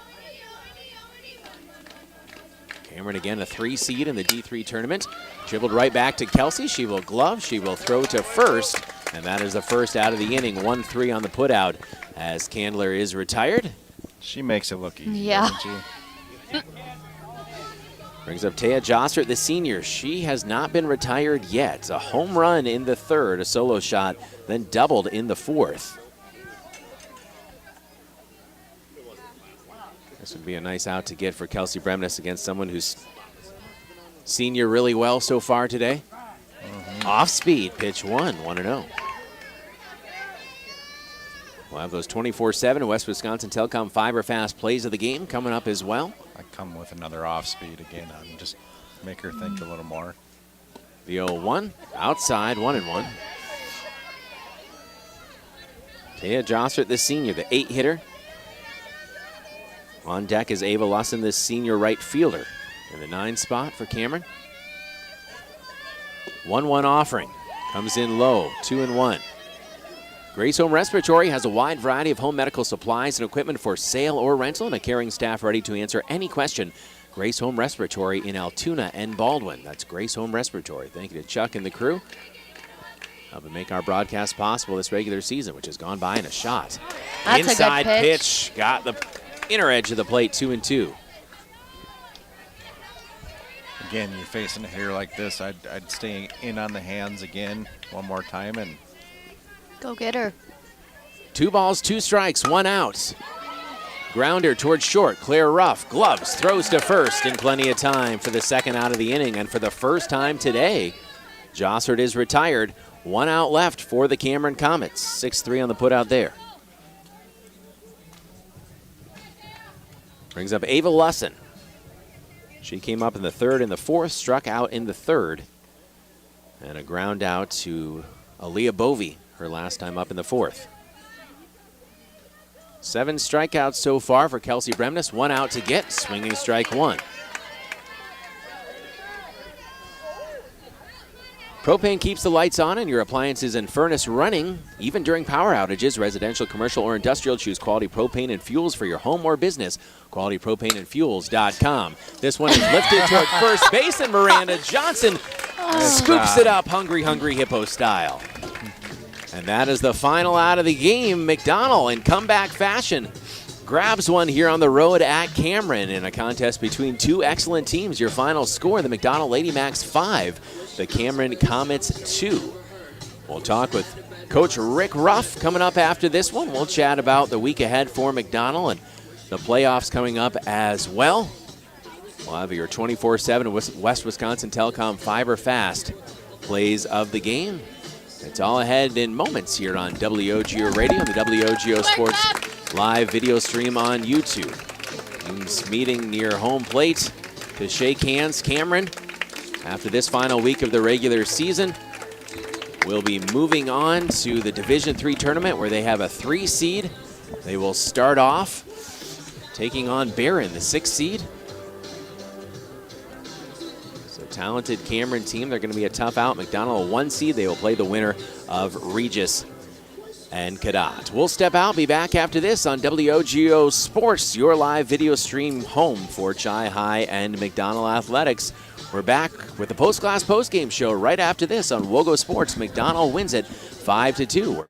[SPEAKER 1] Cameron again a 3 seed in the D3 tournament. Dribbled right back to Kelsey. She will glove. She will throw to first. And that is the first out of the inning. 1-3 on the putout as Candler is retired.
[SPEAKER 2] She makes it look easy,
[SPEAKER 19] yeah.
[SPEAKER 2] doesn't she?
[SPEAKER 1] Brings up Taya Jostert, the senior. She has not been retired yet. A home run in the third, a solo shot, then doubled in the fourth. This would be a nice out to get for Kelsey Bremnes against someone who's senior really well so far today. Off speed, pitch 1-0. We'll have those 24/7 West Wisconsin Telecom Fiber Fast plays of the game coming up as well.
[SPEAKER 2] I come with another off speed again on just make her think a little more.
[SPEAKER 1] The 0-1, outside, 1-1. Taya Jostert, the senior, the 8-hitter. On deck is Ava Lussin, the senior right fielder. In the 9 spot for Cameron. 1-1 offering. Comes in low, 2-1. Grace Home Respiratory has a wide variety of home medical supplies and equipment for sale or rental and a caring staff ready to answer any question. Grace Home Respiratory in Altoona and Baldwin. That's Grace Home Respiratory. Thank you to Chuck and the crew. Helping make our broadcast possible this regular season, which has gone by in a shot.
[SPEAKER 19] That's
[SPEAKER 1] Inside
[SPEAKER 19] a good
[SPEAKER 1] pitch. Got the inner edge of the plate, 2-2.
[SPEAKER 2] Again, you're facing a hitter like this, I'd stay in on the hands again one more time and
[SPEAKER 19] Go get her.
[SPEAKER 1] 2 balls, 2 strikes, 1 out. Grounder towards short. Claire Ruff, gloves, throws to first in plenty of time for the second out of the inning. And for the first time today, Jostert is retired. 1 out left for the Cameron Comets. 6-3 on the putout there. Brings up Ava Lussin. She came up in the third and the fourth, struck out in the third. And a ground out to Aaliyah Bovey, her last time up in the fourth. 7 strikeouts so far for Kelsey Bremnes. 1 out to get, swinging strike 1. Propane keeps the lights on and your appliances and furnace running, even during power outages. Residential, commercial, or industrial, choose Quality Propane and Fuels for your home or business. QualityPropaneandFuels.com. This one is lifted toward first base, and Miranda Johnson scoops it up, hungry hippo style. And that is the final out of the game. McDonell, in comeback fashion, grabs one here on the road at Cameron in a contest between 2 excellent teams. Your final score, the McDonell Lady Macks 5, the Cameron Comets 2. We'll talk with Coach Rick Ruff coming up after this one. We'll chat about the week ahead for McDonell and the playoffs coming up as well. We'll have your 24/7 West Wisconsin Telecom Fiber Fast plays of the game. It's all ahead in moments here on WOGO Radio and the WOGO Sports live video stream on YouTube. Teams meeting near home plate to shake hands. Cameron, after this final week of the regular season, will be moving on to the Division III tournament where they have a 3 seed. They will start off taking on Barron, the 6 seed. Talented Cameron team. They're going to be a tough out. McDonell, a 1 seed. They will play the winner of Regis and Cadott. We'll step out, be back after this on WOGO Sports, your live video stream home for Chi High and McDonell Athletics. We're back with the post-class post-game show right after this on WOGO Sports. McDonell wins it 5-2.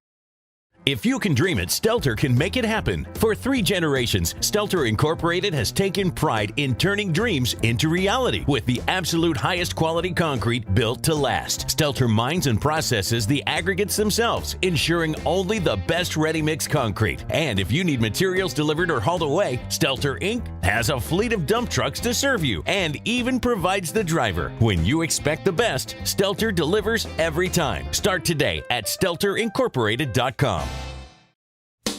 [SPEAKER 7] If you can dream it, Stelter can make it happen. For 3 generations, Stelter Incorporated has taken pride in turning dreams into reality with the absolute highest quality concrete built to last. Stelter mines and processes the aggregates themselves, ensuring only the best ready-mix concrete. And if you need materials delivered or hauled away, Stelter Inc. has a fleet of dump trucks to serve you and even provides the driver. When you expect the best, Stelter delivers every time. Start today at StelterIncorporated.com.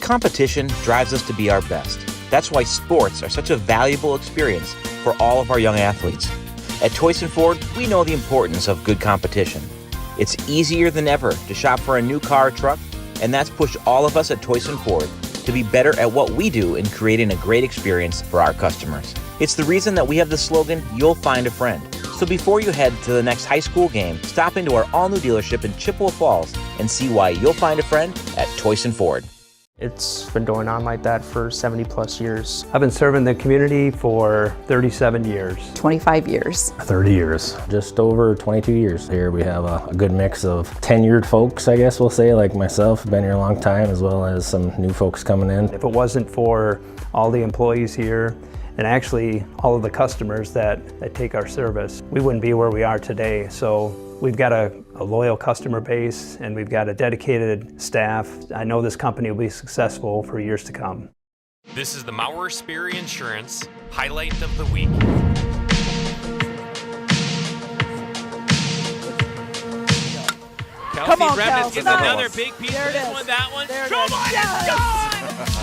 [SPEAKER 8] Competition drives us to be our best. That's why sports are such a valuable experience for all of our young athletes. At Toyson Ford, we know the importance of good competition. It's easier than ever to shop for a new car or truck, and that's pushed all of us at Toyson Ford to be better at what we do in creating a great experience for our customers. It's the reason that we have the slogan, "You'll find a friend." So before you head to the next high school game, stop into our all-new dealership in Chippewa Falls and see why you'll find a friend at Toyson Ford.
[SPEAKER 9] It's been going on like that for 70 plus years. I've been serving the community for 37 years.
[SPEAKER 18] 25 years.
[SPEAKER 11] 30 years. Just over 22 years. Here we have a good mix of tenured folks, I guess we'll say, like myself, been here a long time, as well as some new folks coming in.
[SPEAKER 9] If it wasn't for all the employees here And actually, all of the customers that take our service, we wouldn't be where we are today. So we've got a loyal customer base and we've got a dedicated staff. I know this company will be successful for years to come.
[SPEAKER 3] This is the Maurer Sperry Insurance Highlight of the Week.
[SPEAKER 1] Kelsey Bremnes gets another big piece of this one, that one. Come on, it's gone!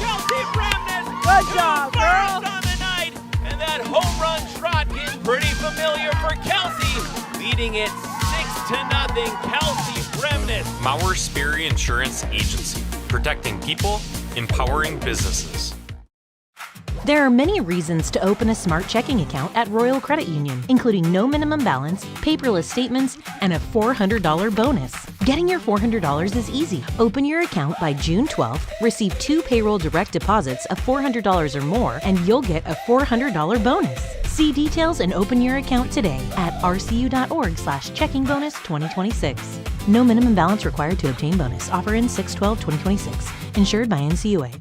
[SPEAKER 1] Kelsey Bremnes,
[SPEAKER 12] good job, girl!
[SPEAKER 1] On the night, and that home run trot getting pretty familiar for Kelsey, leading it 6-0. Kelsey Bremnes.
[SPEAKER 3] Maurer Sperry Insurance Agency, protecting people, empowering businesses.
[SPEAKER 10] There are many reasons to open a smart checking account at Royal Credit Union, including no minimum balance, paperless statements, and a $400 bonus. Getting your $400 is easy. Open your account by June 12th, receive 2 payroll direct deposits of $400 or more, and you'll get a $400 bonus. See details and open your account today at rcu.org/checkingbonus2026. No minimum balance required to obtain bonus. Offer ends 6/12/2026. Insured by NCUA.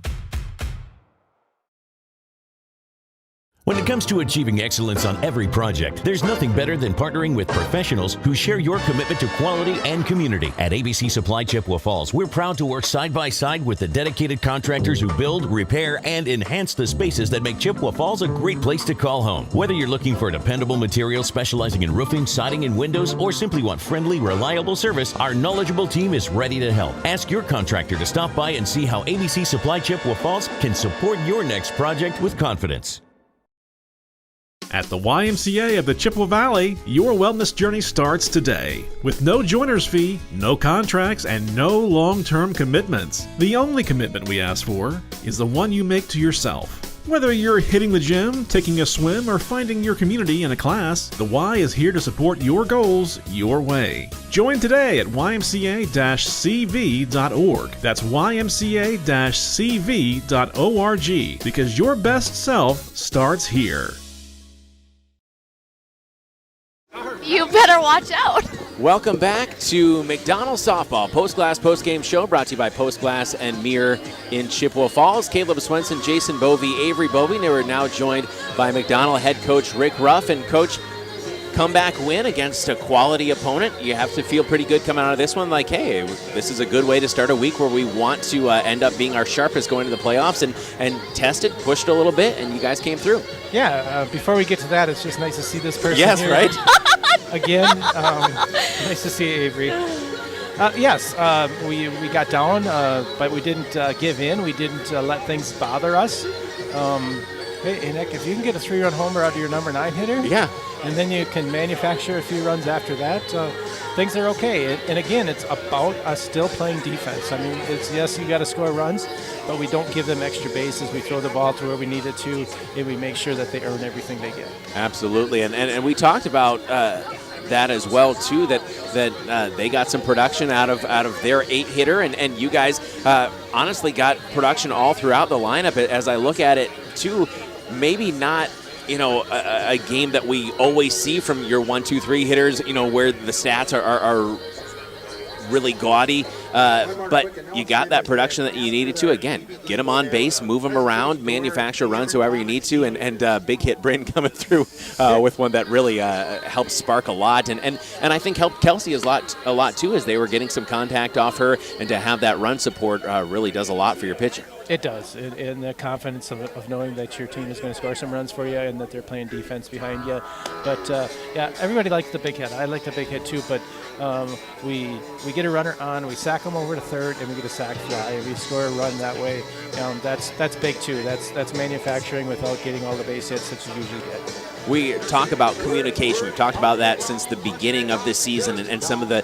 [SPEAKER 7] When it comes to achieving excellence on every project, there's nothing better than partnering with professionals who share your commitment to quality and community. At ABC Supply Chippewa Falls, we're proud to work side by side with the dedicated contractors who build, repair, and enhance the spaces that make Chippewa Falls a great place to call home. Whether you're looking for dependable material specializing in roofing, siding, and windows, or simply want friendly, reliable service, our knowledgeable team is ready to help. Ask your contractor to stop by and see how ABC Supply Chippewa Falls can support your next project with confidence.
[SPEAKER 13] At the YMCA of the Chippewa Valley, your wellness journey starts today. With no joiner's fee, no contracts, and no long-term commitments. The only commitment we ask for is the one you make to yourself. Whether you're hitting the gym, taking a swim, or finding your community in a class, the Y is here to support your goals your way. Join today at ymca-cv.org. That's ymca-cv.org, because your best self starts here.
[SPEAKER 19] You better watch out.
[SPEAKER 1] Welcome back to McDonell Softball Post-Glass Post-Game Show, brought to you by Post-Glass and Mirror in Chippewa Falls. Caleb Swenson, Jason Bovey, Avery Bovey. They were now joined by McDonell head coach Rick Ruff. And coach, comeback win against a quality opponent. You have to feel pretty good coming out of this one. Like, hey, this is a good way to start a week where we want to end up being our sharpest going to the playoffs, and tested, pushed a little bit, and you guys came through.
[SPEAKER 18] Yeah, before we get to that, it's just nice to see this person
[SPEAKER 1] Yes,
[SPEAKER 18] here.
[SPEAKER 1] right?
[SPEAKER 18] Again, nice to see Avery. Yes, we got down, but we didn't give in. We didn't let things bother us. Hey, Nick, if you can get a 3-run homer out of your number 9 hitter,
[SPEAKER 1] yeah,
[SPEAKER 18] and then you can manufacture a few runs after that, things are okay. And again, it's about us still playing defense. I mean, it's yes, you got to score runs, but we don't give them extra bases. We throw the ball to where we need it to, and we make sure that they earn everything they get.
[SPEAKER 1] Absolutely, and we talked about that as well too. That they got some production out of their 8-hitter, and you guys honestly got production all throughout the lineup. As I look at it too, maybe not, a game that we always see from your 1, 2, 3 hitters, where the stats are really gaudy, but you got that production that you needed to. Again, get them on base, move them around, manufacture runs however you need to, and big hit Bryn coming through with one that really helped spark a lot, and I think helped Kelsey a lot too, as they were getting some contact off her, and to have that run support really does a lot for your pitcher.
[SPEAKER 18] It does, and the confidence of knowing that your team is going to score some runs for you and that they're playing defense behind you. But, yeah, everybody likes the big hit. I like the big hit too, but we get a runner on, we sack them over to third, and we get a sack fly. We score a run that way. That's big too. That's manufacturing without getting all the base hits that you usually get.
[SPEAKER 1] We talk about communication. We've talked about that since the beginning of this season, and some of the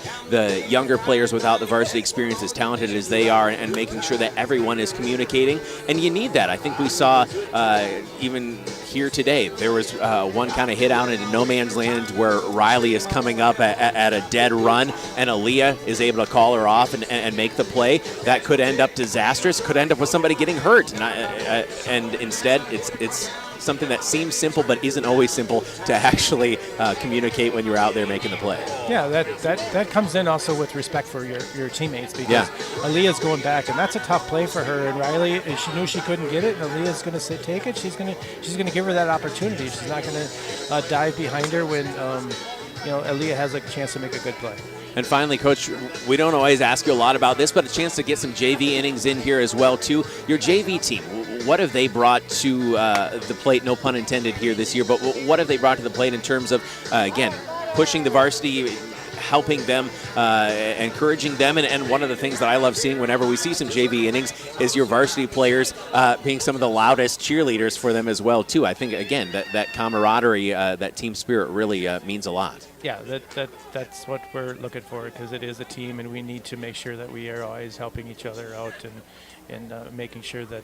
[SPEAKER 1] younger players without the varsity experience, as talented as they are, and making sure that everyone is communicating. And you need that. I think we saw even here today, there was one kind of hit out into no man's land where Riley is coming up at a dead run, and Aaliyah is able to call her off and make the play. That could end up disastrous, could end up with somebody getting hurt. And instead, it's something that seems simple but isn't always simple to actually communicate when you're out there making the play.
[SPEAKER 18] Yeah, that comes in also with respect for your teammates, because Aaliyah's going back, and that's a tough play for her. And Riley, she knew she couldn't get it, and Aaliyah's going to take it. She's going to give her that opportunity. She's not going to dive behind her when Aaliyah has a chance to make a good play.
[SPEAKER 1] And finally, Coach, we don't always ask you a lot about this, but a chance to get some JV innings in here as well, too. Your JV team, what have they brought to the plate, no pun intended here this year, but what have they brought to the plate in terms of, again, pushing the varsity, helping them, encouraging them, and one of the things that I love seeing whenever we see some JV innings is your varsity players being some of the loudest cheerleaders for them as well, too. I think, again, that camaraderie, that team spirit really means a lot.
[SPEAKER 18] Yeah, that's what we're looking for, because it is a team, and we need to make sure that we are always helping each other out and making sure that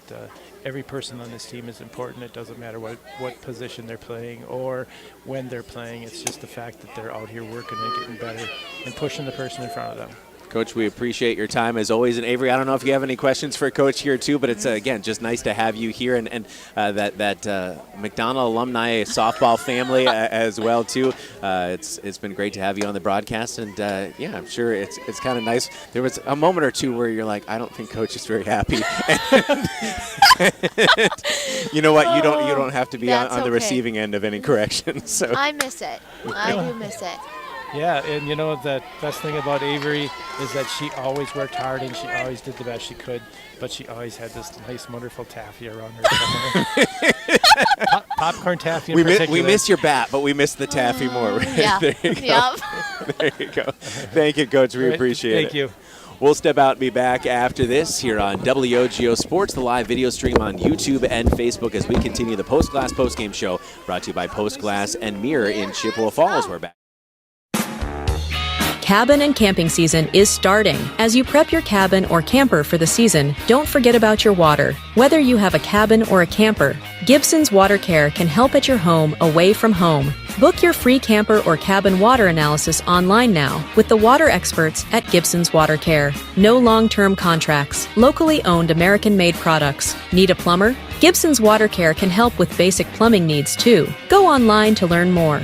[SPEAKER 18] every person on this team is important. It doesn't matter what position they're playing or when they're playing. It's just the fact that they're out here working and getting better and pushing the person in front of them.
[SPEAKER 1] Coach, we appreciate your time as always. And Avery, I don't know if you have any questions for Coach here too, but it's again just nice to have you here and that McDonell alumni softball family as well too. It's been great to have you on the broadcast, and yeah, I'm sure it's kind of nice. There was a moment or two where you're like, I don't think Coach is very happy. You know what? You don't have to be on the receiving end of any corrections. So
[SPEAKER 19] I miss it. I do miss it.
[SPEAKER 18] Yeah, and you know, the best thing about Avery is that she always worked hard and she always did the best she could, but she always had this nice, wonderful taffy around her somewhere. Popcorn taffy in particular.
[SPEAKER 1] We miss your bat, but we miss the taffy more.
[SPEAKER 19] Yeah.
[SPEAKER 1] There you go. There you go. Thank you, Coach. We appreciate it.
[SPEAKER 18] Thank you.
[SPEAKER 1] We'll step out and be back after this here on WOGO Sports, the live video stream on YouTube and Facebook as we continue the Post Glass Postgame Show, brought to you by Post Glass and Mirror in Chippewa Falls. We're back.
[SPEAKER 14] Cabin and camping season is starting. As you prep your cabin or camper for the season, don't forget about your water. Whether you have a cabin or a camper, Gibson's Water Care can help at your home away from home. Book your free camper or cabin water analysis online now with the water experts at Gibson's Water Care. No long-term contracts, locally owned American-made products. Need a plumber? Gibson's Water Care can help with basic plumbing needs too. Go online to learn more.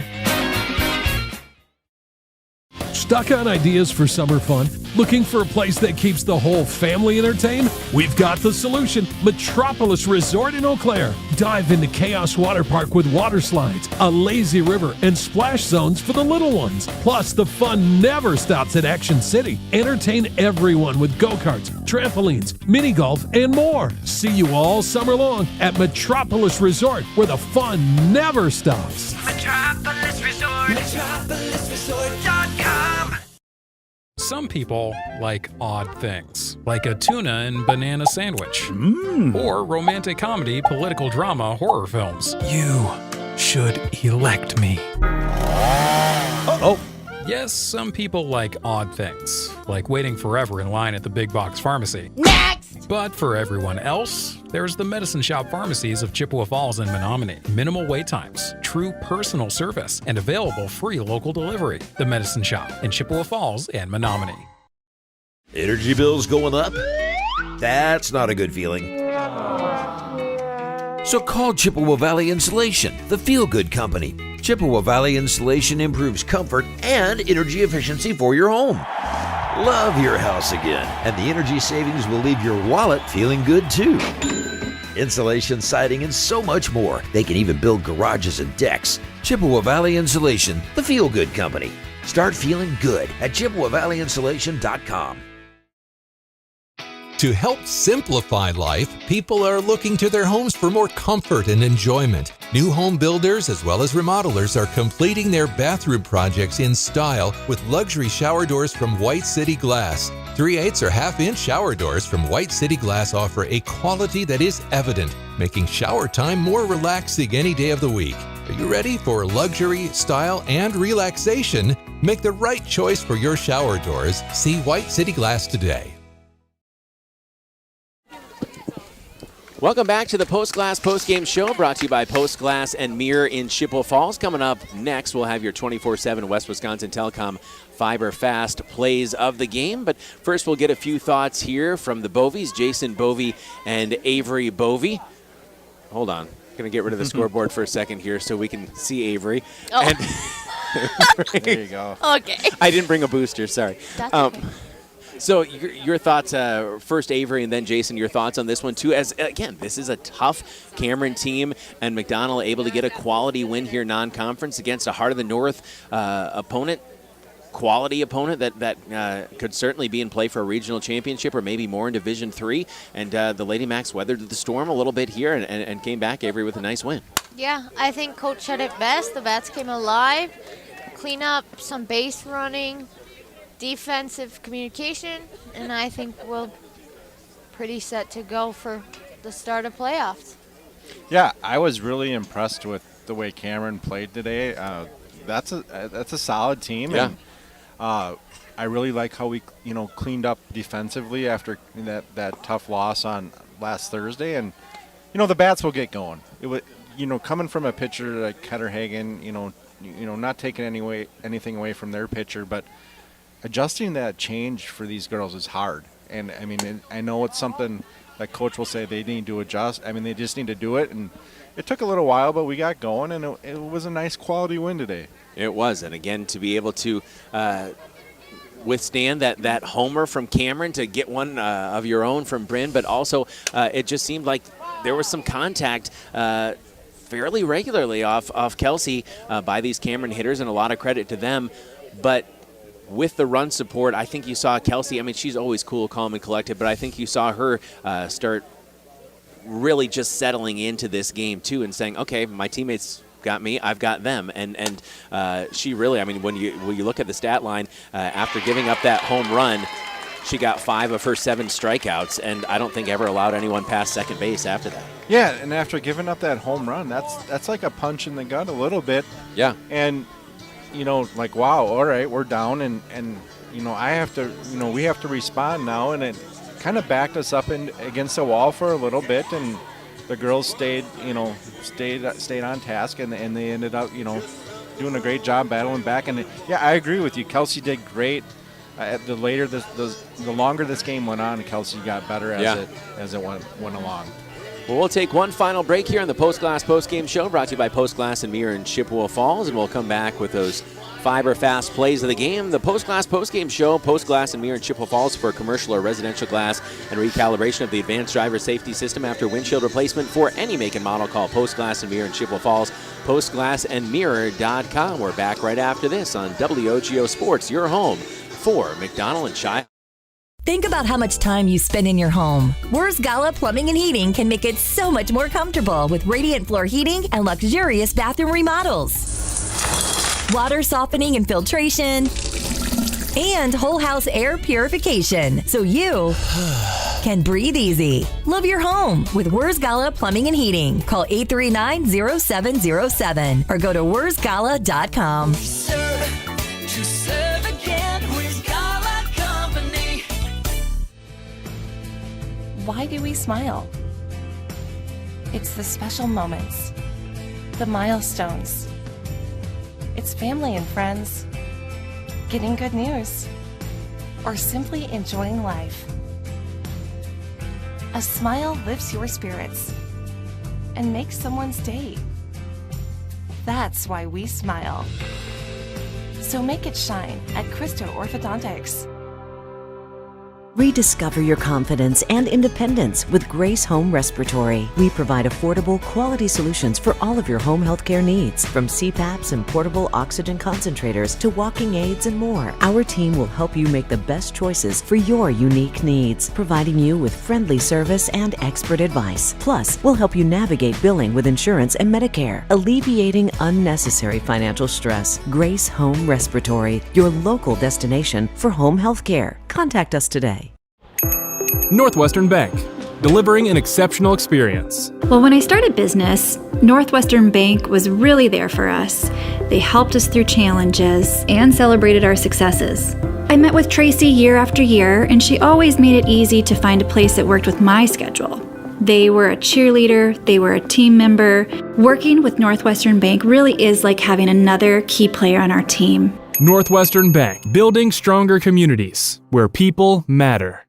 [SPEAKER 5] Stuck on ideas for summer fun? Looking for a place that keeps the whole family entertained? We've got the solution. Metropolis Resort in Eau Claire. Dive into Chaos Water Park with water slides, a lazy river, and splash zones for the little ones. Plus, the fun never stops at Action City. Entertain everyone with go-karts, trampolines, mini golf, and more. See you all summer long at Metropolis Resort, where the fun never stops.
[SPEAKER 12] Metropolis Resort. MetropolisResort.com.
[SPEAKER 3] Some people like odd things, like a tuna and banana sandwich, or romantic comedy, political drama, horror films.
[SPEAKER 5] You should elect me.
[SPEAKER 3] Yes, some people like odd things, like waiting forever in line at the big box pharmacy.
[SPEAKER 19] Next!
[SPEAKER 3] But for everyone else, there's the Medicine Shop pharmacies of Chippewa Falls and Menominee. Minimal wait times, true personal service, and available free local delivery. The Medicine Shop in Chippewa Falls and Menominee.
[SPEAKER 15] Energy bills going up? That's not a good feeling. So call Chippewa Valley Insulation, the feel-good company. Chippewa Valley Insulation improves comfort and energy efficiency for your home. Love your house again, and the energy savings will leave your wallet feeling good too. Insulation, siding, and so much more. They can even build garages and decks. Chippewa Valley Insulation, the feel-good company. Start feeling good at ChippewaValleyInsulation.com.
[SPEAKER 17] To help simplify life, people are looking to their homes for more comfort and enjoyment. New home builders as well as remodelers are completing their bathroom projects in style with luxury shower doors from White City Glass. 3/8 or half-inch shower doors from White City Glass offer a quality that is evident, making shower time more relaxing any day of the week. Are you ready for luxury, style, and relaxation? Make the right choice for your shower doors. See White City Glass today.
[SPEAKER 1] Welcome back to the Post Glass Postgame Show, brought to you by Post Glass and Mirror in Chippewa Falls. Coming up next, we'll have your 24/7 West Wisconsin Telecom Fiber Fast plays of the game. But first, we'll get a few thoughts here from the Bovies, Jason Bovey and Avery Bovey. Hold on. Going to get rid of the scoreboard for a second here so we can see Avery.
[SPEAKER 19] Oh.
[SPEAKER 1] And
[SPEAKER 2] there you go.
[SPEAKER 19] Okay.
[SPEAKER 1] I didn't bring a booster, sorry.
[SPEAKER 19] That's okay.
[SPEAKER 1] So your thoughts, first Avery and then Jason, your thoughts on this one too, as again, this is a tough Cameron team, and McDonell able to get a quality win here non-conference against a Heart of the North opponent, quality opponent that could certainly be in play for a regional championship or maybe more in Division III, and the Lady Macks weathered the storm a little bit here and came back, Avery, with a nice win.
[SPEAKER 19] Yeah, I think Coach said it best. The Bats came alive, clean up some base running, defensive communication, and I think we're pretty set to go for the start of playoffs.
[SPEAKER 2] Yeah, I was really impressed with the way Cameron played today. That's a solid team,
[SPEAKER 1] yeah.
[SPEAKER 2] And I really like how we cleaned up defensively after that tough loss on last Thursday, and the Bats will get going. It was coming from a pitcher like Ketterhagen, not taking anything away from their pitcher, but adjusting that change for these girls is hard. And I mean, I know it's something that Coach will say they need to adjust. I mean, they just need to do it, and it took a little while, but we got going, and it was a nice quality win today.
[SPEAKER 1] It was, and again, to be able to withstand that homer from Cameron, to get one of your own from Bryn, but also it just seemed like there was some contact fairly regularly off Kelsey by these Cameron hitters, and a lot of credit to them. But with the run support, I think you saw Kelsey, I mean, she's always cool, calm, and collected, but I think you saw her start really just settling into this game, too, and saying, okay, my teammates got me, I've got them. And she really, I mean, when you look at the stat line, after giving up that home run, she got 5 of her 7 strikeouts, and I don't think ever allowed anyone past second base after that.
[SPEAKER 2] Yeah, and after giving up that home run, that's like a punch in the gut a little bit.
[SPEAKER 1] Yeah.
[SPEAKER 2] And like, wow, all right, we're down, and I have to, we have to respond now, and it kind of backed us up against the wall for a little bit, and the girls stayed on task, and they ended up, doing a great job battling back. And yeah, I agree with you. Kelsey did great. The longer this game went on, Kelsey got better as it went along.
[SPEAKER 1] Well, we'll take one final break here on the Post Glass Post Game Show, brought to you by Post Glass and Mirror in Chippewa Falls, and we'll come back with those fiber fast plays of the game. The Post Glass Post Game Show, Post Glass and Mirror in Chippewa Falls for commercial or residential glass and recalibration of the advanced driver safety system after windshield replacement for any make and model. Call Post Glass and Mirror in Chippewa Falls, postglassandmirror.com. We're back right after this on WOGO Sports, your home for McDonell and Child.
[SPEAKER 16] Think about how much time you spend in your home. Wurz Gala Plumbing and Heating can make it so much more comfortable with radiant floor heating and luxurious bathroom remodels. Water softening and filtration, and whole house air purification, so you can breathe easy. Love your home with Wurz Gala Plumbing and Heating. Call 839-0707 or go to wurzgala.com.
[SPEAKER 21] Why do we smile? It's the special moments, the milestones. It's family and friends, getting good news, or simply enjoying life. A smile lifts your spirits and makes someone's day. That's why we smile. So make it shine at Christo Orthodontics.
[SPEAKER 20] Rediscover your confidence and independence with Grace Home Respiratory. We provide affordable, quality solutions for all of your home healthcare needs, from CPAPs and portable oxygen concentrators to walking aids and more. Our team will help you make the best choices for your unique needs, providing you with friendly service and expert advice. Plus, we'll help you navigate billing with insurance and Medicare, alleviating unnecessary financial stress. Grace Home Respiratory, your local destination for home healthcare. Contact us today.
[SPEAKER 3] Northwestern Bank, delivering an exceptional experience.
[SPEAKER 4] Well, when I started business, Northwestern Bank was really there for us. They helped us through challenges and celebrated our successes. I met with Tracy year after year, and she always made it easy to find a place that worked with my schedule. They were a cheerleader, they were a team member. Working with Northwestern Bank really is like having another key player on our team.
[SPEAKER 3] Northwestern Bank, building stronger communities where people matter.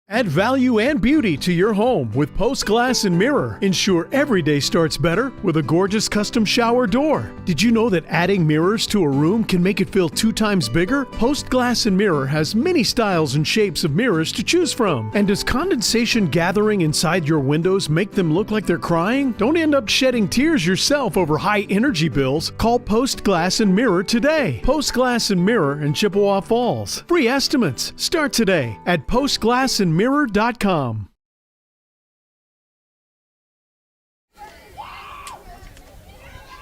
[SPEAKER 5] Add value and beauty to your home with Post Glass and Mirror. Ensure every day starts better with a gorgeous custom shower door. Did you know that adding mirrors to a room can make it feel 2 times bigger? Post Glass and Mirror has many styles and shapes of mirrors to choose from. And does condensation gathering inside your windows make them look like they're crying? Don't end up shedding tears yourself over high energy bills. Call Post Glass and Mirror today. Post Glass and Mirror in Chippewa Falls. Free estimates start today at postglassandmirror.com.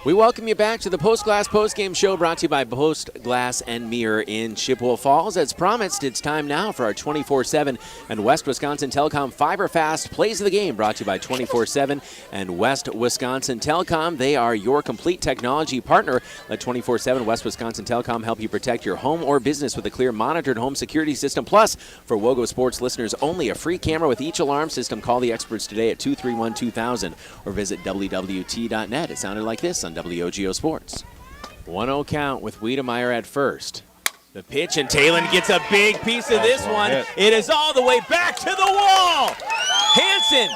[SPEAKER 1] We welcome you back to the Post Glass Postgame Show brought to you by Post Glass and Mirror in Chippewa Falls. As promised, it's time now for our 24/7 and West Wisconsin Telecom Fiber Fast Plays of the Game brought to you by 24/7 and West Wisconsin Telecom. They are your complete technology partner. Let 24/7 West Wisconsin Telecom help you protect your home or business with a clear monitored home security system. Plus, for WOGO Sports listeners only, a free camera with each alarm system. Call the experts today at 231-2000 or visit wwt.net. It sounded like this on WOGO Sports. 1-0 count with Wiedemeyer at first. The pitch, and Talon gets a big piece of this one. It is all the way back to the wall. Hansen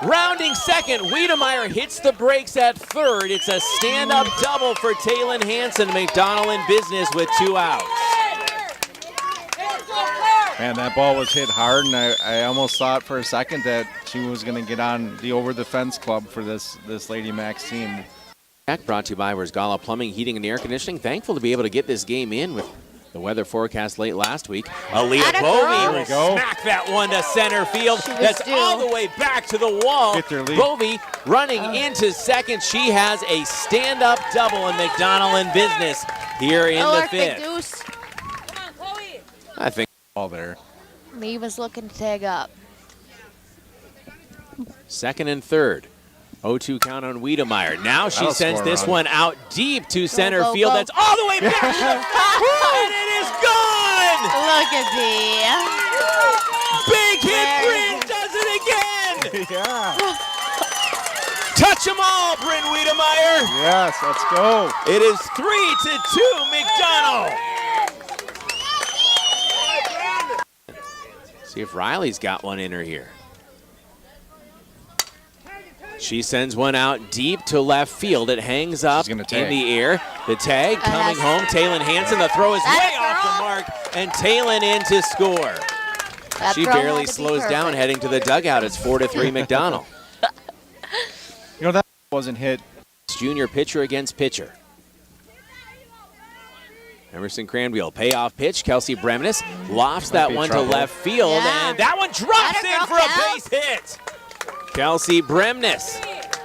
[SPEAKER 1] rounding second. Wiedemeyer hits the brakes at third. It's a stand-up double for Talon Hansen. McDonell in business with 2 outs.
[SPEAKER 2] Man, that ball was hit hard, and I almost thought for a second that she was going to get on the over-the-fence club for this Lady Macks team.
[SPEAKER 1] Brought to you by Gala Plumbing, Heating, and Air Conditioning. Thankful to be able to get this game in with the weather forecast late last week. Aaliyah Bovey will smack that one to center field. That's all the way back to the wall. Bovey running into second. She has a stand-up double, and McDonell in business here in the 5th. I think
[SPEAKER 2] all there.
[SPEAKER 19] Lee was looking to tag up.
[SPEAKER 1] Second and third. 0-2 count on Wiedemeyer. Now she sends this one out deep to center field. That's all the way back. And it is gone.
[SPEAKER 19] Look at me.
[SPEAKER 1] Big hit. Bryn does it again.
[SPEAKER 2] Yeah.
[SPEAKER 1] Touch them all, Bryn Wiedemeyer.
[SPEAKER 2] Yes, let's go.
[SPEAKER 1] It is 3-2 McDonell. See if Riley's got one in her here. She sends one out deep to left field. It hangs up in the air. The tag coming home. Talon Hansen. The throw is way off the mark, and Talon in to score. She barely slows down heading to the dugout. It's 4-3 McDonell.
[SPEAKER 2] You know, that wasn't hit.
[SPEAKER 1] Junior pitcher against pitcher. Emerson Cranwheel, payoff pitch. Kelsey Bremnes lofts that one to left field, and that one drops in for a base hit. Kelsey Bremnes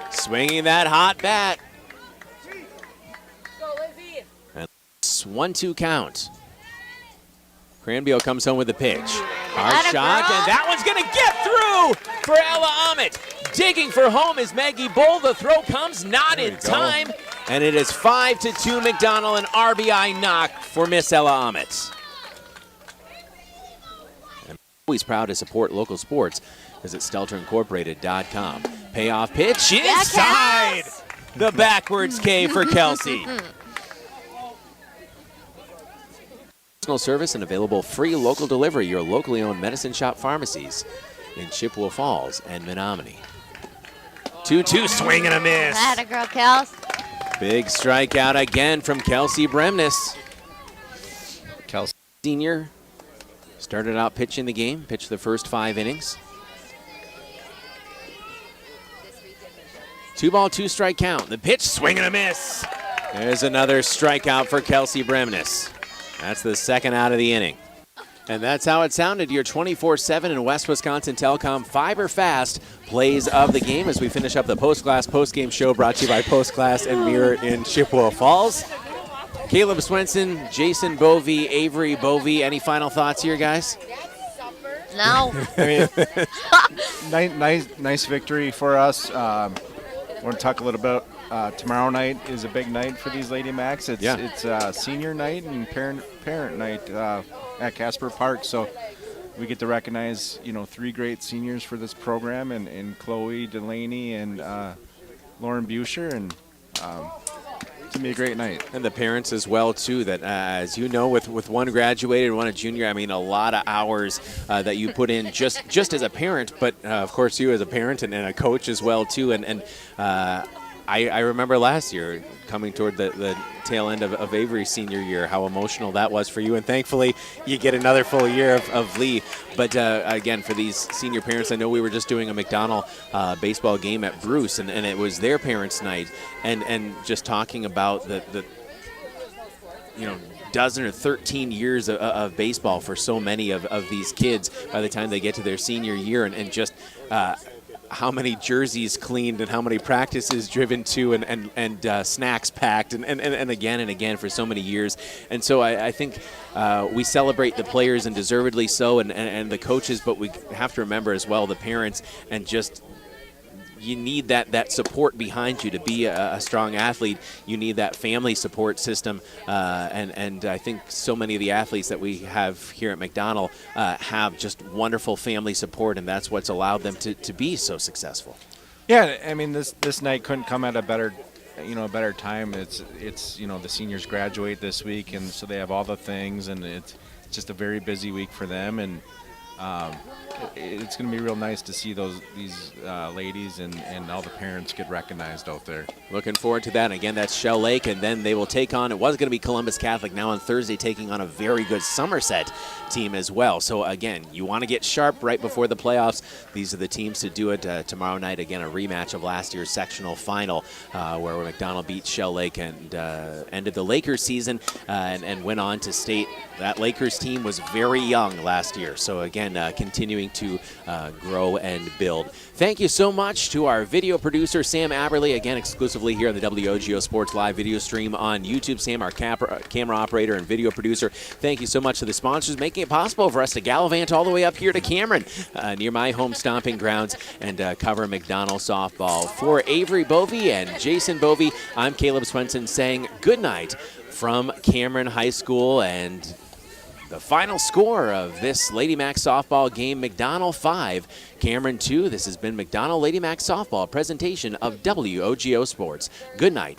[SPEAKER 1] swinging that hot bat. And 1-2 count. Cranwheel comes home with the pitch. Hard shot, and that one's going to get through for Ella Ahmet. Digging for home is Maggie Bull. The throw comes not in time, and it is 5-2 McDonell, an RBI knock for Miss Ella Ahmet. And always proud to support local sports. Visit StelterIncorporated.com. Payoff pitch inside. The backwards K for Kelsey. Personal service and available free local delivery. Your locally owned medicine shop pharmacies in Chippewa Falls and Menominee. 2-2 swing and a miss.
[SPEAKER 19] Atta girl, Kels.
[SPEAKER 1] Big strikeout again from Kelsey Bremnes.
[SPEAKER 2] Kelsey
[SPEAKER 1] Senior started out pitching the game, pitched the first 5 innings. 2-ball, 2-strike count. The pitch, swing and a miss. There's another strikeout for Kelsey Bremnes. That's the second out of the inning. And that's how it sounded. Your 24/7 and West Wisconsin Telecom Fiber Fast plays of the game as we finish up the Post Glass Postgame Show brought to you by Post Glass and Mirror in Chippewa Falls. Caleb Swenson, Jason Bovey, Avery Bovey. Any final thoughts here, guys?
[SPEAKER 19] No.
[SPEAKER 2] Nice victory for us. We're going to talk a little bit. Tomorrow night is a big night for these Lady Macks. It's senior night and parent night at Casper Park. So we get to recognize 3 great seniors for this program, and Chloe Delaney and Lauren Buscher, and going to be a great night.
[SPEAKER 1] And the parents as well, too, that as you know, with one graduated and one a junior, I mean, a lot of hours that you put in just as a parent, but of course you as a parent and a coach as well, too. And I remember last year coming toward the tail end of Avery's senior year, how emotional that was for you. And thankfully, you get another full year of Lee. But again, for these senior parents, I know we were just doing a McDonell baseball game at Bruce, and it was their parents' night. And just talking about the dozen or 13 years of baseball for so many of these kids by the time they get to their senior year, and just how many jerseys cleaned and how many practices driven to and snacks packed and again for so many years. And so I think we celebrate the players, and deservedly so, and the coaches, but we have to remember as well the parents, and just you need that support behind you to be a strong athlete. You need that family support system, and I think so many of the athletes that we have here at McDonell have just wonderful family support, and that's what's allowed them to be so successful.
[SPEAKER 2] Yeah, I mean, this night couldn't come at a better time. It's the seniors graduate this week, and so they have all the things, and it's just a very busy week for them, and it's going to be real nice to see these ladies and all the parents get recognized out there.
[SPEAKER 1] Looking forward to that. And again, that's Shell Lake, and then they will take on, it was going to be Columbus Catholic, now on Thursday taking on a very good Somerset team as well. So again, you want to get sharp right before the playoffs. These are the teams to do it. Tomorrow night, again, a rematch of last year's sectional final where McDonell beat Shell Lake and ended the Lakers season and went on to state that Lakers team was very young last year. So again, continuing to grow and build. Thank you so much to our video producer, Sam Aberley, again, exclusively here on the WOGO Sports live video stream on YouTube. Sam, our camera operator and video producer. Thank you so much to the sponsors, making it possible for us to gallivant all the way up here to Cameron, near my home stomping grounds, and cover McDonell softball. For Avery Bovey and Jason Bovey, I'm Caleb Swenson saying good night from Cameron High School, and the final score of this Lady Macks softball game, McDonell 5, Cameron 2. This has been McDonell Lady Macks softball presentation of WOGO Sports. Good night.